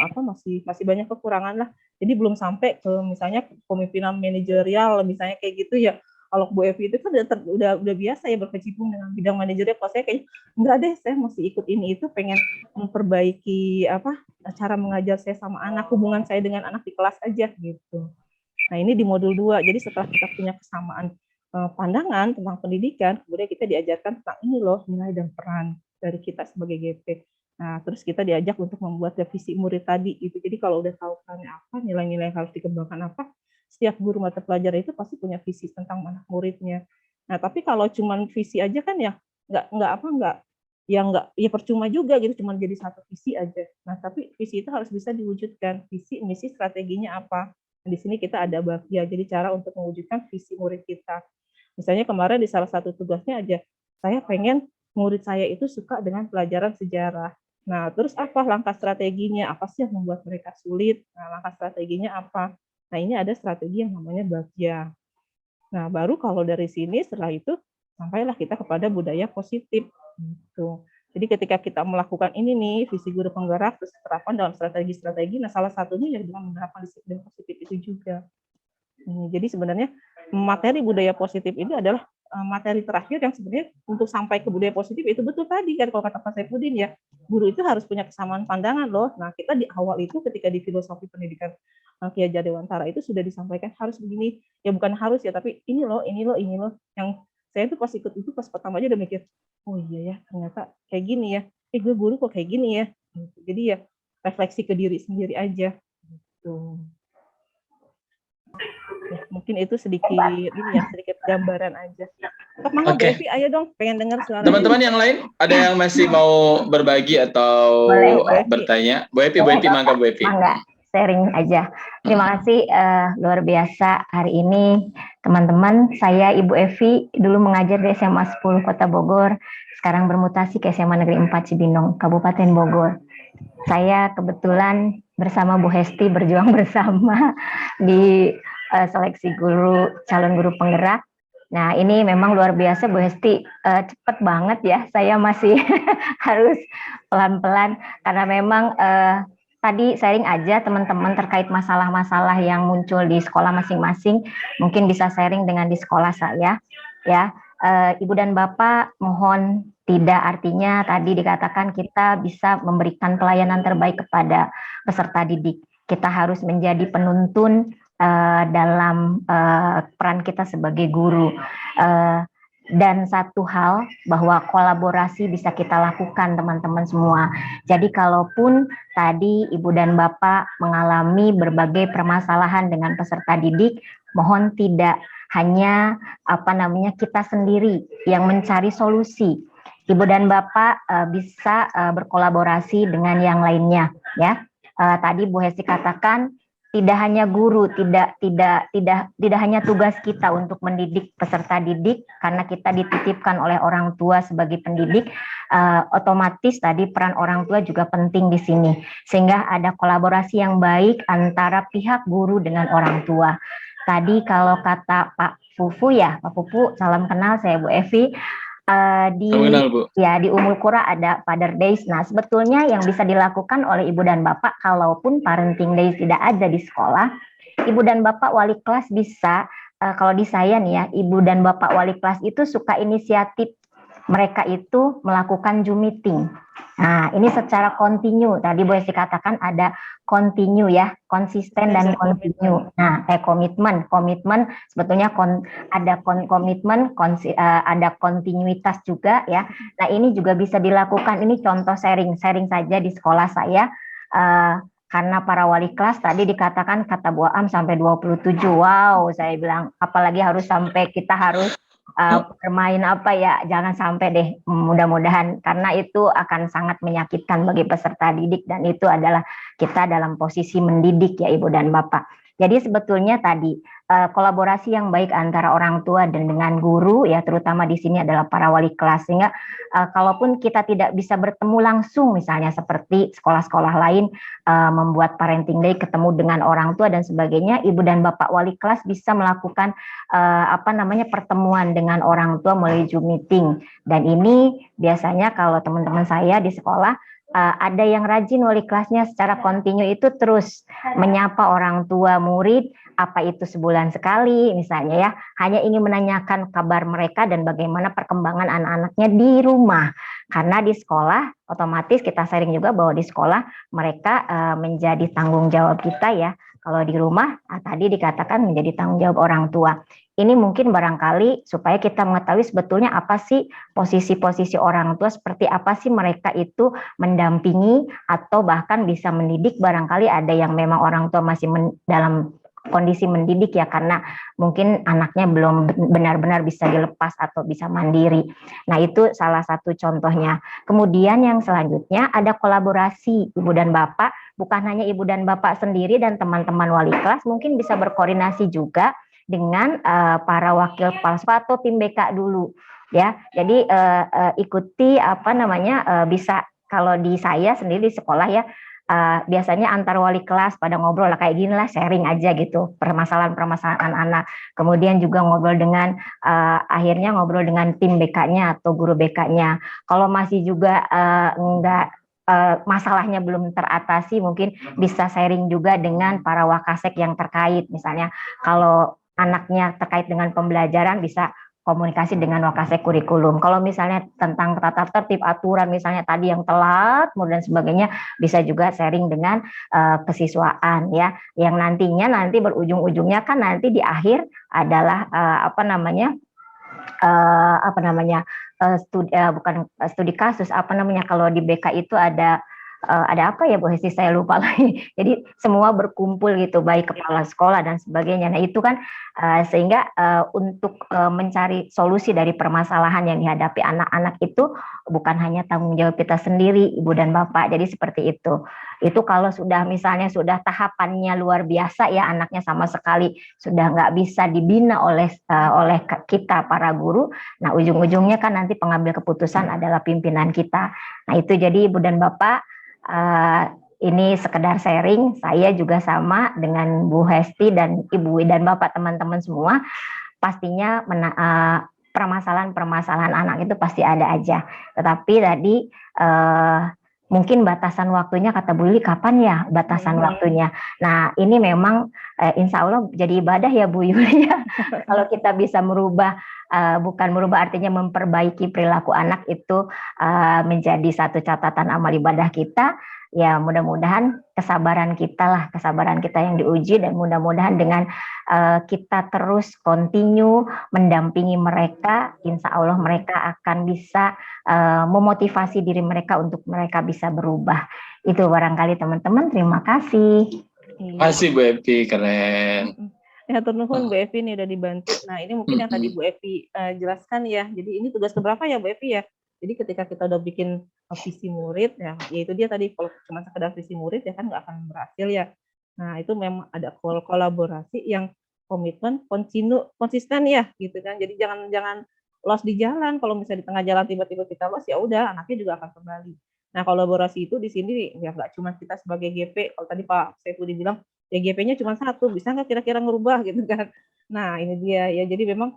masih banyak kekurangan lah. Jadi belum sampai ke misalnya kepemimpinan manajerial misalnya kayak gitu ya. Kalau Bu Evi itu kan udah biasa ya berkecimpung dengan bidang manajernya. Kalau saya kayak enggak deh, saya mesti ikut ini itu, pengen memperbaiki cara mengajar saya sama anak, hubungan saya dengan anak di kelas aja gitu. Nah, ini di modul 2. Jadi setelah kita punya kesamaan pandangan tentang pendidikan, kemudian kita diajarkan tentang ini loh nilai dan peran dari kita sebagai GP. Nah, terus kita diajak untuk membuat visi murid tadi itu. Jadi kalau udah tahu perannya apa, nilai-nilai yang harus dikembangkan apa, setiap guru mata pelajaran itu pasti punya visi tentang anak muridnya. Nah, tapi kalau cuma visi aja kan ya nggak percuma juga gitu, cuma jadi satu visi aja. Nah, tapi visi itu harus bisa diwujudkan. Visi, misi, strateginya apa? Nah, di sini kita ada bagian, jadi cara untuk mewujudkan visi murid kita. Misalnya kemarin di salah satu tugasnya aja, saya pengen murid saya itu suka dengan pelajaran sejarah. Nah, terus apa langkah strateginya? Apa sih yang membuat mereka sulit? Nah, langkah strateginya apa? Nah, ini ada strategi yang namanya bagja. Nah, baru kalau dari sini setelah itu sampailah kita kepada budaya positif. Gitu. Jadi ketika kita melakukan ini nih, visi guru penggerak, terus terapan dalam strategi-strategi, nah salah satunya ya dengan menerapkan disiplin positif itu juga. Jadi sebenarnya materi budaya positif ini adalah materi terakhir yang sebenarnya untuk sampai ke budaya positif itu betul tadi kan kalau kata Pak Saipudin ya, guru itu harus punya kesamaan pandangan loh. Nah, kita di awal itu ketika di filosofi pendidikan Ki Hajar Dewantara itu sudah disampaikan harus begini, ya bukan harus ya, tapi ini loh. Yang saya tuh pas ikut itu pas pertama aja udah mikir, oh iya ya ternyata kayak gini ya, gue guru kok kayak gini ya. Jadi ya refleksi ke diri sendiri aja. Gitu. Ya, mungkin itu sedikit gambaran aja. Mangga Bu Evi, ayo dong, pengen dengar suara. Teman-teman yang lain ada yang masih mau berbagi atau bertanya? Bu Evi, mangga Bu Evi. Mangga, sharing aja. Terima kasih, luar biasa hari ini teman-teman. Saya Ibu Evi, dulu mengajar di SMA 10 Kota Bogor, sekarang bermutasi ke SMA Negeri 4 Cibinong, Kabupaten Bogor. Saya kebetulan bersama Bu Hesti berjuang bersama di seleksi guru, calon guru penggerak. Nah, ini memang luar biasa Bu Hesti, cepet banget ya, saya masih harus pelan-pelan karena memang tadi sharing aja teman-teman terkait masalah-masalah yang muncul di sekolah masing-masing, mungkin bisa sharing dengan di sekolah saya ya. Ibu dan Bapak mohon tidak, artinya tadi dikatakan kita bisa memberikan pelayanan terbaik kepada peserta didik. Kita harus menjadi penuntun dalam peran kita sebagai guru. Dan satu hal bahwa kolaborasi bisa kita lakukan teman-teman semua. Jadi kalaupun tadi Ibu dan Bapak mengalami berbagai permasalahan dengan peserta didik, mohon tidak hanya kita sendiri yang mencari solusi. Ibu dan Bapak bisa berkolaborasi dengan yang lainnya ya. Tadi Bu Hesti katakan tidak hanya guru, tidak hanya tugas kita untuk mendidik peserta didik karena kita dititipkan oleh orang tua sebagai pendidik, otomatis tadi peran orang tua juga penting di sini sehingga ada kolaborasi yang baik antara pihak guru dengan orang tua. Tadi kalau kata Pak Fufu ya, Pak Fufu, salam kenal, saya Bu Evi. Di Ummul Qura ada Father Days. Nah, sebetulnya yang bisa dilakukan oleh Ibu dan Bapak kalaupun Parenting Days tidak ada di sekolah, Ibu dan Bapak wali kelas bisa, kalau di saya nih ya, Ibu dan Bapak wali kelas itu suka inisiatif mereka itu melakukan Zoom meeting. Nah, ini secara kontinu. Tadi Bu Hesti katakan ada kontinu ya, konsisten dan kontinu. Nah, komitmen sebetulnya ada komitmen, ada kontinuitas juga ya. Nah, ini juga bisa dilakukan. Ini contoh sharing saja di sekolah saya. Karena para wali kelas tadi dikatakan kata Bu Am sampai 27. Wow, saya bilang apalagi harus sampai kita harus bermain jangan sampai deh, mudah-mudahan karena itu akan sangat menyakitkan bagi peserta didik dan itu adalah kita dalam posisi mendidik ya Ibu dan Bapak. Jadi sebetulnya tadi kolaborasi yang baik antara orang tua dan dengan guru ya, terutama di sini adalah para wali kelas, sehingga kalaupun kita tidak bisa bertemu langsung misalnya seperti sekolah-sekolah lain membuat Parenting Day ketemu dengan orang tua dan sebagainya, Ibu dan Bapak wali kelas bisa melakukan pertemuan dengan orang tua melalui Zoom meeting. Dan ini biasanya kalau teman-teman saya di sekolah ada yang rajin wali kelasnya secara kontinu itu terus menyapa orang tua murid apa itu sebulan sekali misalnya ya, hanya ingin menanyakan kabar mereka dan bagaimana perkembangan anak-anaknya di rumah. Karena di sekolah otomatis kita sharing juga bahwa di sekolah mereka menjadi tanggung jawab kita ya. Kalau di rumah tadi dikatakan menjadi tanggung jawab orang tua. Ini mungkin barangkali supaya kita mengetahui sebetulnya apa sih posisi-posisi orang tua, seperti apa sih mereka itu mendampingi atau bahkan bisa mendidik. Barangkali ada yang memang orang tua masih dalam kondisi mendidik ya, karena mungkin anaknya belum benar-benar bisa dilepas atau bisa mandiri. Nah, itu salah satu contohnya. Kemudian yang selanjutnya ada kolaborasi ibu dan bapak, bukan hanya ibu dan bapak sendiri dan teman-teman wali kelas, mungkin bisa berkoordinasi juga dengan para wakil kepala sekolah atau tim BK dulu ya. Jadi ikuti bisa, kalau di saya sendiri di sekolah ya, biasanya antar wali kelas pada ngobrol lah kayak gini lah, sharing aja gitu permasalahan-permasalahan anak-anak. Kemudian juga ngobrol dengan akhirnya ngobrol dengan tim BK-nya atau guru BK-nya. Kalau masih juga masalahnya belum teratasi, mungkin bisa sharing juga dengan para wakasek yang terkait. Misalnya kalau anaknya terkait dengan pembelajaran, bisa komunikasi dengan wakasek kurikulum. Kalau misalnya tentang tata tertib, aturan misalnya tadi yang telat, dan sebagainya, bisa juga sharing dengan kesiswaan ya, yang nanti berujung-ujungnya kan nanti di akhir adalah studi kasus, kalau di BK itu ada apa ya Bu Hesti, saya lupa lagi. Jadi semua berkumpul gitu, baik kepala sekolah dan sebagainya. Nah itu kan sehingga untuk mencari solusi dari permasalahan yang dihadapi anak-anak itu bukan hanya tanggung jawab kita sendiri, ibu dan bapak. Jadi seperti itu. Itu kalau sudah misalnya sudah tahapannya luar biasa ya, anaknya sama sekali sudah nggak bisa dibina oleh kita para guru. Nah ujung-ujungnya kan nanti pengambil keputusan adalah pimpinan kita. Nah itu jadi ibu dan bapak, ini sekedar sharing, saya juga sama dengan Bu Hesti dan Ibu dan Bapak, teman-teman semua, pastinya permasalahan-permasalahan anak itu pasti ada aja. Tetapi tadi mungkin batasan waktunya, kata Bu Yuli, kapan ya batasan waktunya? Nah ini memang insya Allah jadi ibadah ya Bu Yuli ya. Kalau kita bisa merubah, bukan merubah artinya memperbaiki perilaku anak itu menjadi satu catatan amal ibadah kita, ya mudah-mudahan kesabaran kita yang diuji, dan mudah-mudahan dengan kita terus continue mendampingi mereka, insya Allah mereka akan bisa memotivasi diri mereka untuk mereka bisa berubah. Itu barangkali teman-teman, terima kasih. Terima kasih Bu Evi, keren. Ya, turnuhun Bu Evi ini udah dibantu. Nah, ini mungkin yang tadi Bu Evi jelaskan ya. Jadi ini tugas keberapa ya Bu Evi ya? Jadi ketika kita udah bikin visi murid ya, yaitu dia tadi, kalau cuma sekedar visi murid ya kan nggak akan berhasil ya. Nah, itu memang ada kolaborasi yang komitmen konsisten ya gitu kan. Jadi jangan lost di jalan. Kalau misalnya di tengah jalan tiba-tiba kita lost, ya udah anaknya juga akan kembali. Nah, kolaborasi itu di sini ya nggak cuma kita sebagai GP. Kalau tadi Pak Saifudi bilang ya GP-nya cuma satu, bisa nggak kira-kira ngerubah gitu kan. Nah ini dia ya, jadi memang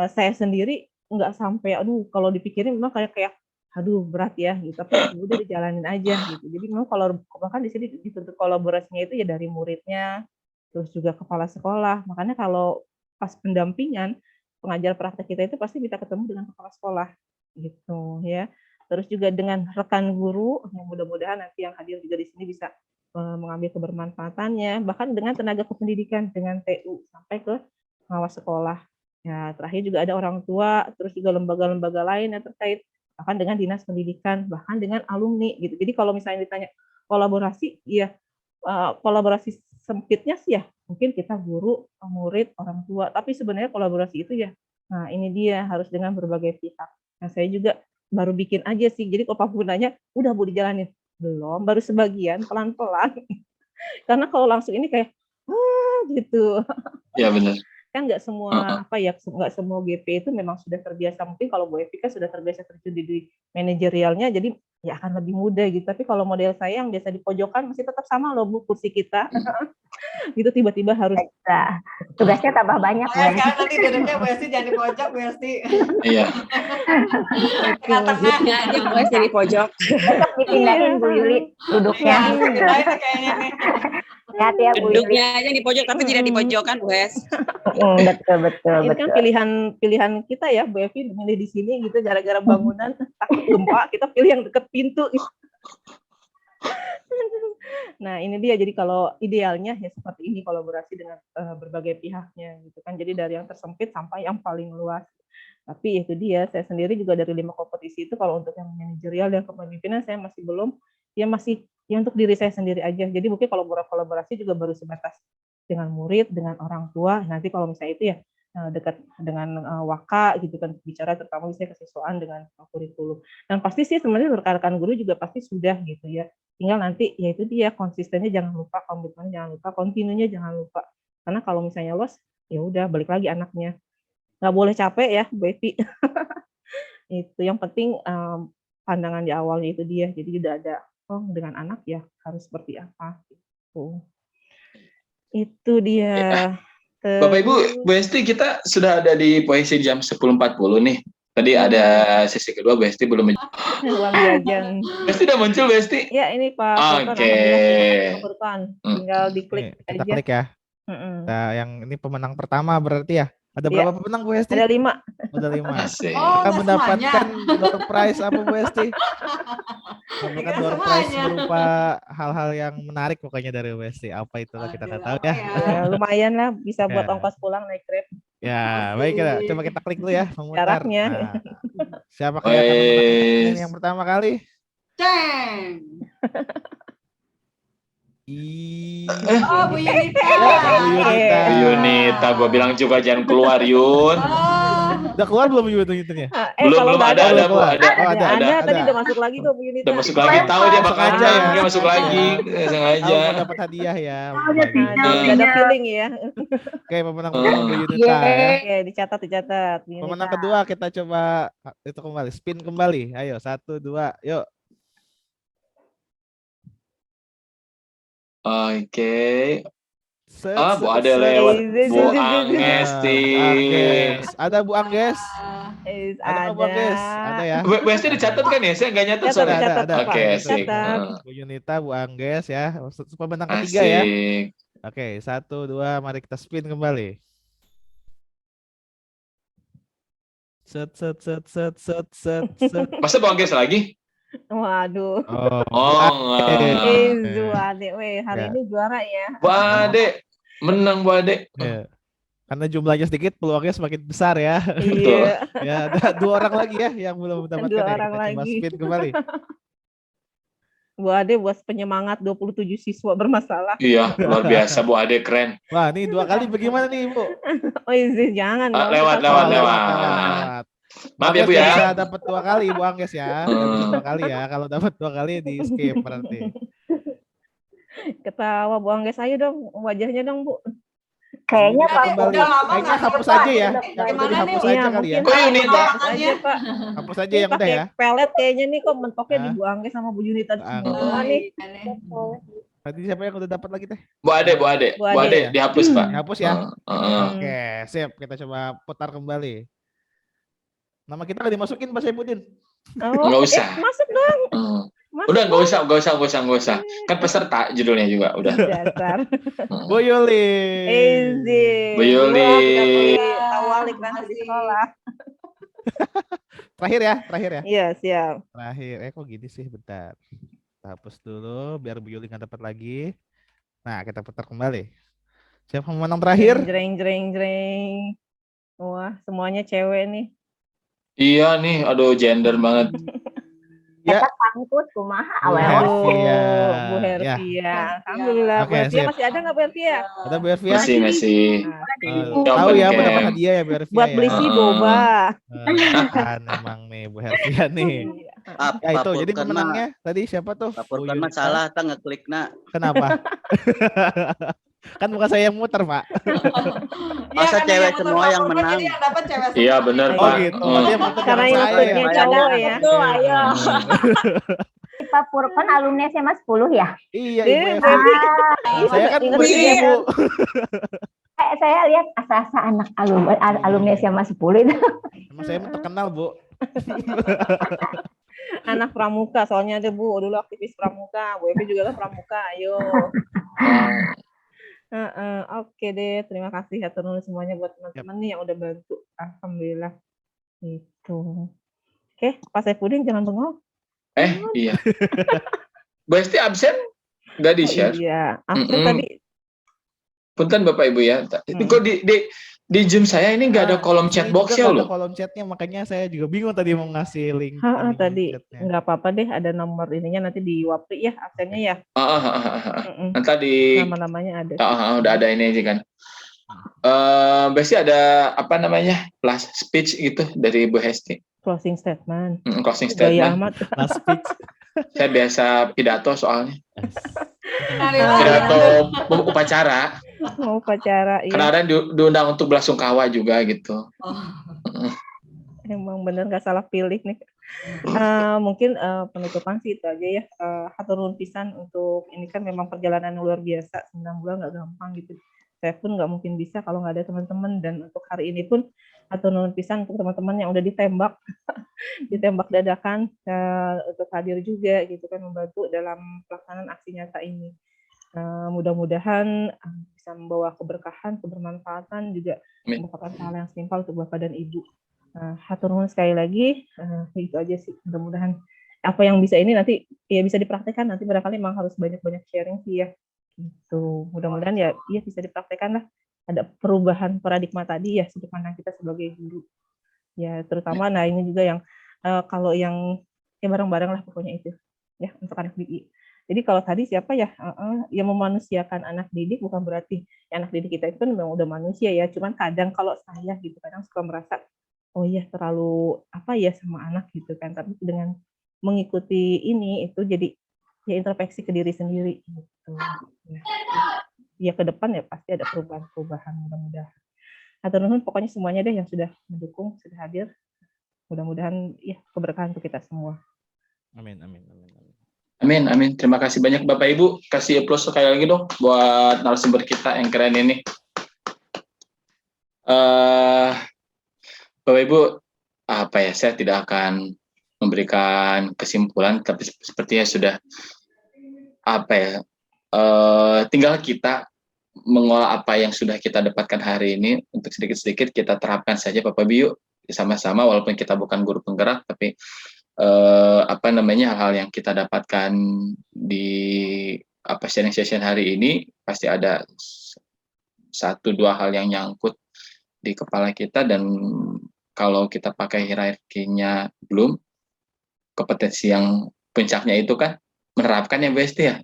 saya sendiri nggak sampai, kalau dipikirin memang kayak aduh berat ya gitu, tapi udah dijalanin aja gitu. Jadi memang kalau bahkan di sini dituntut kolaborasinya itu ya dari muridnya, terus juga kepala sekolah. Makanya kalau pas pendampingan, pengajar praktek kita itu pasti kita ketemu dengan kepala sekolah gitu ya. Terus juga dengan rekan guru, yang mudah-mudahan nanti yang hadir juga di sini bisa mengambil kebermanfaatannya, bahkan dengan tenaga kependidikan, dengan TU sampai ke pengawas sekolah. Ya, terakhir juga ada orang tua, terus juga lembaga-lembaga lain yang terkait, bahkan dengan dinas pendidikan, bahkan dengan alumni gitu. Jadi kalau misalnya ditanya kolaborasi, ya kolaborasi sempitnya sih ya mungkin kita guru, murid, orang tua, tapi sebenarnya kolaborasi itu ya, nah ini dia harus dengan berbagai pihak. Nah saya juga baru bikin aja sih, jadi kalau Pak nanya, udah Bu dijalanin? Belum, baru sebagian, pelan-pelan. Karena kalau langsung ini kayak gitu. Ya benar. Kan nggak semua nggak semua GP itu memang sudah terbiasa. Mungkin kalau Bu Evi kan sudah terbiasa terjun di manajerialnya, jadi ya akan lebih mudah gitu. Tapi kalau model saya yang biasa di pojokan masih tetap sama loh Bu, kursi kita. Gitu tiba-tiba harus tugasnya tambah banyak. Sekarang nanti duduknya Bu Esti jangan di pojok, Bu Esti. Iya. Tengah-tengahnya aja Bu Esti di pojok. Dipindahin Bu Yuli duduknya. Iya, kayaknya nih. Hati ya Bu Yuli. Duduknya aja di pojok tapi tidak di pojokan, Wes. Betul betul Ini kan betul. pilihan kita ya, Bu Evi milih di sini gitu gara-gara bangunan takut gempa, kita pilih yang deket pintu. Nah, ini dia. Jadi kalau idealnya ya seperti ini, kolaborasi dengan berbagai pihaknya gitu kan. Jadi dari yang tersempit sampai yang paling luas. Tapi itu dia, saya sendiri juga dari 5 kompetisi itu kalau untuk yang manajerial dan kepemimpinan saya masih belum, masih untuk diri saya sendiri aja. Jadi mungkin kalau kolaborasi juga baru sebatas dengan murid, dengan orang tua. Nanti kalau misalnya itu ya dekat dengan waka gitu kan, bicara terutama misalnya kesiswaan dengan kurikulum. Dan pasti sih sebenarnya rekan-rekan guru juga pasti sudah gitu ya. Tinggal nanti ya itu dia, konsistennya jangan lupa, komitmennya jangan lupa, kontinunya jangan lupa. Karena kalau misalnya los, ya udah balik lagi anaknya. Nggak boleh capek ya, Bu Evi. Itu yang penting pandangan di awalnya itu dia. Jadi udah ada dengan anak ya harus seperti apa gitu. Itu dia. Bapak Ibu, Bu Esti, kita sudah ada di Puisi jam 10.40 nih. Tadi ada sesi kedua, Bu Esti belum. Uang jajan. Bu Esti udah muncul, Bu Esti? Ya ini Pak. Oke. Tinggal diklik Kita aja. klik ya. Nah, yang ini pemenang pertama berarti ya. Ada Iya. berapa pemenang Bu Esti? Ada 5. Udah 5. Asik. Kita nggak mendapatkan semuanya. door prize apa Bu Esti? Mendapatkan Nggak door prize semuanya. berupa hal-hal yang menarik pokoknya dari Bu Esti. Apa itulah kita nggak tahu ya. Ya, lumayan lah bisa buat Ya. ongkos pulang naik Grab. Ya, baik kita coba kita klik dulu ya memutar. Syaratnya. Nah, siapa yang akan menang yang pertama kali? Ceng. Oh, Bu Yunita. Bu Yunita. Yunita, gue bilang juga jangan keluar, Yun. Udah keluar belum Bu Yunitanya? Belum kalau ada, nggak Bu. Oh, ada, tadi ada. udah masuk lagi kok Bu Yunita. Udah masuk lagi, tahu dia bakal Sengaja aja, ya. dia masuk lagi, sengaja. Oh, mau dapat hadiah ya. Udah ada feeling ya. Oke, pemenang pertama Bu Yunita ya. Oke, dicatat. Bu Yunita. Pemenang kedua kita coba itu kembali, spin kembali. Ayo, 1, 2, yuk. Oke. Set, Bu set, Ade set. lewat. Bu Nah, Angesti. Angges. Ada Bu Angges? Ada. Bu Angges? Ada ya? Bu Esti dicatat kan ya? Saya nggak nyatet soalnya. Catat, Pak. Oke, asik. Catat. Bu Yunita, Bu Angges ya. Pemenang ketiga ya. Asik. Oke, 1, 2, mari kita spin kembali. Set. Masa Bu Angges lagi? Waduh. Oh, Ade, hari Ya. ini juara ya. Bu Ade. Menang Bu Ade. Ya. Karena jumlahnya sedikit, peluangnya semakin besar ya. Iya. Ya, ada 2 orang lagi ya yang belum mendapatkan. 2 ya. orang Kita coba lagi. spin kembali. Bu Ade buat penyemangat 27 siswa bermasalah. Iya, luar biasa Bu Ade, keren. Wah, ini 2 kali bagaimana nih, Bu? Oh, jangan. dong. Lewat. Maaf ya Bu Bisa ya. dapat 2 kali Bu Angges ya. Dapat 2 kali ya. Kalau dapat 2 kali di skip berarti. Ketawa Bu Angges, ayo dong wajahnya dong Bu. Kayaknya Pak Kembali. udah lama Kayaknya nggak hapus dapat. aja ya. Yang udah Gimana dihapus nih? aja kali ya. Oh, Yunita. Aja Pak. Hapus aja Ini yang udah pakai ya. pelet kayaknya nih kok mentoknya di Ah. Bu Angges sama Bu Yunita Ah. semua nih. Tadi siapa yang udah dapat lagi teh? Bu Ade. Bu Ade. Bu Ade dihapus, Pak. Hapus ya. Heeh. Oke, sip. Kita coba putar kembali. Nama kita nggak dimasukin Pak Saifuddin. Oh, Nggak usah. Masuk dong. Heeh. Masuk Udah nggak dong. usah. Kan peserta judulnya juga udah. Dasar. Bu Yuli. Izin. Bu Yuli. Awalik nanti di sekolah. Terakhir ya. Iya, siap. Terakhir. Kok gini sih? Bentar. Kita hapus dulu biar Bu Yuli nggak dapat lagi. Nah, kita putar kembali. Siapa pemenang terakhir? Jreng. Wah, semuanya cewek nih. Iya nih, aduh gender banget. Ya, Kita pangkut kumaha Bu awal. Hervia. Bu Ya. Hervia. Alhamdulillah. Oke, Bu Hervia sip. masih ada nggak Bu Hervia? Ada Bu Hervia. Masih. Tahu ya Open mendapat cam. hadiah ya Bu Hervia Buat ya. beli si boba. Kan emang nih Bu Hervia nih. Ya itu jadi pemenangnya tadi siapa tuh? Bu Laporkan mah Yunita. salah, tang ngeklik na. Kenapa? Kan bukan saya yang muter, Pak. Masa cewek semua yang menang? Jadi yang dapat cewek semua. Iya benar Oh, Pak. gitu. Berarti yang muter Karena bukan yang saya ikutnya ya. cowok ya. Betul, ayo. Pak Purkon alumni SMA 10 ya? Iya, Eh, Ibu Evi. Iya, Saya kan ingat murid sih. Ibu. Saya lihat asa-asa anak alumni SMA 10 itu. Emang saya mah terkenal, Bu. Anak pramuka, soalnya ada Bu, dulu aktivis pramuka. Bu Evi juga kan pramuka, ayo. Oke deh, terima kasih ya nuhun semuanya buat teman-teman nih yang udah bantu. Alhamdulillah. Gitu. Oke, Pak Saifuddin jangan bengong. Iya. Bu Esti absen? Nggak Oh di-share? iya, absen Mm-mm. tadi. Punten Bapak Ibu ya. Kok di Zoom saya ini nggak ada kolom Di sini chat box juga ya nggak ada loh. kolom chatnya, makanya saya juga bingung tadi mau ngasih link Tadi chatnya. nggak apa-apa deh, ada nomor ininya nanti di Wapri ya, absennya ya. Nanti di Nama-namanya ada. udah ada ini aja kan. Biasanya ada apa namanya last speech gitu dari Bu Hesti. Closing statement. Closing Gaya statement. amat. Last speech. Saya biasa pidato soalnya. Innalillahi. Pidato upacara. Mau upacara, iya. Kadang-kadang diundang untuk belasungkawa juga gitu. Emang bener nggak salah pilih nih. Mungkin penutupan sih itu aja ya. Hatur nuhun pisan untuk ini kan memang perjalanan yang luar biasa. 9 bulan nggak gampang gitu. Saya pun nggak mungkin bisa kalau nggak ada teman-teman. Dan untuk hari ini pun hatur nuhun pisan untuk teman-teman yang udah ditembak, ditembak dadakan untuk hadir juga gitu kan, membantu dalam pelaksanaan aksi nyata ini. Mudah-mudahan bisa membawa keberkahan, kebermanfaatan juga merupakan hal yang simpel untuk Bapak dan Ibu. Hatur nuhun sekali lagi, itu aja sih. Mudah-mudahan apa yang bisa ini nanti ya bisa dipraktekkan, nanti barangkali memang harus banyak-banyak sharing sih ya. Gitu. Mudah-mudahan ya bisa dipraktekkan lah. Ada perubahan paradigma tadi ya, sudut pandang kita sebagai guru. Ya terutama nah ini juga yang kalau yang bareng-bareng lah pokoknya itu ya untuk anak didik. Jadi kalau tadi siapa ya yang memanusiakan anak didik bukan berarti ya, anak didik kita itu kan memang udah manusia ya, cuman kadang kalau saya gitu kadang suka merasa oh iya terlalu apa ya sama anak gitu kan, tapi dengan mengikuti ini itu jadi ya introspeksi ke diri sendiri gitu. Ya ke depan ya pasti ada perubahan-perubahan mudah-mudahan. Hatur nuhun pokoknya semuanya deh yang sudah mendukung, sudah hadir. Mudah-mudahan ya keberkahan untuk kita semua. Amin. Amin. Terima kasih banyak Bapak Ibu. Kasih plus sekali lagi dong buat narasumber kita yang keren ini. Bapak Ibu, apa ya, saya tidak akan memberikan kesimpulan, tapi sepertinya sudah apa ya, tinggal kita mengolah apa yang sudah kita dapatkan hari ini untuk sedikit-sedikit kita terapkan saja Bapak Ibu, yuk sama-sama walaupun kita bukan guru penggerak, tapi apa namanya hal-hal yang kita dapatkan di sharing session hari ini pasti ada 1-2 hal yang nyangkut di kepala kita, dan kalau kita pakai hierarkinya belum, kompetensi yang puncaknya itu kan menerapkan ya Bu Esti ya.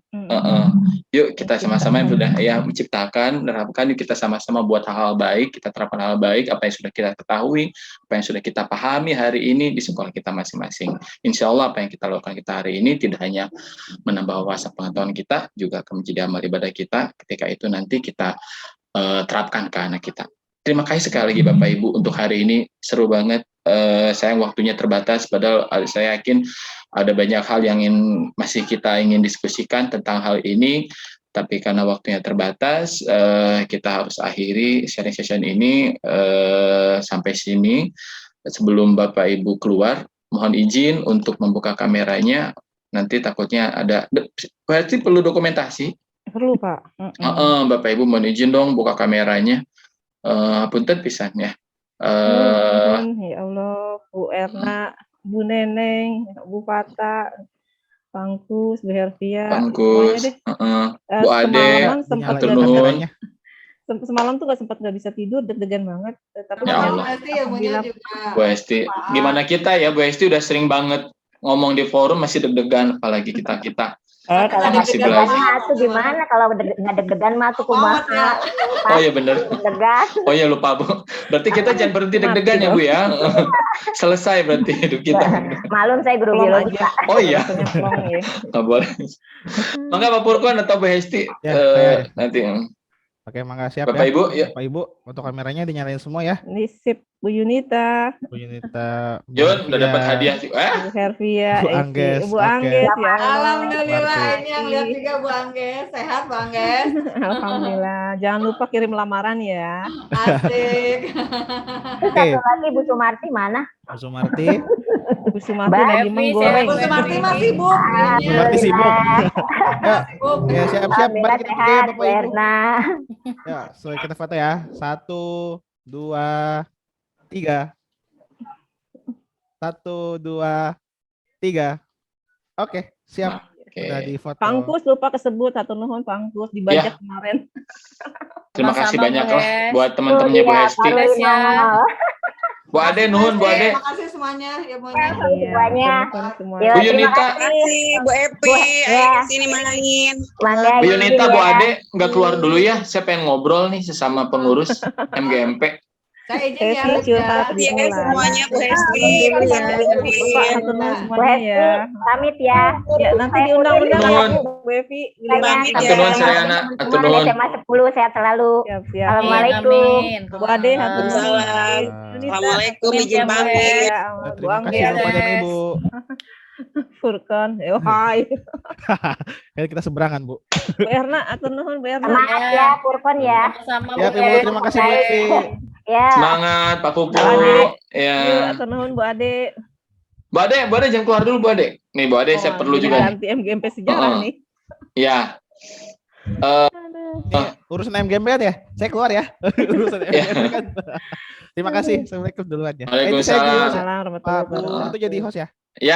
Yuk kita sama-sama yang sudah ya menciptakan, menerapkan, yuk kita sama-sama buat hal-hal baik, kita terapkan hal baik apa yang sudah kita ketahui, apa yang sudah kita pahami hari ini di sekolah kita masing-masing. Insya Allah apa yang kita lakukan kita hari ini tidak hanya menambah wawasan pengetahuan kita, juga akan menjadi amal ibadah kita ketika itu nanti kita terapkan ke anak kita. Terima kasih sekali lagi Bapak Ibu untuk hari ini, seru banget. Sayang waktunya terbatas, padahal saya yakin ada banyak hal yang masih kita ingin diskusikan tentang hal ini, tapi karena waktunya terbatas, kita harus akhiri sharing session ini sampai sini. Sebelum Bapak Ibu keluar, mohon izin untuk membuka kameranya, nanti takutnya ada, berarti perlu dokumentasi. Perlu Pak. Bapak Ibu mohon izin dong buka kameranya. Punten pisan ya. Ya Allah, Bu Erna, Bu Neneng, Bu Fata, Pangkus, Bu Hervia, Pangkus, Bu Ade, semalam tuh nggak bisa tidur, deg-degan banget. Tapi ya Allah. Bu Esti, gimana kita ya, Bu Esti udah sering banget ngomong di forum, masih deg-degan, apalagi kita. Kalau deg-degan mah tuh gimana? Kalau nggak deg-degan mah tuh kumaha? Oh iya bener. Deg-degan. Oh iya lupa Bu. Berarti kita jangan berhenti deg-degan ya Bu ya. Selesai berarti hidup kita. Malum saya guru biologi. Oh iya. Nggak boleh. Maka Pak Purkon atau Bu Hesti nanti. Oke, makasih Bapak Ibu, ya. Bapak Ibu, untuk kameranya dinyalain semua ya. Ini sip. Bu Yunita, Bu Yunita, Bu Jun udah dapat Hervia, hadiah juga. Bu Hervia, Bu Eki, Angges, Bu oke. Angges, ya Allah. Alhamdulillah, Marti. ini yang lihat juga Bu Angges. Sehat Bu Angges? Alhamdulillah. Jangan lupa kirim lamaran ya. Asik. Oke, Satu lagi Bu Sumarti mana? Bu Sumarti. Bu Sumarti Mbak lagi Evi, menggoreng. Bu Sumarti masih sibuk. Bu Sumarti sibuk. Ya, Sibuk. ya siap-siap. Mari Alhamdulillah kita foto ya sehat, Bapak Bu Ibu. Erna. Ya, sesuai kita foto ya. 1, 2, 3. 1, 2, 3. Oke, siap. Oke. Udah di foto. Pangkus lupa kesebut, satu nuhun Pangkus dibajak kemarin. Terima kasih Sama-sama, banyak Bu lah Hes. buat teman-temannya Bu Iya, Hesti. Pak Luli Ya. nongol. Bu Ade, nuhun Bu Ade. Terima kasih semuanya ya Bu. Iya, semuanya. semua. Yo, Bu terima Yunita. kasih. Kasih Bu Epi, Bu, ayo ya. kesini main. Mangga Bu izin Yunita, Bu ya. Ade, nggak keluar dulu ya. Saya pengen ngobrol nih sesama pengurus MGMP. Saya izin ya. Hesti curhat Kasih ya dimulai. semuanya Bu Hesti. Alhamdulillah. Bu Bapak Hesti. satu nuhun Bu semuanya Hesti, ya. pamit ya. Ya, nanti Saya diundang-undang Nuhun. ya Bu Evi. Pamit Giliran. ya. Atur nuhun Seriana, atur Teman-teman nuhun. SMA 10 sehat selalu. Siap, siap. Assalamualaikum. Bu Ade, hatur nuhun. Waalaikumsalam. Yunita, Assalamualaikum, amin izin ya, Bu. pamit. Ya, Ya, Bu terima kasih Angges, Bapak dan Ibu. Furkan, hai. Kayaknya kita seberangan, Bu. Bu Erna, atur nuhun Bu Erna. Semangat ya, Purkon ya. Sama Ya, Ibu, terima kasih Bu Evi. Ya. Semangat Pak Pupu. Yuk, Ya. atur nuhun Bu Ade. Bu Ade jangan keluar dulu Bu Ade. Nih Bu Ade saya perlu jadi juga nih. ganti MGMP sejarah nih. Ya. Nih, urusan MGMP kan ya? Saya keluar ya. Urusan MGMP kan. Terima kasih. Assalamualaikum duluan ya. Itu saya jadi host ya. Waalaikumsalam warahmatullahi Pak wabarakatuh. Bu itu jadi host ya. Ya.